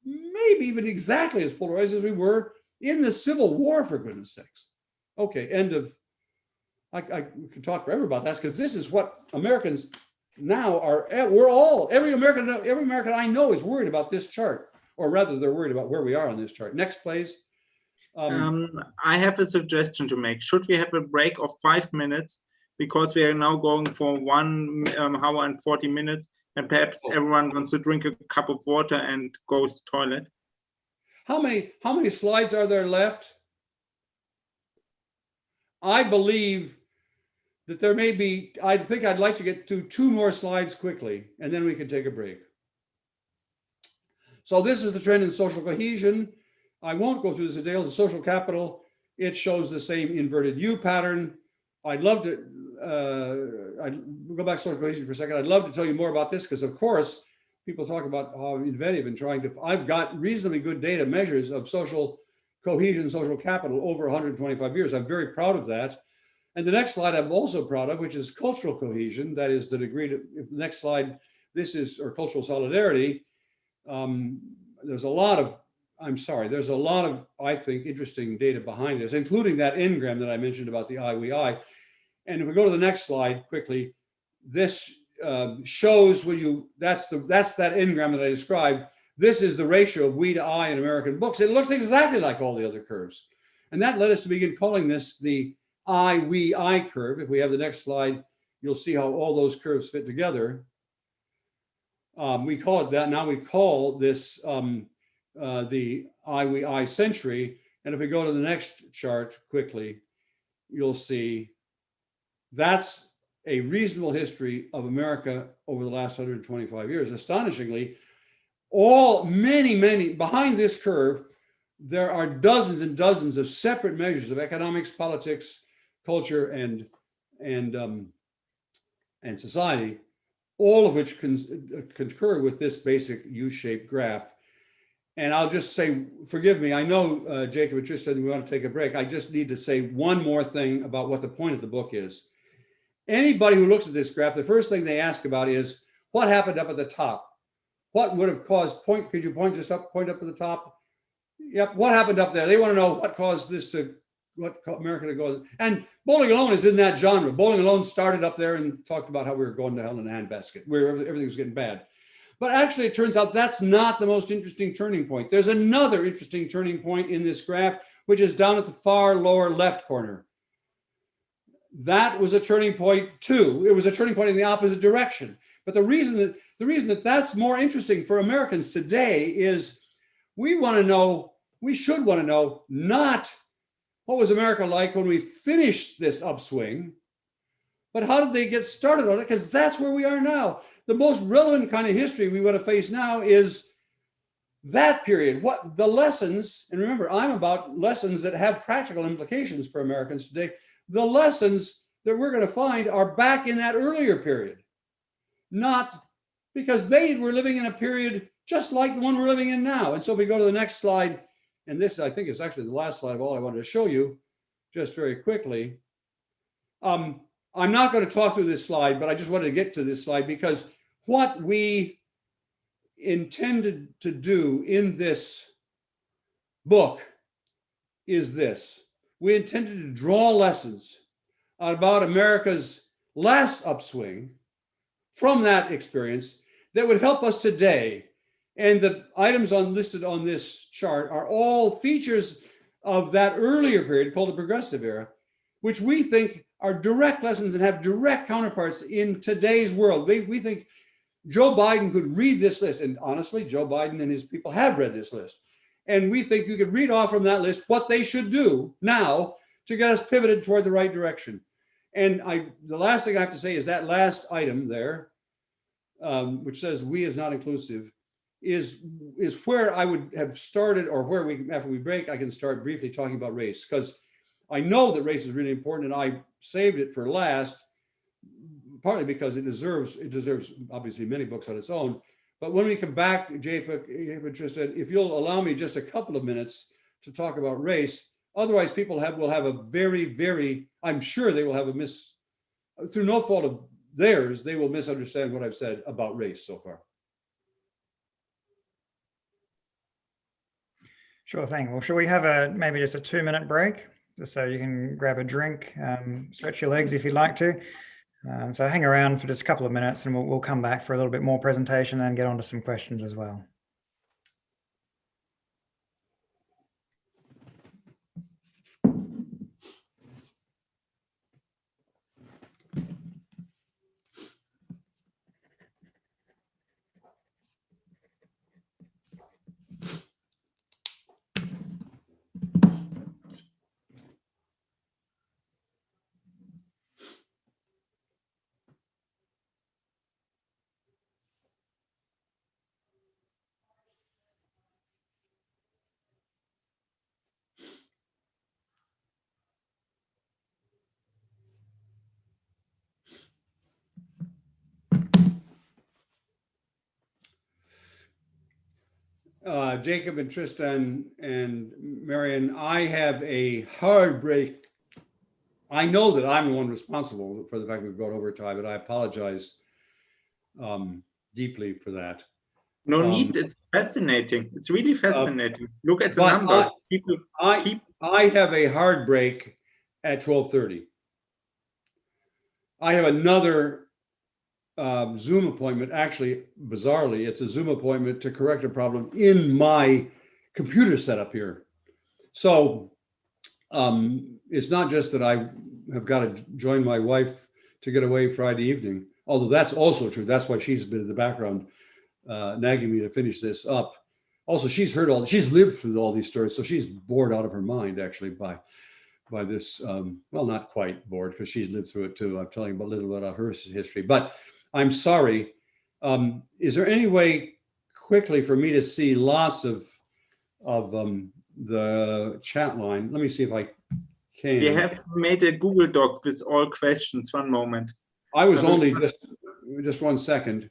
maybe even exactly as polarized as we were in the Civil War, for goodness sakes. Okay, end of. I could talk forever about that because this is what Americans now are. Every American I know is worried about this chart, or rather, they're worried about where we are on this chart. Next, please. I have a suggestion to make. Should we have a break of 5 minutes, because we are now going for 1 hour and 40 minutes, and perhaps everyone wants to drink a cup of water and goes to the toilet? How many slides are there left? I believe that there may be, I think I'd like to get to 2 more slides quickly, and then we can take a break. So this is the trend in social cohesion. I won't go through this in detail. The social capital, it shows the same inverted U pattern. I'd love to, I'd go back to social cohesion for a second. I'd love to tell you more about this because, of course, people talk about how inventive and trying to, I've got reasonably good data measures of social cohesion, social capital over 125 years. I'm very proud of that. And the next slide I'm also proud of, which is cultural cohesion. That is the degree to, next slide, this is, or cultural solidarity. There's a lot of, there's a lot of, I think, interesting data behind this, including that engram that I mentioned about the I, we, I. And if we go to the next slide quickly, this shows when you, that's that engram that I described. This is the ratio of we to I in American books. It looks exactly like all the other curves. And that led us to begin calling this the I, we, I curve. If we have the next slide, you'll see how all those curves fit together. We call it that. Now we call this the I, we, I century. And if we go to the next chart quickly, you'll see that's a reasonable history of America over the last 125 years. Astonishingly, many, behind this curve, there are dozens and dozens of separate measures of economics, politics, culture, and society, all of which concur with this basic U-shaped graph. And I'll just say, forgive me, I know Jacob and Tristan, we want to take a break. I just need to say one more thing about what the point of the book is. Anybody who looks at this graph, the first thing they ask about is what happened up at the top? What would have caused, could you point up to the top? Yep, what happened up there? They want to know what caused this to, what America to go. And Bowling Alone is in that genre. Bowling Alone started up there and talked about how we were going to hell in a handbasket, where everything was getting bad. But actually, it turns out that's not the most interesting turning point. There's another interesting turning point in this graph, which is down at the far lower left corner. That was a turning point too. It was a turning point in the opposite direction. But the reason that that's more interesting for Americans today is we should want to know not what was America like when we finished this upswing, but how did they get started on it? Because that's where we are now. The most relevant kind of history we want to face now is that period. What the lessons, and remember, I'm about lessons that have practical implications for Americans today. The lessons that we're going to find are back in that earlier period, not because they were living in a period just like the one we're living in now. And so if we go to the next slide, and this I think is actually the last slide of all I wanted to show you, just very quickly. I'm not going to talk through this slide, but I just wanted to get to this slide because what we intended to do in this book is this. We intended to draw lessons about America's last upswing from that experience that would help us today. And the items listed on this chart are all features of that earlier period called the progressive era, which we think are direct lessons and have direct counterparts in today's world. We think Joe Biden could read this list, and honestly, Joe Biden and his people have read this list. And we think you could read off from that list what they should do now to get us pivoted toward the right direction. And the last thing I have to say is that last item there, which says we is not inclusive, is where I would have started, or where after we break, I can start briefly talking about race, because I know that race is really important, and I saved it for last, partly because it deserves obviously many books on its own, But when we come back, Jacob, if you'll allow me just a couple of minutes to talk about race, otherwise people will have a very, I'm sure they will have through no fault of theirs, they will misunderstand what I've said about race so far. Sure thing. Well, shall we have maybe just a 2-minute break, just so you can grab a drink, stretch your legs if you'd like to. So hang around for just a couple of minutes and we'll come back for a little bit more presentation and get on to some questions as well. Jacob and Tristan and Marion, I have a hard break. I know that I'm the one responsible for the fact we've gone overtime, and I apologize deeply for that. No need. It's fascinating. It's really fascinating. Look at the numbers. I have a hard break at 12:30. I have another Zoom appointment. Actually, bizarrely, it's a Zoom appointment to correct a problem in my computer setup here. So it's not just that I have got to join my wife to get away Friday evening, although that's also true. That's why she's been in the background nagging me to finish this up. Also, she's lived through all these stories, so she's bored out of her mind actually by this. Well, not quite bored, because she's lived through it too. I'm telling you a little bit of her history, but I'm sorry. Is there any way quickly for me to see lots of the chat line? Let me see if I can. We have made a Google Doc with all questions. One moment. I was only just 1 second.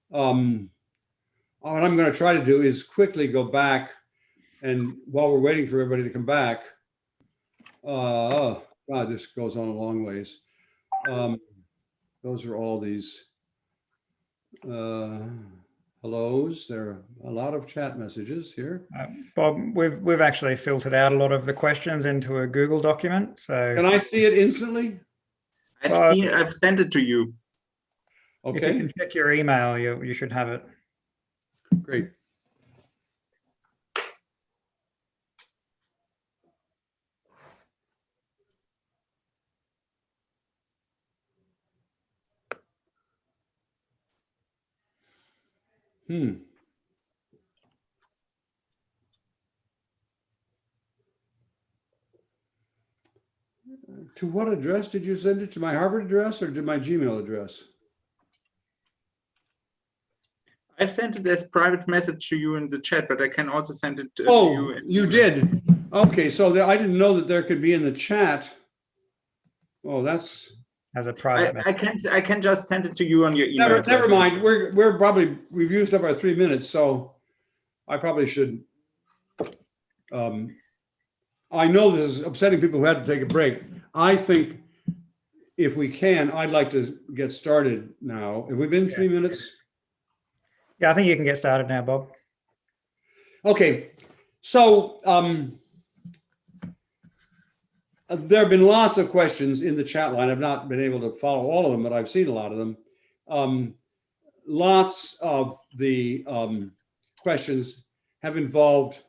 What I'm going to try to do is quickly go back, and while we're waiting for everybody to come back, God, this goes on a long ways. Those are all these hellos. There are a lot of chat messages here. Bob, we've actually filtered out a lot of the questions into a Google document. So can I see it instantly? I've sent it to you. Okay. If you can check your email, you should have it. Great. To what address did you send it? To my Harvard address or to my Gmail address? I've sent it as private message to you in the chat, but I can also send it to you. Oh, you did? Okay, so I didn't know that there could be in the chat. Oh, that's as a private. I can just send it to you on your email. Never mind. We've used up our 3 minutes, so I probably should. I know this is upsetting people who had to take a break. I think if we can, I'd like to get started now. Have we been 3 minutes? Yeah, I think you can get started now, Bob. Okay, so there have been lots of questions in the chat line. I've not been able to follow all of them, but I've seen a lot of them. Lots of the questions have involved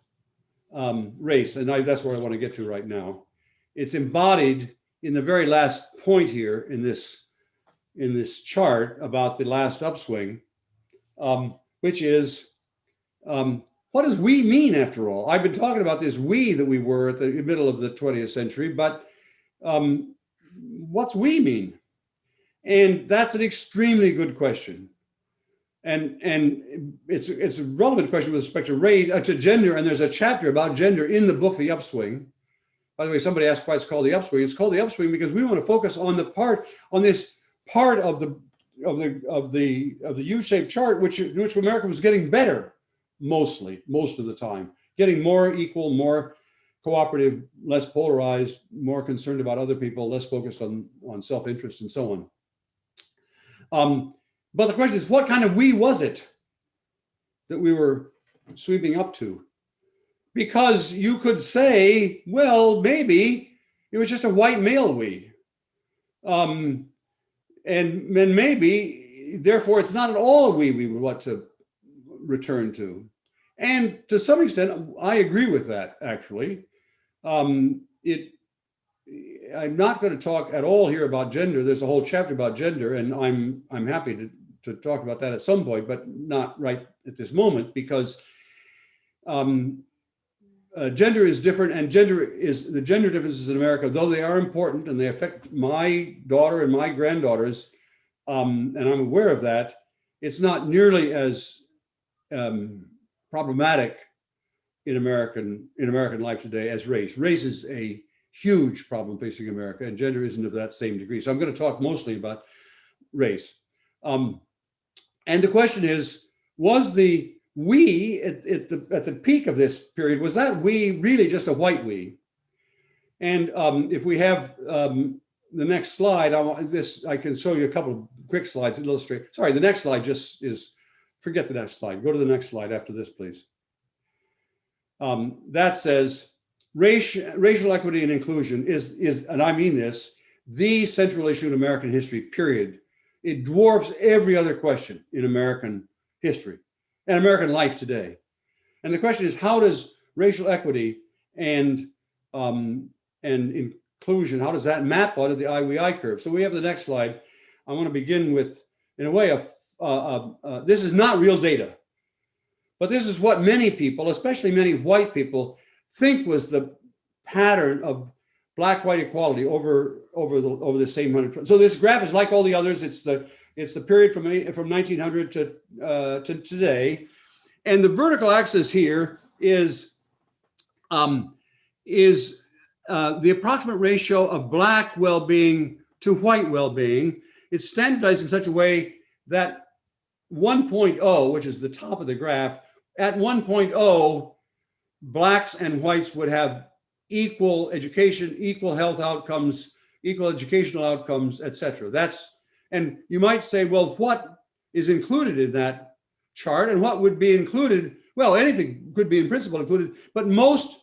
race, and that's where I want to get to right now. It's embodied in the very last point here in this chart about the last upswing, which is what does we mean after all? I've been talking about this we that we were at the middle of the 20th century, but what's we mean? And that's an extremely good question. And it's a relevant question with respect to race, to gender, and there's a chapter about gender in the book, The Upswing. By the way, somebody asked why it's called The Upswing. It's called The Upswing because we want to focus on this part of U-shaped chart, which America was getting better most of the time, getting more equal, more cooperative, less polarized, more concerned about other people, less focused on self-interest and so on. But the question is, what kind of we was it that we were sweeping up to? Because you could say, well, maybe it was just a white male we. And then maybe, therefore, it's not at all we would want to return to. And to some extent, I agree with that, actually. I'm not going to talk at all here about gender. There's a whole chapter about gender, and I'm happy to talk about that at some point, but not right at this moment, because gender is different, and the gender differences in America, though they are important and they affect my daughter and my granddaughters, and I'm aware of that, it's not nearly as problematic in American life today as race. Race is a huge problem facing America, and gender isn't of that same degree. So I'm going to talk mostly about race. And the question is, was the we at the peak of this period, was that we really just a white we? And if we have the next slide, I can show you a couple of quick slides that illustrate. Sorry, the next slide just is, forget the next slide. Go to the next slide after this, please. That says racial equity and inclusion is, and I mean this, the central issue in American history, period. It dwarfs every other question in American history and American life today. And the question is, how does racial equity and inclusion, how does that map onto the IWI curve? So we have the next slide. I want to begin with, in a way, this is not real data, but this is what many people, especially many white people, think was the pattern of black-white equality over the same 100. So this graph is like all the others. It's the period from 1900 to today, and the vertical axis here is the approximate ratio of black well-being to white well-being. It's standardized in such a way that 1.0, which is the top of the graph, at 1.0, blacks and whites would have equal education, equal health outcomes, equal educational outcomes, etc. And you might say, well, what is included in that chart and what would be included? Well, anything could be in principle included, but most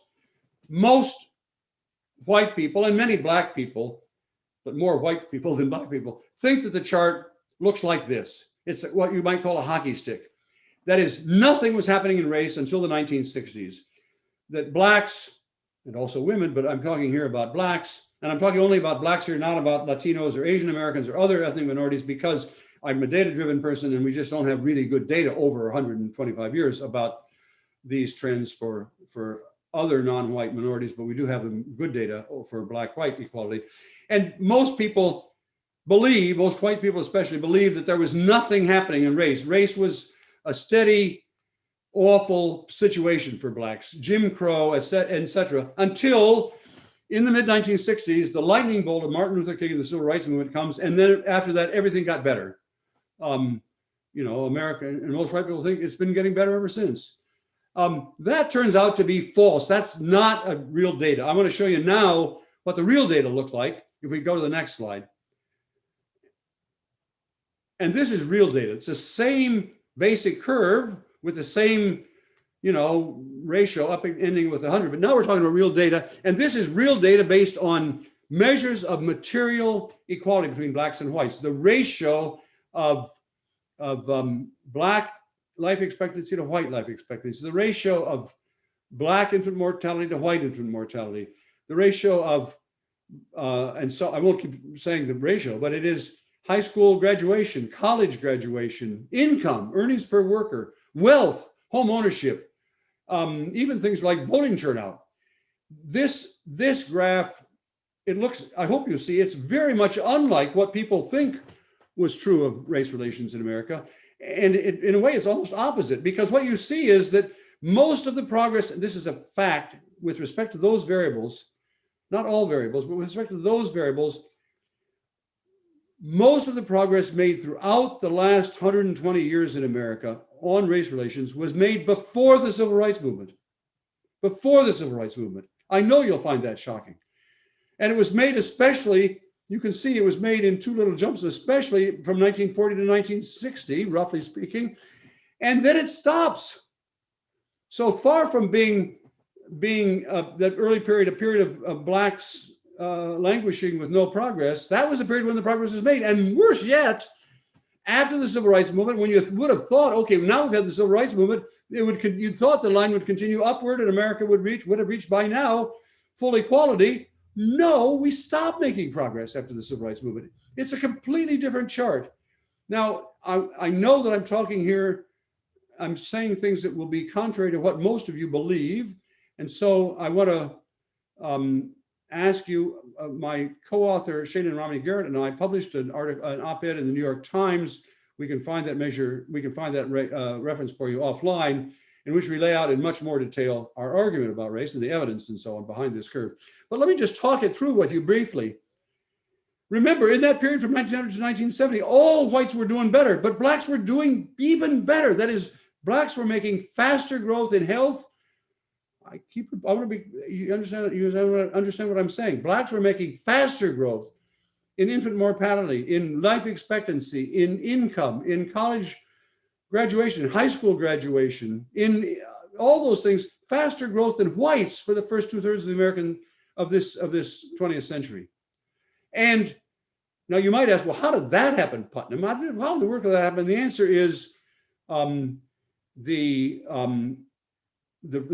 white people and many black people, but more white people than black people, think that the chart looks like this. It's what you might call a hockey stick. That is, nothing was happening in race until the 1960s. That blacks, and also women, but I'm talking here about blacks, and I'm talking only about blacks here, not about Latinos or Asian Americans or other ethnic minorities, because I'm a data-driven person and we just don't have really good data over 125 years about these trends for other non-white minorities, but we do have good data for black-white equality. And most people believe, most white people especially, believe that there was nothing happening in race. Race was a steady, awful situation for blacks, Jim Crow, etc., until in the mid-1960s, the lightning bolt of Martin Luther King and the Civil Rights Movement comes, and then after that, everything got better. America and most white people think it's been getting better ever since. That turns out to be false. That's not a real data. I'm going to show you now what the real data look like if we go to the next slide. And this is real data. It's the same basic curve with the same, ratio up and ending with 100. But now we're talking about real data. And this is real data based on measures of material equality between blacks and whites. The ratio of black life expectancy to white life expectancy, the ratio of black infant mortality to white infant mortality, the ratio of, and so I won't keep saying the ratio, but it is high school graduation, college graduation, income, earnings per worker, wealth, home ownership, even things like voting turnout. This graph, it looks, I hope you see, it's very much unlike what people think was true of race relations in America. And in a way, it's almost opposite, because what you see is that most of the progress, and this is a fact with respect to those variables, not all variables, but with respect to those variables, most of the progress made throughout the last 120 years in America on race relations was made before the Civil Rights Movement. Before the Civil Rights Movement. I know you'll find that shocking. And it was made especially, you can see it was made in two little jumps, especially from 1940 to 1960, roughly speaking. And then it stops. So far from being that early period, a period of blacks languishing with no progress, that was a period when the progress was made. And worse yet, after the Civil Rights Movement, when you would have thought, okay, now we've had the Civil Rights Movement, you thought the line would continue upward and America would have reached by now full equality. No, we stopped making progress after the Civil Rights Movement. It's a completely different chart. Now, I know that I'm talking here, I'm saying things that will be contrary to what most of you believe. And so I want to ask you, my co-author, Shannon Romney Garrett, and I published an op-ed in the New York Times. We can find that reference for you offline, in which we lay out in much more detail our argument about race and the evidence and so on behind this curve. But let me just talk it through with you briefly. Remember, in that period from 1900 to 1970, all whites were doing better, but blacks were doing even better. That is, blacks were making faster growth in health. You understand what I'm saying. Blacks were making faster growth in infant mortality, in life expectancy, in income, in college graduation, high school graduation, in all those things, faster growth than whites for the first 2/3 of the American of this 20th century. And now you might ask, well, how did that happen, Putnam? How did the work of that happen? The answer is the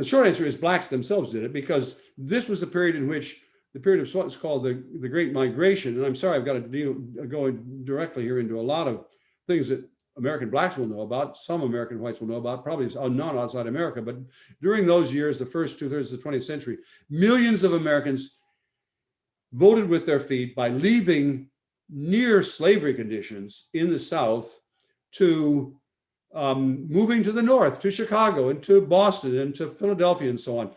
short answer is blacks themselves did it, because this was the period in which the period of what's called the Great Migration. And I'm sorry, I've got to go directly here into a lot of things that American blacks will know about, some American whites will know about, probably not outside America. But during those years, the first 2/3 of the 20th century, millions of Americans voted with their feet by leaving near slavery conditions in the South to moving to the north, to Chicago and to Boston and to Philadelphia and so on.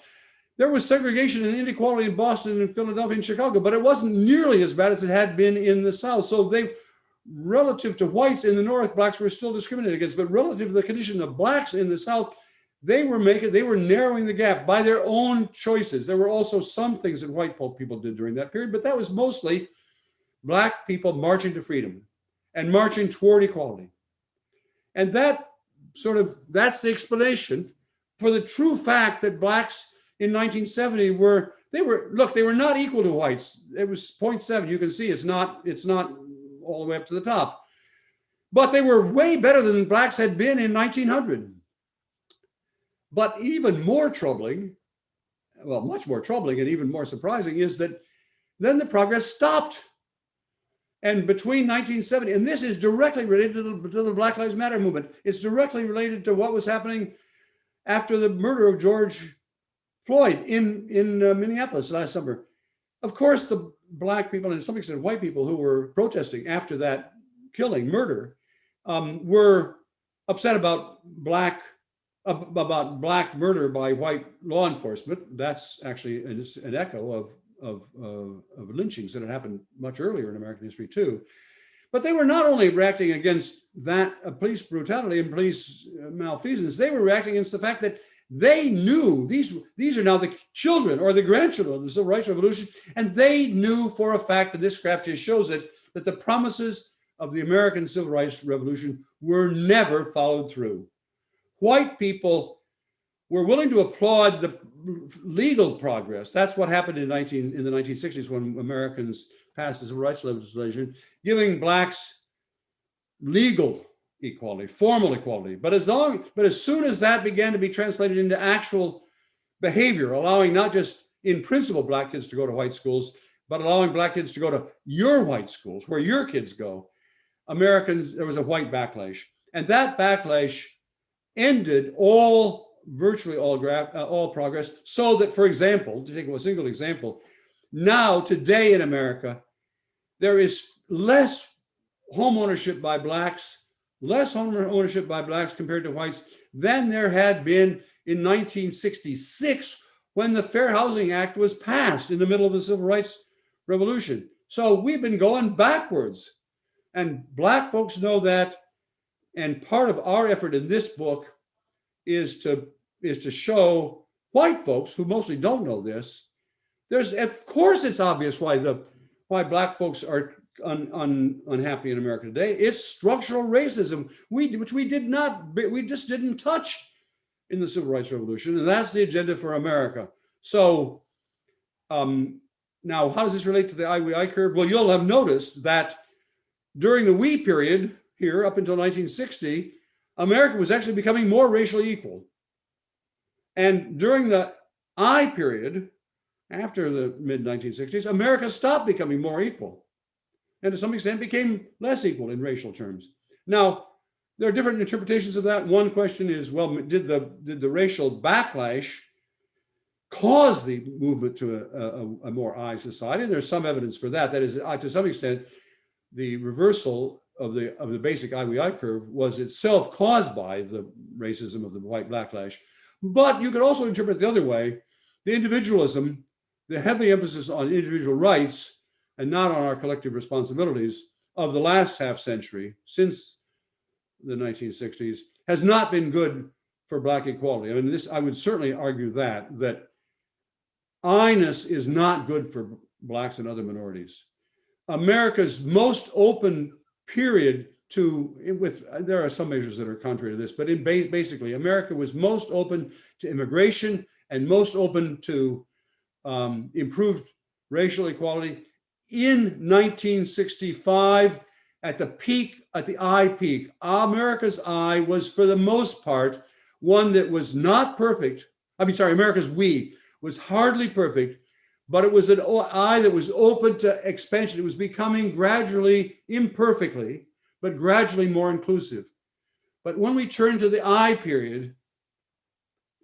There was segregation and inequality in Boston and Philadelphia and Chicago, but it wasn't nearly as bad as it had been in the South. So relative to whites in the North, blacks were still discriminated against, but relative to the condition of blacks in the South, they were narrowing the gap by their own choices. There were also some things that white people did during that period, but that was mostly black people marching to freedom and marching toward equality. And that's the explanation for the true fact that blacks in 1970 they were not equal to whites. It was 0.7. You can see it's not all the way up to the top. But they were way better than blacks had been in 1900. But even more troubling, well, much more troubling and even more surprising, is that then the progress stopped. And between 1970, and this is directly related to the Black Lives Matter movement. It's directly related to what was happening after the murder of George Floyd in Minneapolis last summer. Of course, the black people and to some extent white people who were protesting after that murder, were upset about black murder by white law enforcement. That's actually an echo of lynchings that had happened much earlier in American history too. But they were not only reacting against that police brutality and police malfeasance, they were reacting against the fact that they knew these are now the children or the grandchildren of the Civil Rights Revolution, and they knew for a fact, and this graph just shows it, that the promises of the American Civil Rights Revolution were never followed through. White people were willing to applaud the legal progress. That's what happened in the 1960s when Americans passed the civil rights legislation, giving blacks legal equality, formal equality. But as soon as that began to be translated into actual behavior, allowing not just in principle black kids to go to white schools, but allowing black kids to go to your white schools, where your kids go, there was a white backlash. And that backlash ended virtually all progress, so that, for example, to take a single example, now today in America, there is less home ownership by blacks compared to whites than there had been in 1966 when the Fair Housing Act was passed in the middle of the Civil Rights Revolution. So we've been going backwards. And Black folks know that. And part of our effort in this book is to show white folks who mostly don't know this. Of course, it's obvious why Black folks are unhappy in America today. It's structural racism, which we just didn't touch in the Civil Rights Revolution, and that's the agenda for America. So now, how does this relate to the I curve? Well, you'll have noticed that during the we period here up until 1960, America was actually becoming more racially equal. And during the I period, after the mid-1960s, America stopped becoming more equal and to some extent became less equal in racial terms. Now, there are different interpretations of that. One question is, well, did the racial backlash cause the movement to a more I society? And there's some evidence for that. That is, to some extent, the reversal of the basic I curve was itself caused by the racism of the white backlash. But you could also interpret it the other way. The individualism, the heavy emphasis on individual rights and not on our collective responsibilities of the last half century, since the 1960s, has not been good for Black equality. I mean, I would certainly argue that I-ness is not good for Blacks and other minorities. America's most open period there are some measures that are contrary to this, but basically, America was most open to immigration and most open to improved racial equality in 1965 at the I peak. America's I was, for the most part, one that was not perfect. America's we was hardly perfect, but it was an I that was open to expansion. It was becoming gradually, imperfectly, but gradually more inclusive. But when we turned to the I period,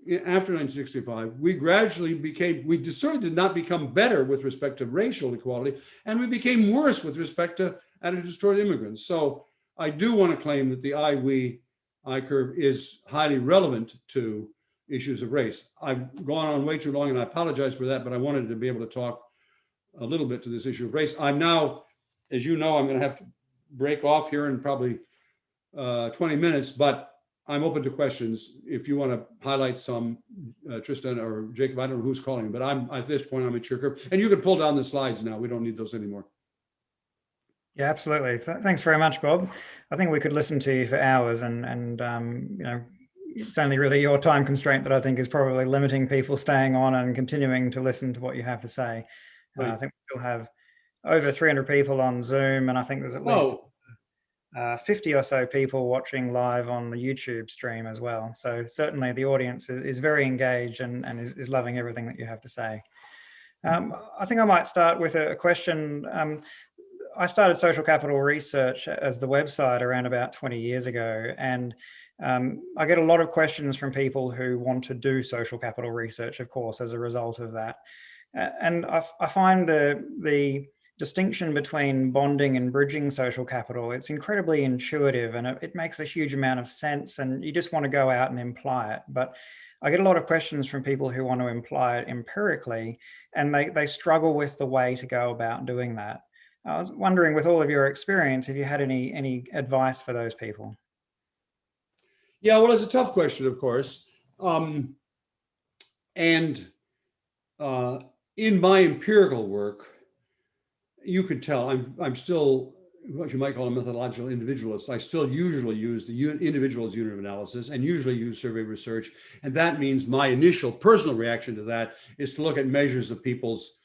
after 1965, we certainly did not become better with respect to racial equality, and we became worse with respect to attitudes toward immigrants. So I do want to claim that the I curve is highly relevant to issues of race. I've gone on way too long, and I apologize for that, but I wanted to be able to talk a little bit to this issue of race. I'm now, as you know, I'm going to have to break off here in probably 20 minutes, but I'm open to questions. If you want to highlight some, Tristan or Jacob, I don't know who's calling, but at this point, I'm at your curve. And you can pull down the slides now. We don't need those anymore. Yeah, absolutely. Thanks very much, Bob. I think we could listen to you for hours, and it's only really your time constraint that I think is probably limiting people staying on and continuing to listen to what you have to say. Right. I think we still have over 300 people on Zoom, and I think there's at least 50 or so people watching live on the YouTube stream as well. So certainly the audience is very engaged and is loving everything that you have to say. I think I might start with a question. I started Social Capital Research as the website around about 20 years ago, and I get a lot of questions from people who want to do social capital research, of course, as a result of that. And I find the distinction between bonding and bridging social capital, it's incredibly intuitive, and it makes a huge amount of sense, and you just want to go out and imply it. But I get a lot of questions from people who want to imply it empirically, and they struggle with the way to go about doing that. I was wondering, with all of your experience, if you had any advice for those people. Yeah, well, it's a tough question, of course. In my empirical work, you could tell I'm still what you might call a methodological individualist. I still usually use the individual as unit of analysis and usually use survey research. And that means my initial personal reaction to that is to look at measures of people's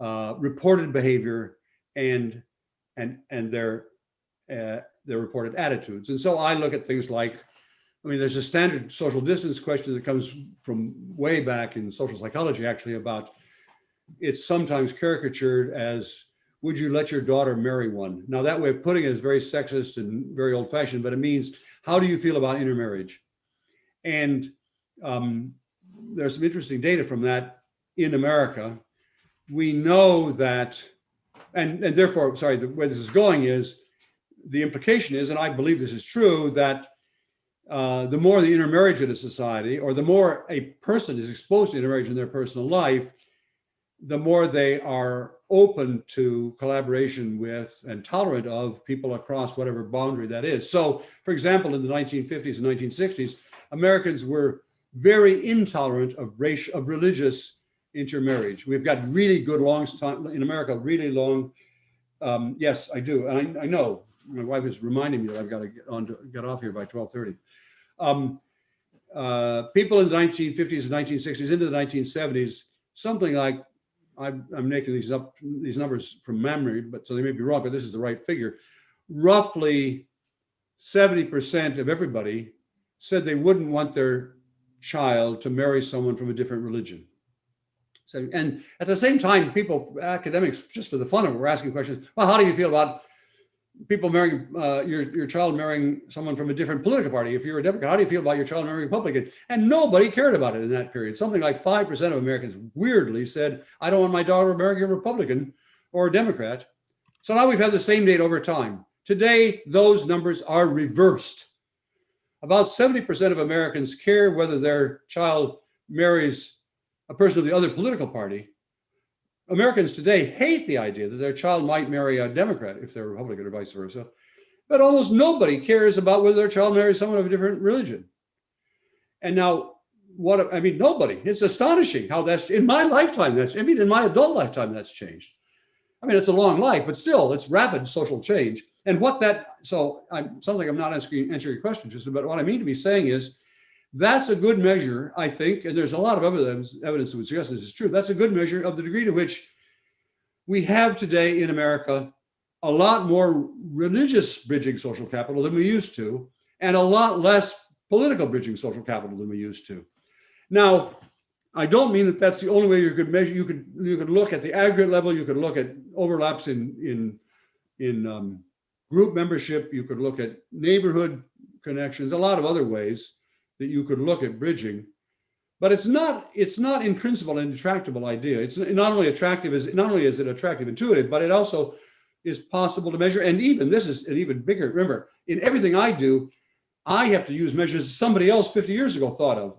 reported behavior and their reported attitudes. And so I look at things like, there's a standard social distance question that comes from way back in social psychology, actually, about it's sometimes caricatured as, would you let your daughter marry one? Now, that way of putting it is very sexist and very old fashioned, but it means, how do you feel about intermarriage? And there's some interesting data from that in America. We know that, and therefore, where this is going is, the implication is, and I believe this is true, that the more the intermarriage in a society, or the more a person is exposed to intermarriage in their personal life, the more they are open to collaboration with and tolerant of people across whatever boundary that is. So, for example, in the 1950s and 1960s, Americans were very intolerant of religious intermarriage. We've got really good in America, really long. Yes, I do, and I know my wife is reminding me that I've got to get off here by 12:30. People in the 1950s and 1960s into the 1970s, something like, I'm making these numbers from memory, but so they may be wrong, but this is the right figure. Roughly 70% of everybody said they wouldn't want their child to marry someone from a different religion. So, and at the same time, academics, just for the fun of it, were asking questions. Well, how do you feel about people marrying your child marrying someone from a different political party? If you're a Democrat, how do you feel about your child marrying a Republican? And nobody cared about it in that period. Something like 5% of Americans weirdly said, I don't want my daughter marrying a Republican or a Democrat. So now we've had the same date over time. Today, those numbers are reversed. About 70% of Americans care whether their child marries a person of the other political party. Americans today hate the idea that their child might marry a Democrat if they're Republican or vice versa. But almost nobody cares about whether their child marries someone of a different religion. And now, nobody. It's astonishing how that's, in my lifetime, in my adult lifetime, that's changed. I mean, it's a long life, but still, it's rapid social change. And sounds like I'm not answering your question, just about what I mean to be saying is, that's a good measure, I think, and there's a lot of evidence that would suggest this is true. That's a good measure of the degree to which we have today in America a lot more religious bridging social capital than we used to, and a lot less political bridging social capital than we used to. Now, I don't mean that that's the only way you could measure. You could look at the aggregate level. You could look at overlaps in group membership. You could look at neighborhood connections. A lot of other ways that you could look at bridging, but it's not in principle an intractable idea. It's not only is it attractive, intuitive, but it also is possible to measure. And even this is an even bigger. Remember, in everything I do, I have to use measures somebody else 50 years ago thought of.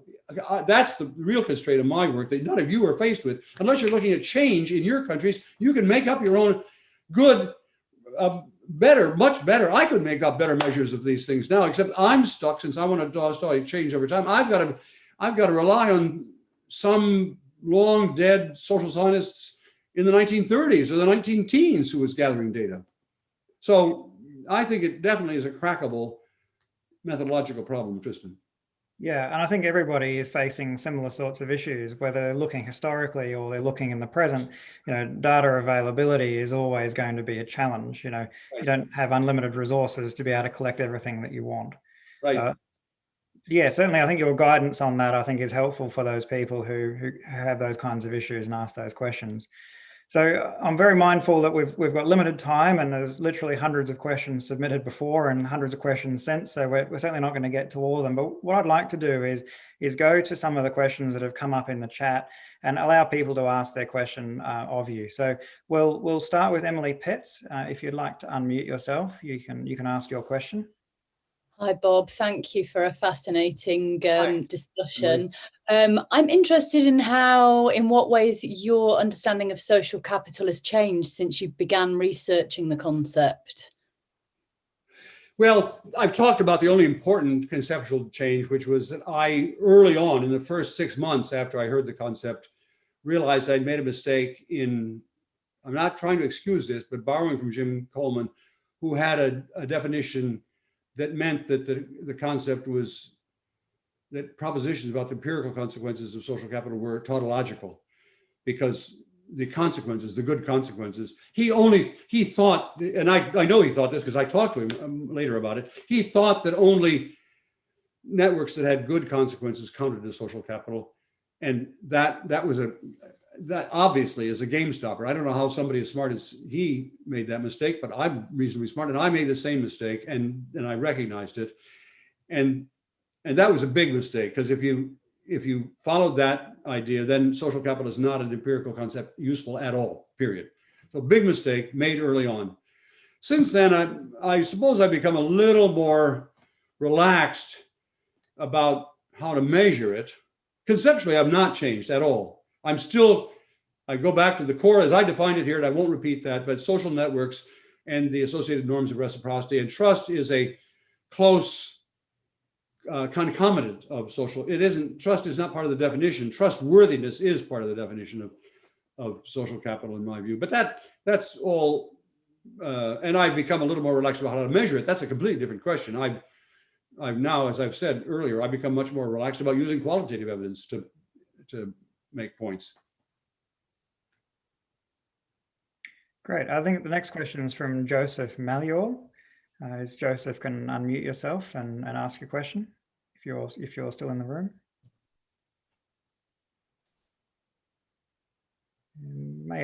That's the real constraint of my work that none of you are faced with. Unless you're looking at change in your countries, you can make up your own good, better, much better. I could make up better measures of these things now, except I'm stuck, since I want to study change over time. I've got to rely on some long dead social scientists in the 1930s or the 19-teens who was gathering data. So I think it definitely is a crackable methodological problem, Tristan. Yeah, and I think everybody is facing similar sorts of issues, whether they're looking historically or they're looking in the present. Data availability is always going to be a challenge. You don't have unlimited resources to be able to collect everything that you want. Right. So, yeah, certainly I think your guidance on that, I think, is helpful for those people who have those kinds of issues and ask those questions. So I'm very mindful that we've got limited time, and there's literally hundreds of questions submitted before and hundreds of questions sent. So we're certainly not going to get to all of them. But what I'd like to do is go to some of the questions that have come up in the chat and allow people to ask their question of you. So we'll start with Emily Pitts. If you'd like to unmute yourself, you can ask your question. Hi, Bob. Thank you for a fascinating discussion. I'm interested in what ways your understanding of social capital has changed since you began researching the concept. Well, I've talked about the only important conceptual change, which was that I, early on in the first 6 months after I heard the concept, realized I'd made a mistake I'm not trying to excuse this, but borrowing from Jim Coleman, who had a definition that meant that the concept was that propositions about the empirical consequences of social capital were tautological, because the consequences, the good consequences, he thought, and I know he thought this because I talked to him later about it, he thought that only networks that had good consequences counted as social capital. And that obviously is a game stopper. I don't know how somebody as smart as he made that mistake, but I'm reasonably smart, and I made the same mistake, and I recognized it, and that was a big mistake, because if you followed that idea, then social capital is not an empirical concept useful at all, period. So big mistake made early on. Since then, I suppose I've become a little more relaxed about how to measure it. Conceptually, I've not changed at all. I'm still I go back to the core as I defined it here, and I won't repeat that, but social networks and the associated norms of reciprocity. And trust is a close concomitant of social. Trust is not part of the definition. Trustworthiness is part of the definition of social capital, in my view. But that's all, and I've become a little more relaxed about how to measure it. That's a completely different question. I've now, as I've said earlier, I've become much more relaxed about using qualitative evidence to make points. Great. I think the next question is from Joseph Malior. As Joseph can unmute yourself and ask your question if you're still in the room. May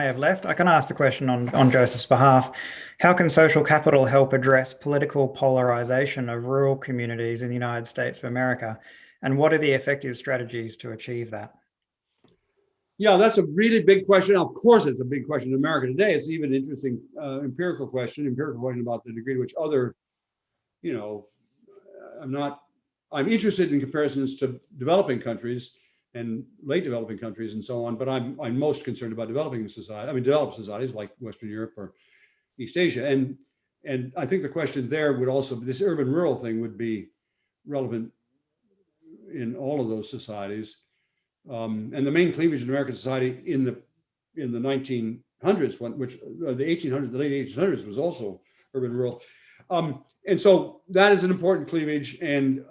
have left. I can ask the question on Joseph's behalf. How can social capital help address political polarization of rural communities in the United States of America? And what are the effective strategies to achieve that? Yeah, that's a really big question. Of course, it's a big question in America today. It's even an interesting empirical question about the degree to which other, I'm interested in comparisons to developing countries and late developing countries and so on, but I'm most concerned about developed societies like Western Europe or East Asia. And I think the question there would also, this urban rural thing would be relevant in all of those societies. And the main cleavage in American society in the 1900s, the late 1800s was also urban rural. And so that is an important cleavage. And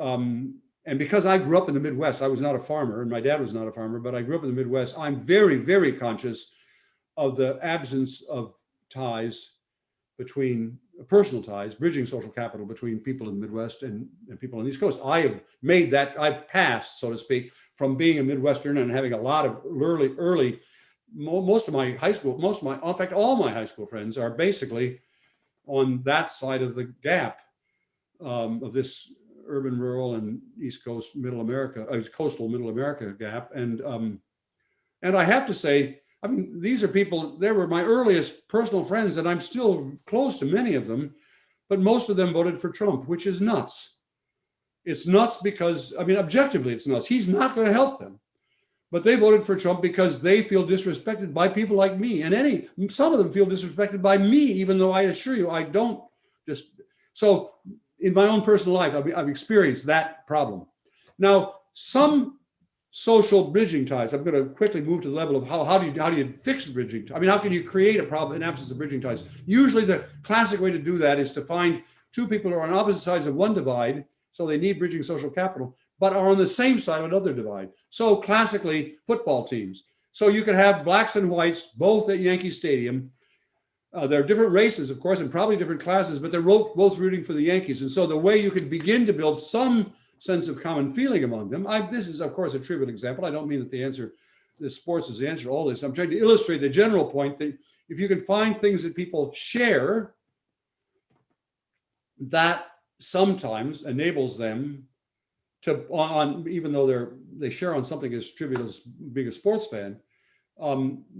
because I grew up in the Midwest, I was not a farmer and my dad was not a farmer, but I grew up in the Midwest. I'm very, very conscious of the absence of ties between personal ties, bridging social capital between people in the Midwest and people on the East Coast. I've passed, so to speak, from being a Midwestern and having a lot of most of my high school, in fact, all my high school friends are basically on that side of the gap of this urban, rural, and East Coast, Middle America, coastal Middle America gap. And I have to say, I mean, these are people, they were my earliest personal friends, and I'm still close to many of them, but most of them voted for Trump, which is nuts. It's nuts because, I mean, objectively, it's nuts. He's not going to help them. But they voted for Trump because they feel disrespected by people like me. And some of them feel disrespected by me, even though I assure you, I don't just. So in my own personal life, I've experienced that problem. Now, some social bridging ties, I'm going to quickly move to the level of how do you fix bridging? I mean, how can you create a problem in absence of bridging ties? Usually the classic way to do that is to find two people who are on opposite sides of one divide, so they need bridging social capital, but are on the same side of another divide. So classically, football teams. So you could have blacks and whites both at Yankee Stadium. They're different races, of course, and probably different classes, but they're both rooting for the Yankees. And so the way you could begin to build some sense of common feeling among them, this is, of course, a trivial example. I don't mean that the sports is the answer to all this. I'm trying to illustrate the general point that if you can find things that people share, that sometimes enables them to, even though they share on something as trivial as being a sports fan,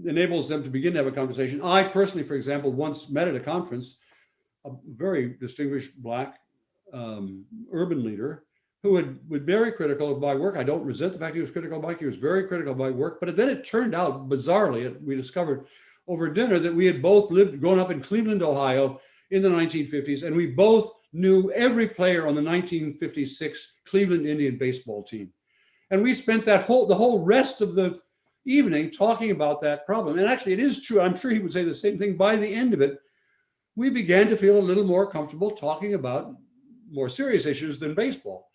enables them to begin to have a conversation. I personally, for example, once met at a conference a very distinguished Black urban leader who was very critical of my work. I don't resent the fact he was critical of my work. He was very critical of my work. But then it turned out, bizarrely, we discovered over dinner that we had both grown up in Cleveland, Ohio in the 1950s, and we both knew every player on the 1956 Cleveland Indian baseball team. And we spent the whole rest of the evening talking about that problem. And actually, it is true. I'm sure he would say the same thing. By the end of it, we began to feel a little more comfortable talking about more serious issues than baseball.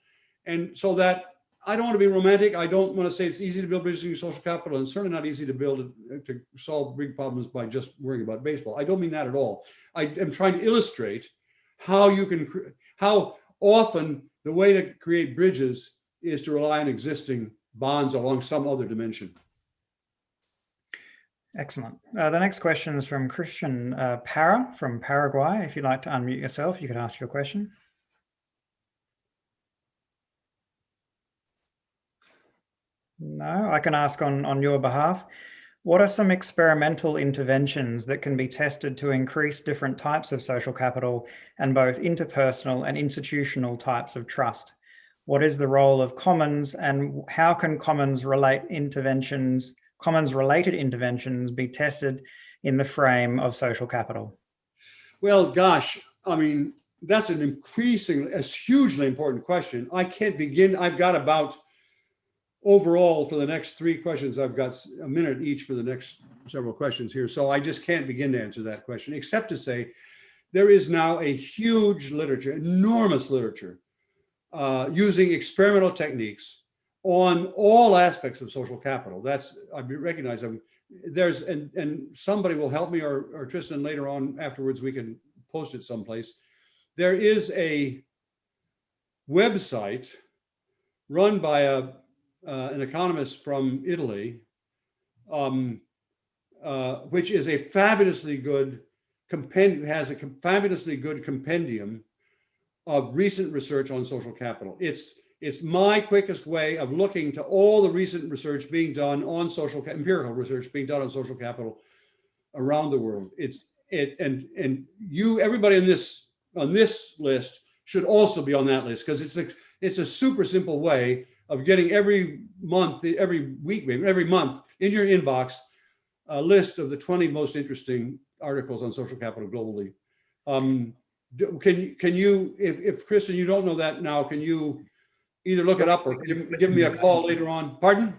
And so that, I don't want to be romantic. I don't want to say it's easy to build bridging social capital, and certainly not easy to solve big problems by just worrying about baseball. I don't mean that at all. I am trying to illustrate how often the way to create bridges is to rely on existing bonds along some other dimension. Excellent. The next question is from Christian Parra from Paraguay. If you'd like to unmute yourself, you could ask your question. No, I can ask on your behalf. What are some experimental interventions that can be tested to increase different types of social capital and both interpersonal and institutional types of trust? What is the role of commons, and how can commons relate interventions, commons related interventions be tested in the frame of social capital? Well, gosh, I mean, that's a hugely important question. I can't begin. I've got about, overall, for the next 3 questions, I've got a minute each for the next several questions here. So I just can't begin to answer that question, except to say there is now a huge literature, enormous literature, using experimental techniques on all aspects of social capital. That's, I recognize them. There's, and somebody will help me, or Tristan later on afterwards, we can post it someplace. There is a website run by an economist from Italy, which is a fabulously good fabulously good compendium of recent research on social capital. It's my quickest way of looking to all the recent research being done on empirical research being done on social capital around the world. Everybody on this list should also be on that list, because it's a super simple way of getting every month, every week, maybe every month in your inbox, a list of the 20 most interesting articles on social capital globally. Can you, if Kristen, you don't know that now, can you either look it up or give me a call later on? Pardon?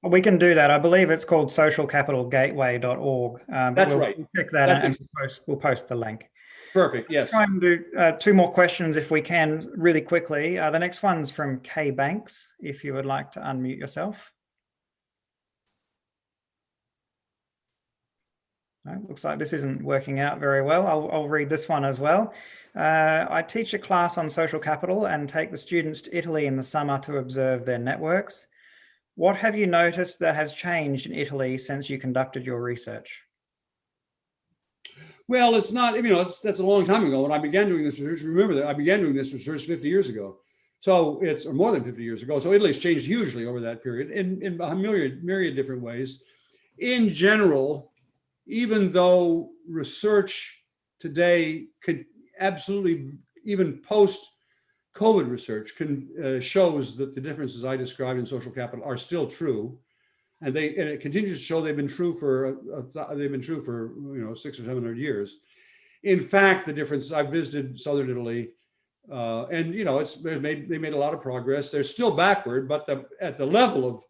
We can do that. I believe it's called socialcapitalgateway.org. That's right. We'll check that and we'll post the link. Perfect, yes. Try and do 2 more questions if we can, really quickly. The next one's from Kay Banks, if you would like to unmute yourself. No, looks like this isn't working out very well. I'll read this one as well. I teach a class on social capital and take the students to Italy in the summer to observe their networks. What have you noticed that has changed in Italy since you conducted your research? Well, it's not, that's a long time ago when I began doing this research. Remember that I began doing this research 50 years ago. So or more than 50 years ago. So Italy's changed hugely over that period in a myriad different ways. In general, even though research today could absolutely, even post-COVID research shows that the differences I described in social capital are still true, and it continues to show they've been true for 600 or 700 years. In fact, the difference, I've visited southern Italy, and they made a lot of progress. They're still backward, but at the level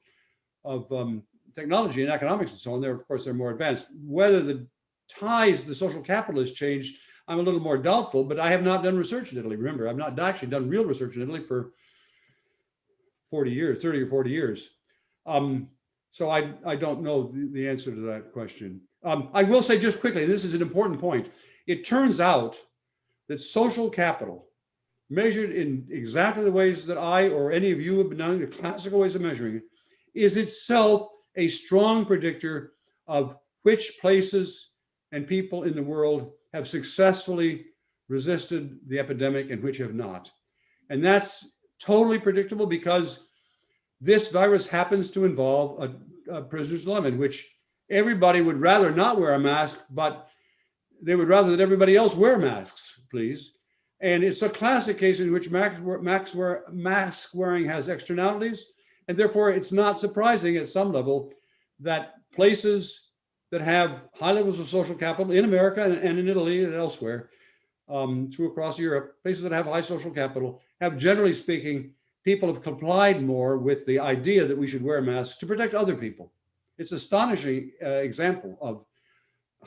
of technology and economics and so on, of course, they're more advanced. Whether the social capital has changed, I'm a little more doubtful, but I have not done research in Italy. Remember, I've not actually done real research in Italy for 30 or 40 years. So I don't know the answer to that question. I will say just quickly, this is an important point. It turns out that social capital, measured in exactly the ways that I or any of you have been doing, the classical ways of measuring it, is itself a strong predictor of which places and people in the world have successfully resisted the epidemic and which have not. And that's totally predictable because this virus happens to involve a prisoner's dilemma in which everybody would rather not wear a mask, but they would rather that everybody else wear masks, please. And it's a classic case in which mask wearing has externalities. And therefore, it's not surprising at some level that places that have high levels of social capital in America and in Italy and elsewhere, across Europe, places that have high social capital have, generally speaking, people have complied more with the idea that we should wear masks to protect other people. It's an astonishing example of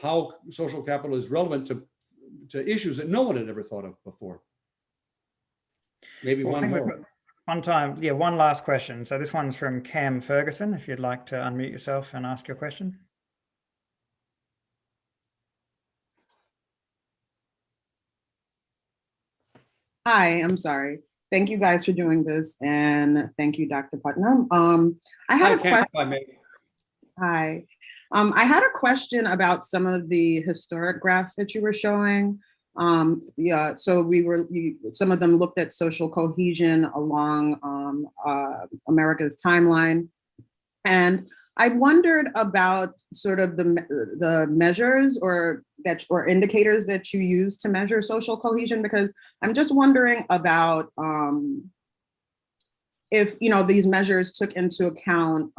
how social capital is relevant to issues that no one had ever thought of before. Maybe one more. One last question. So this one's from Cam Ferguson, if you'd like to unmute yourself and ask your question. Hi, I'm sorry. Thank you guys for doing this, and thank you, Dr. Putnam. I had a question. Hi. I had a question about some of the historic graphs that you were showing. So some of them looked at social cohesion along America's timeline. And I wondered about sort of the measures or indicators that you use to measure social cohesion, because I'm just wondering about if these measures took into account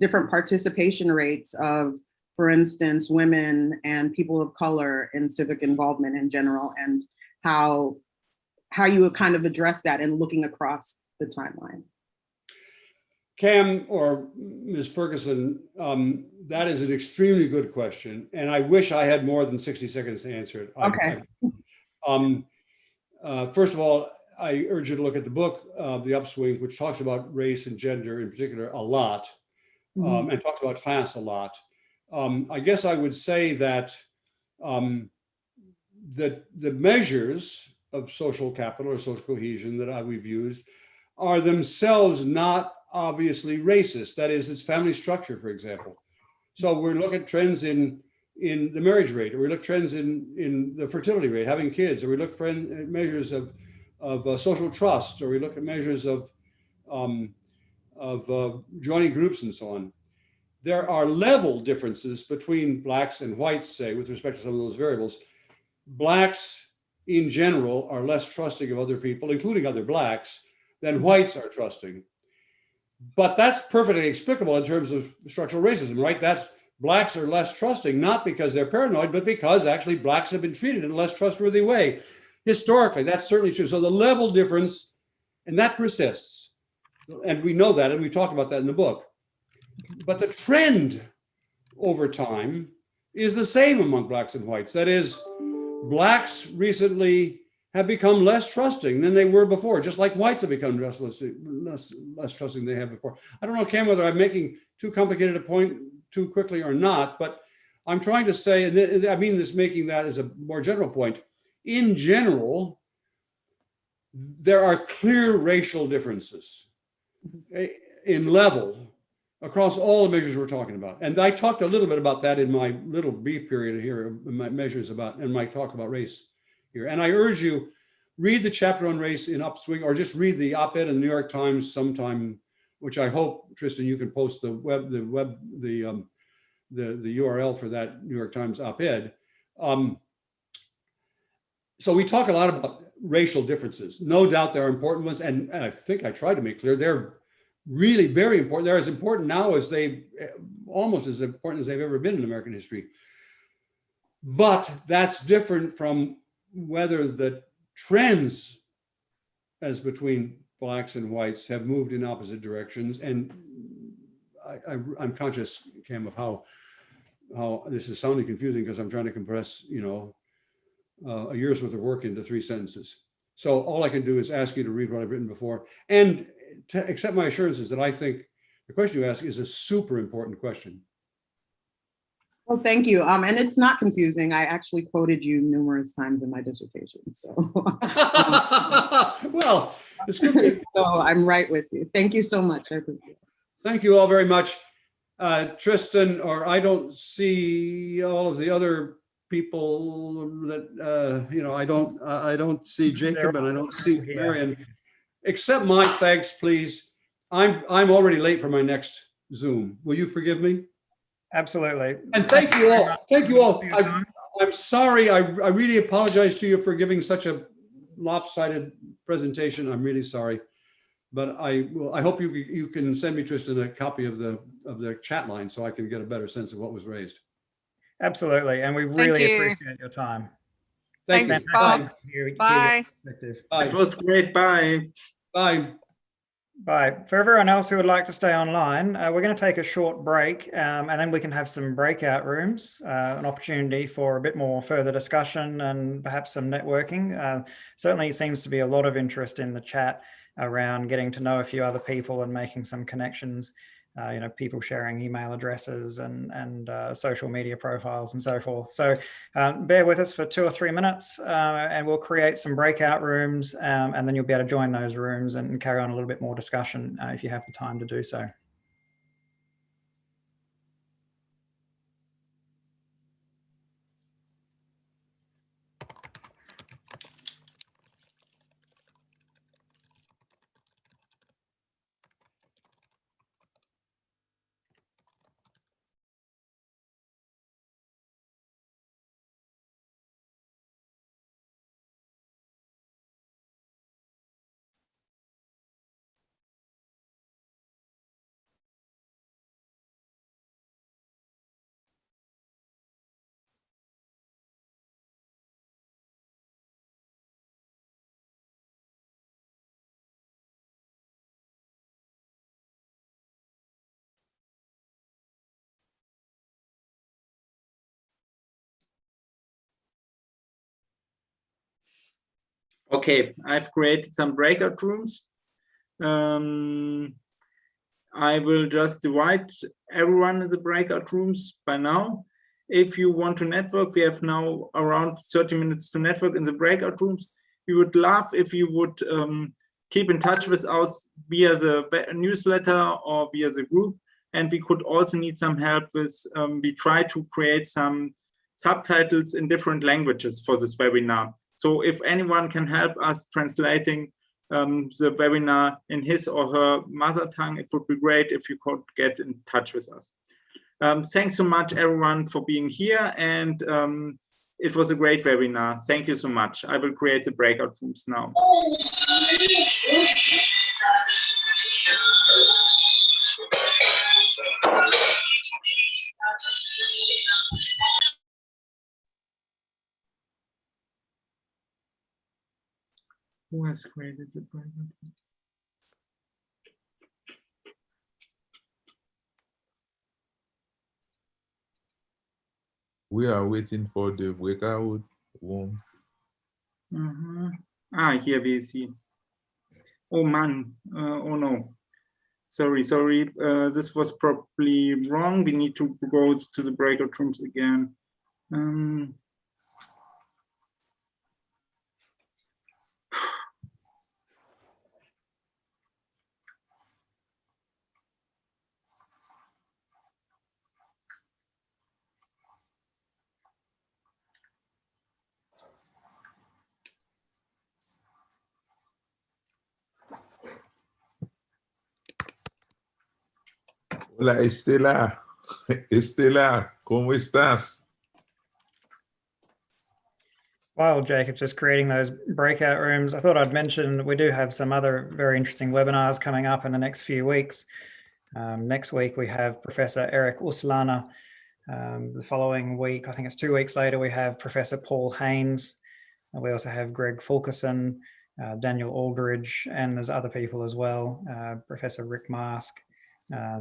different participation rates of, for instance, women and people of color in civic involvement in general, and how you would kind of address that and looking across the timeline. Cam or Ms. Ferguson, that is an extremely good question, and I wish I had more than 60 seconds to answer it. Okay. First of all, I urge you to look at the book, The Upswing, which talks about race and gender in particular a lot, and talks about class a lot. I guess I would say that the measures of social capital or social cohesion that we've used are themselves not obviously racist. That is, it's family structure, for example. So we look at trends in the marriage rate, or we look trends in the fertility rate, having kids, or we look at measures of social trust, or we look at measures of joining groups and so on. There are level differences between blacks and whites, say, with respect to some of those variables. Blacks in general are less trusting of other people, including other blacks, than whites are trusting. But that's perfectly explicable in terms of structural racism, right? Blacks are less trusting, not because they're paranoid, but because actually blacks have been treated in a less trustworthy way. Historically, that's certainly true. So the level difference, and that persists. And we know that, and we talk about that in the book. But the trend over time is the same among blacks and whites. That is, blacks recently have become less trusting than they were before, just like whites have become less trusting than they have before. I don't know, Cam, whether I'm making too complicated a point too quickly or not, but I'm trying to say, and I mean this, making that as a more general point. In general, there are clear racial differences in level across all the measures we're talking about. And I talked a little bit about that in my little brief period here, in my measures about, and my talk about race here. And I urge you, read the chapter on race in Upswing, or just read the op-ed in the New York Times sometime, which I hope, Tristan, you can post the URL for that New York Times op-ed. So we talk a lot about racial differences. No doubt there are important ones, and I think I tried to make clear they're really very important. They're as important now as almost as important as they've ever been in American history. But that's different from whether the trends as between blacks and whites have moved in opposite directions. And I'm conscious, Cam, of how this is sounding confusing because I'm trying to compress, a year's worth of work into 3 sentences. So all I can do is ask you to read what I've written before and to accept my assurances that I think the question you ask is a super important question. Well, thank you. And it's not confusing. I actually quoted you numerous times in my dissertation. So, well, it's good. So I'm right with you. Thank you so much. I appreciate it. Thank you all very much. Tristan, or I don't see all of the other people that, I don't see Jacob and I don't see Marion, except my thanks, please. I'm already late for my next Zoom. Will you forgive me? Absolutely. And thank you all. Thank you all. I'm sorry. I really apologize to you for giving such a lopsided presentation. I'm really sorry. But I hope you can send me, Tristan, a copy of the chat line so I can get a better sense of what was raised. Absolutely. And we really appreciate your time. Thanks, Bob. Bye. Bye. It was great. Bye. Bye. Bye. For everyone else who would like to stay online, we're going to take a short break and then we can have some breakout rooms, an opportunity for a bit more further discussion and perhaps some networking. Certainly it seems to be a lot of interest in the chat around getting to know a few other people and making some connections, people sharing email addresses and social media profiles and so forth. So bear with us for 2 or 3 minutes and we'll create some breakout rooms and then you'll be able to join those rooms and carry on a little bit more discussion if you have the time to do so. Okay, I've created some breakout rooms. I will just divide everyone in the breakout rooms by now. If you want to network, we have now around 30 minutes to network in the breakout rooms. We would love if you would keep in touch with us via the newsletter or via the group. And we could also need some help with, we try to create some subtitles in different languages for this webinar. So if anyone can help us translating the webinar in his or her mother tongue, it would be great if you could get in touch with us. Thanks so much, everyone, for being here. And it was a great webinar. Thank you so much. I will create the breakout rooms now. Who has created the breakout room? We are waiting for the breakout room. Ah, here we see. Oh man, oh no. Sorry. This was probably wrong. We need to go to the breakout rooms again. Hola, Estela. Estela, ¿cómo estás? While Jacob's just creating those breakout rooms, I thought I'd mention we do have some other very interesting webinars coming up in the next few weeks. Next week, we have Professor Eric Uslana. The following week, I think it's 2 weeks later, we have Professor Paul Haynes. We also have Greg Fulkerson, Daniel Aldridge, and there's other people as well, Professor Rick Mask.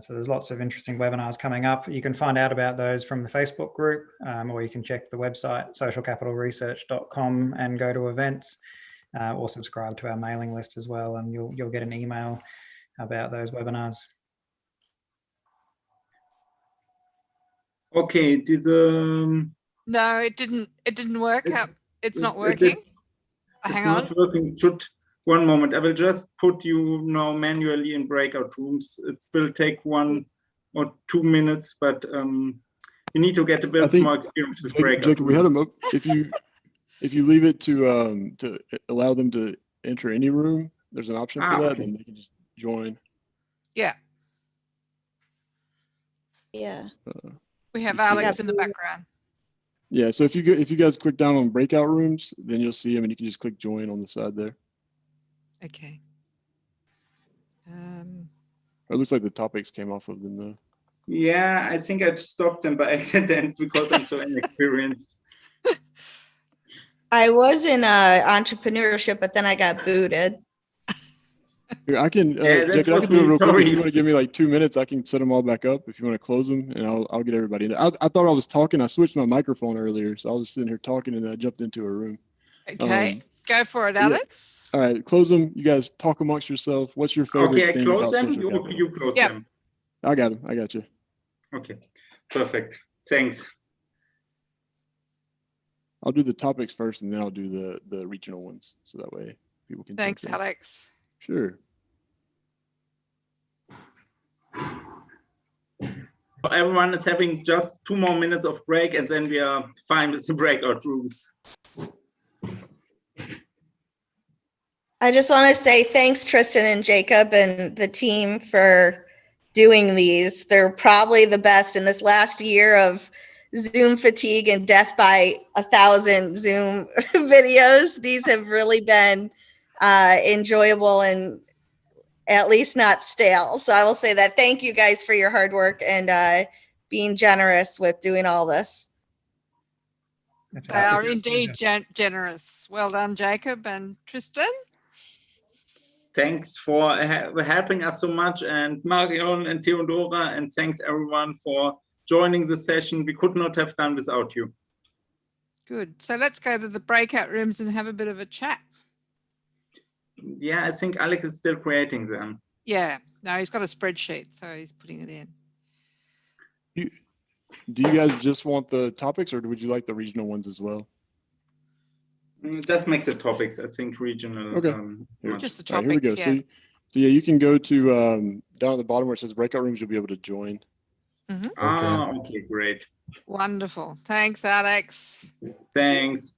So there's lots of interesting webinars coming up. You can find out about those from the Facebook group, or you can check the website, socialcapitalresearch.com, and go to events, or subscribe to our mailing list as well, and you'll get an email about those webinars. Okay, No, it didn't work out. It's not working. Hang on. It's not working. One moment. I will just put you now manually in breakout rooms. It will take 1 or 2 minutes, but you need to get a bit more experience with breakout Jacob, we had rooms. them up. If you leave it to allow them to enter any room, there's an option for that, Okay. and they can just join. Yeah. Yeah. We have Alex in the background. Yeah, so if you guys click down on breakout rooms, then you'll see them, and you can just click join on the side there. Okay. It looks like the topics came off of them though. Yeah, I think I stopped them by accident because I'm so inexperienced. I was in entrepreneurship, but then I got booted. Here, I can, Yeah, Jacob, I that's can do it real quick. sorry. If you want to give me like 2 minutes, I can set them all back up. If you want to close them, and I'll get everybody in there. I thought I was talking. I switched my microphone earlier, so I was sitting here talking, and I jumped into a room. Okay, go for it, Alex. All right, close them. You guys talk amongst yourself. What's your favorite Okay, I thing close about them. social capital? You close Yep. them. I got them. I got you. Okay, perfect. Thanks. I'll do the topics first, and then I'll do the regional ones, so that way people can. Thanks, jump in. Alex. Sure. Everyone is having just 2 more minutes of break, and then we are fine with the breakout rooms. I just want to say thanks, Tristan and Jacob and the team for doing these. They're probably the best in this last year of Zoom fatigue and death by 1,000 Zoom videos. These have really been enjoyable and at least not stale. So I will say that. Thank you guys for your hard work and being generous with doing all this. They are indeed generous. Well done, Jacob and Tristan. Thanks for helping us so much, and Marion and Theodora, and thanks everyone for joining the session. We could not have done without you. Good. So let's go to the breakout rooms and have a bit of a chat. Yeah, I think Alex is still creating them. Yeah, no, he's got a spreadsheet, so he's putting it in. Do you guys just want the topics, or would you like the regional ones as well? Just make the topics, I think, regional. Okay. Just the topics, All right, here we go. yeah. So yeah, you can go to down at the bottom where it says breakout rooms, you'll be able to join. Okay, great. Wonderful. Thanks, Alex. Thanks.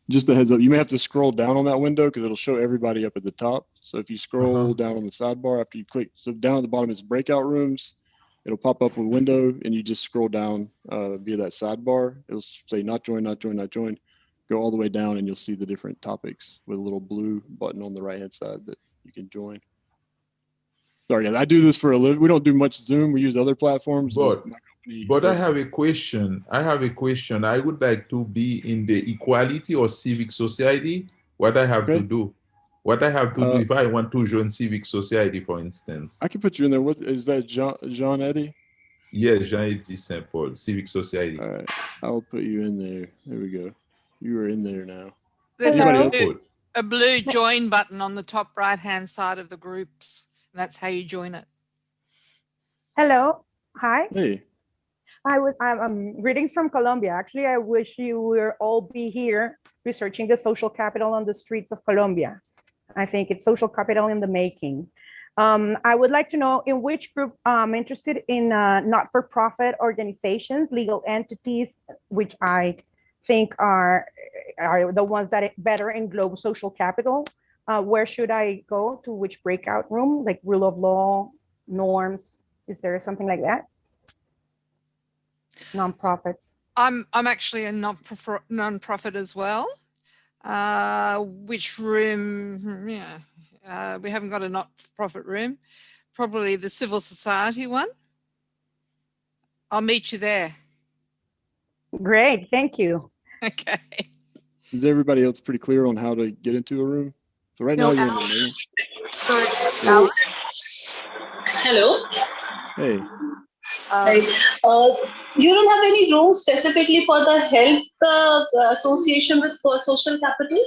Just a heads up, you may have to scroll down on that window because it'll show everybody up at the top. So if you scroll down on the sidebar after you click, so down at the bottom is breakout rooms. It'll pop up a window and you just scroll down via that sidebar. It'll say not join, not join, not join. Go all the way down and you'll see the different topics with a little blue button on the right hand side that you can join. Sorry, guys, I do this for a living. We don't do much Zoom. We use other platforms. But I have a question. I would like to be in the equality or civic society. What I have to do? What I have to do if I want to join civic society, for instance? I can put you in there. What is that, Jean Eddy? Yeah, Jean-Eddy Saint Paul, civic society. All right, I'll put you in there. There we go. You are in there now. There's a blue join button on the top right-hand side of the groups. And that's how you join it. Hello. Hi. Hey. I'm greetings from Colombia. Actually, I wish you would all be here researching the social capital on the streets of Colombia. I think it's social capital in the making. I would like to know in which group I'm interested in not-for-profit organizations, legal entities, which I think are the ones that better englobe social capital. Where should I go to? Which breakout room? Like rule of law, norms? Is there something like that? Nonprofits. I'm actually a non-profit as well. Which room? Yeah, we haven't got a not-for-profit room. Probably the civil society one. I'll meet you there. Great, thank you. Okay. Is everybody else pretty clear on how to get into a room? So right now you're in the main. Hello. Hey. You don't have any room specifically for the health association with social capital?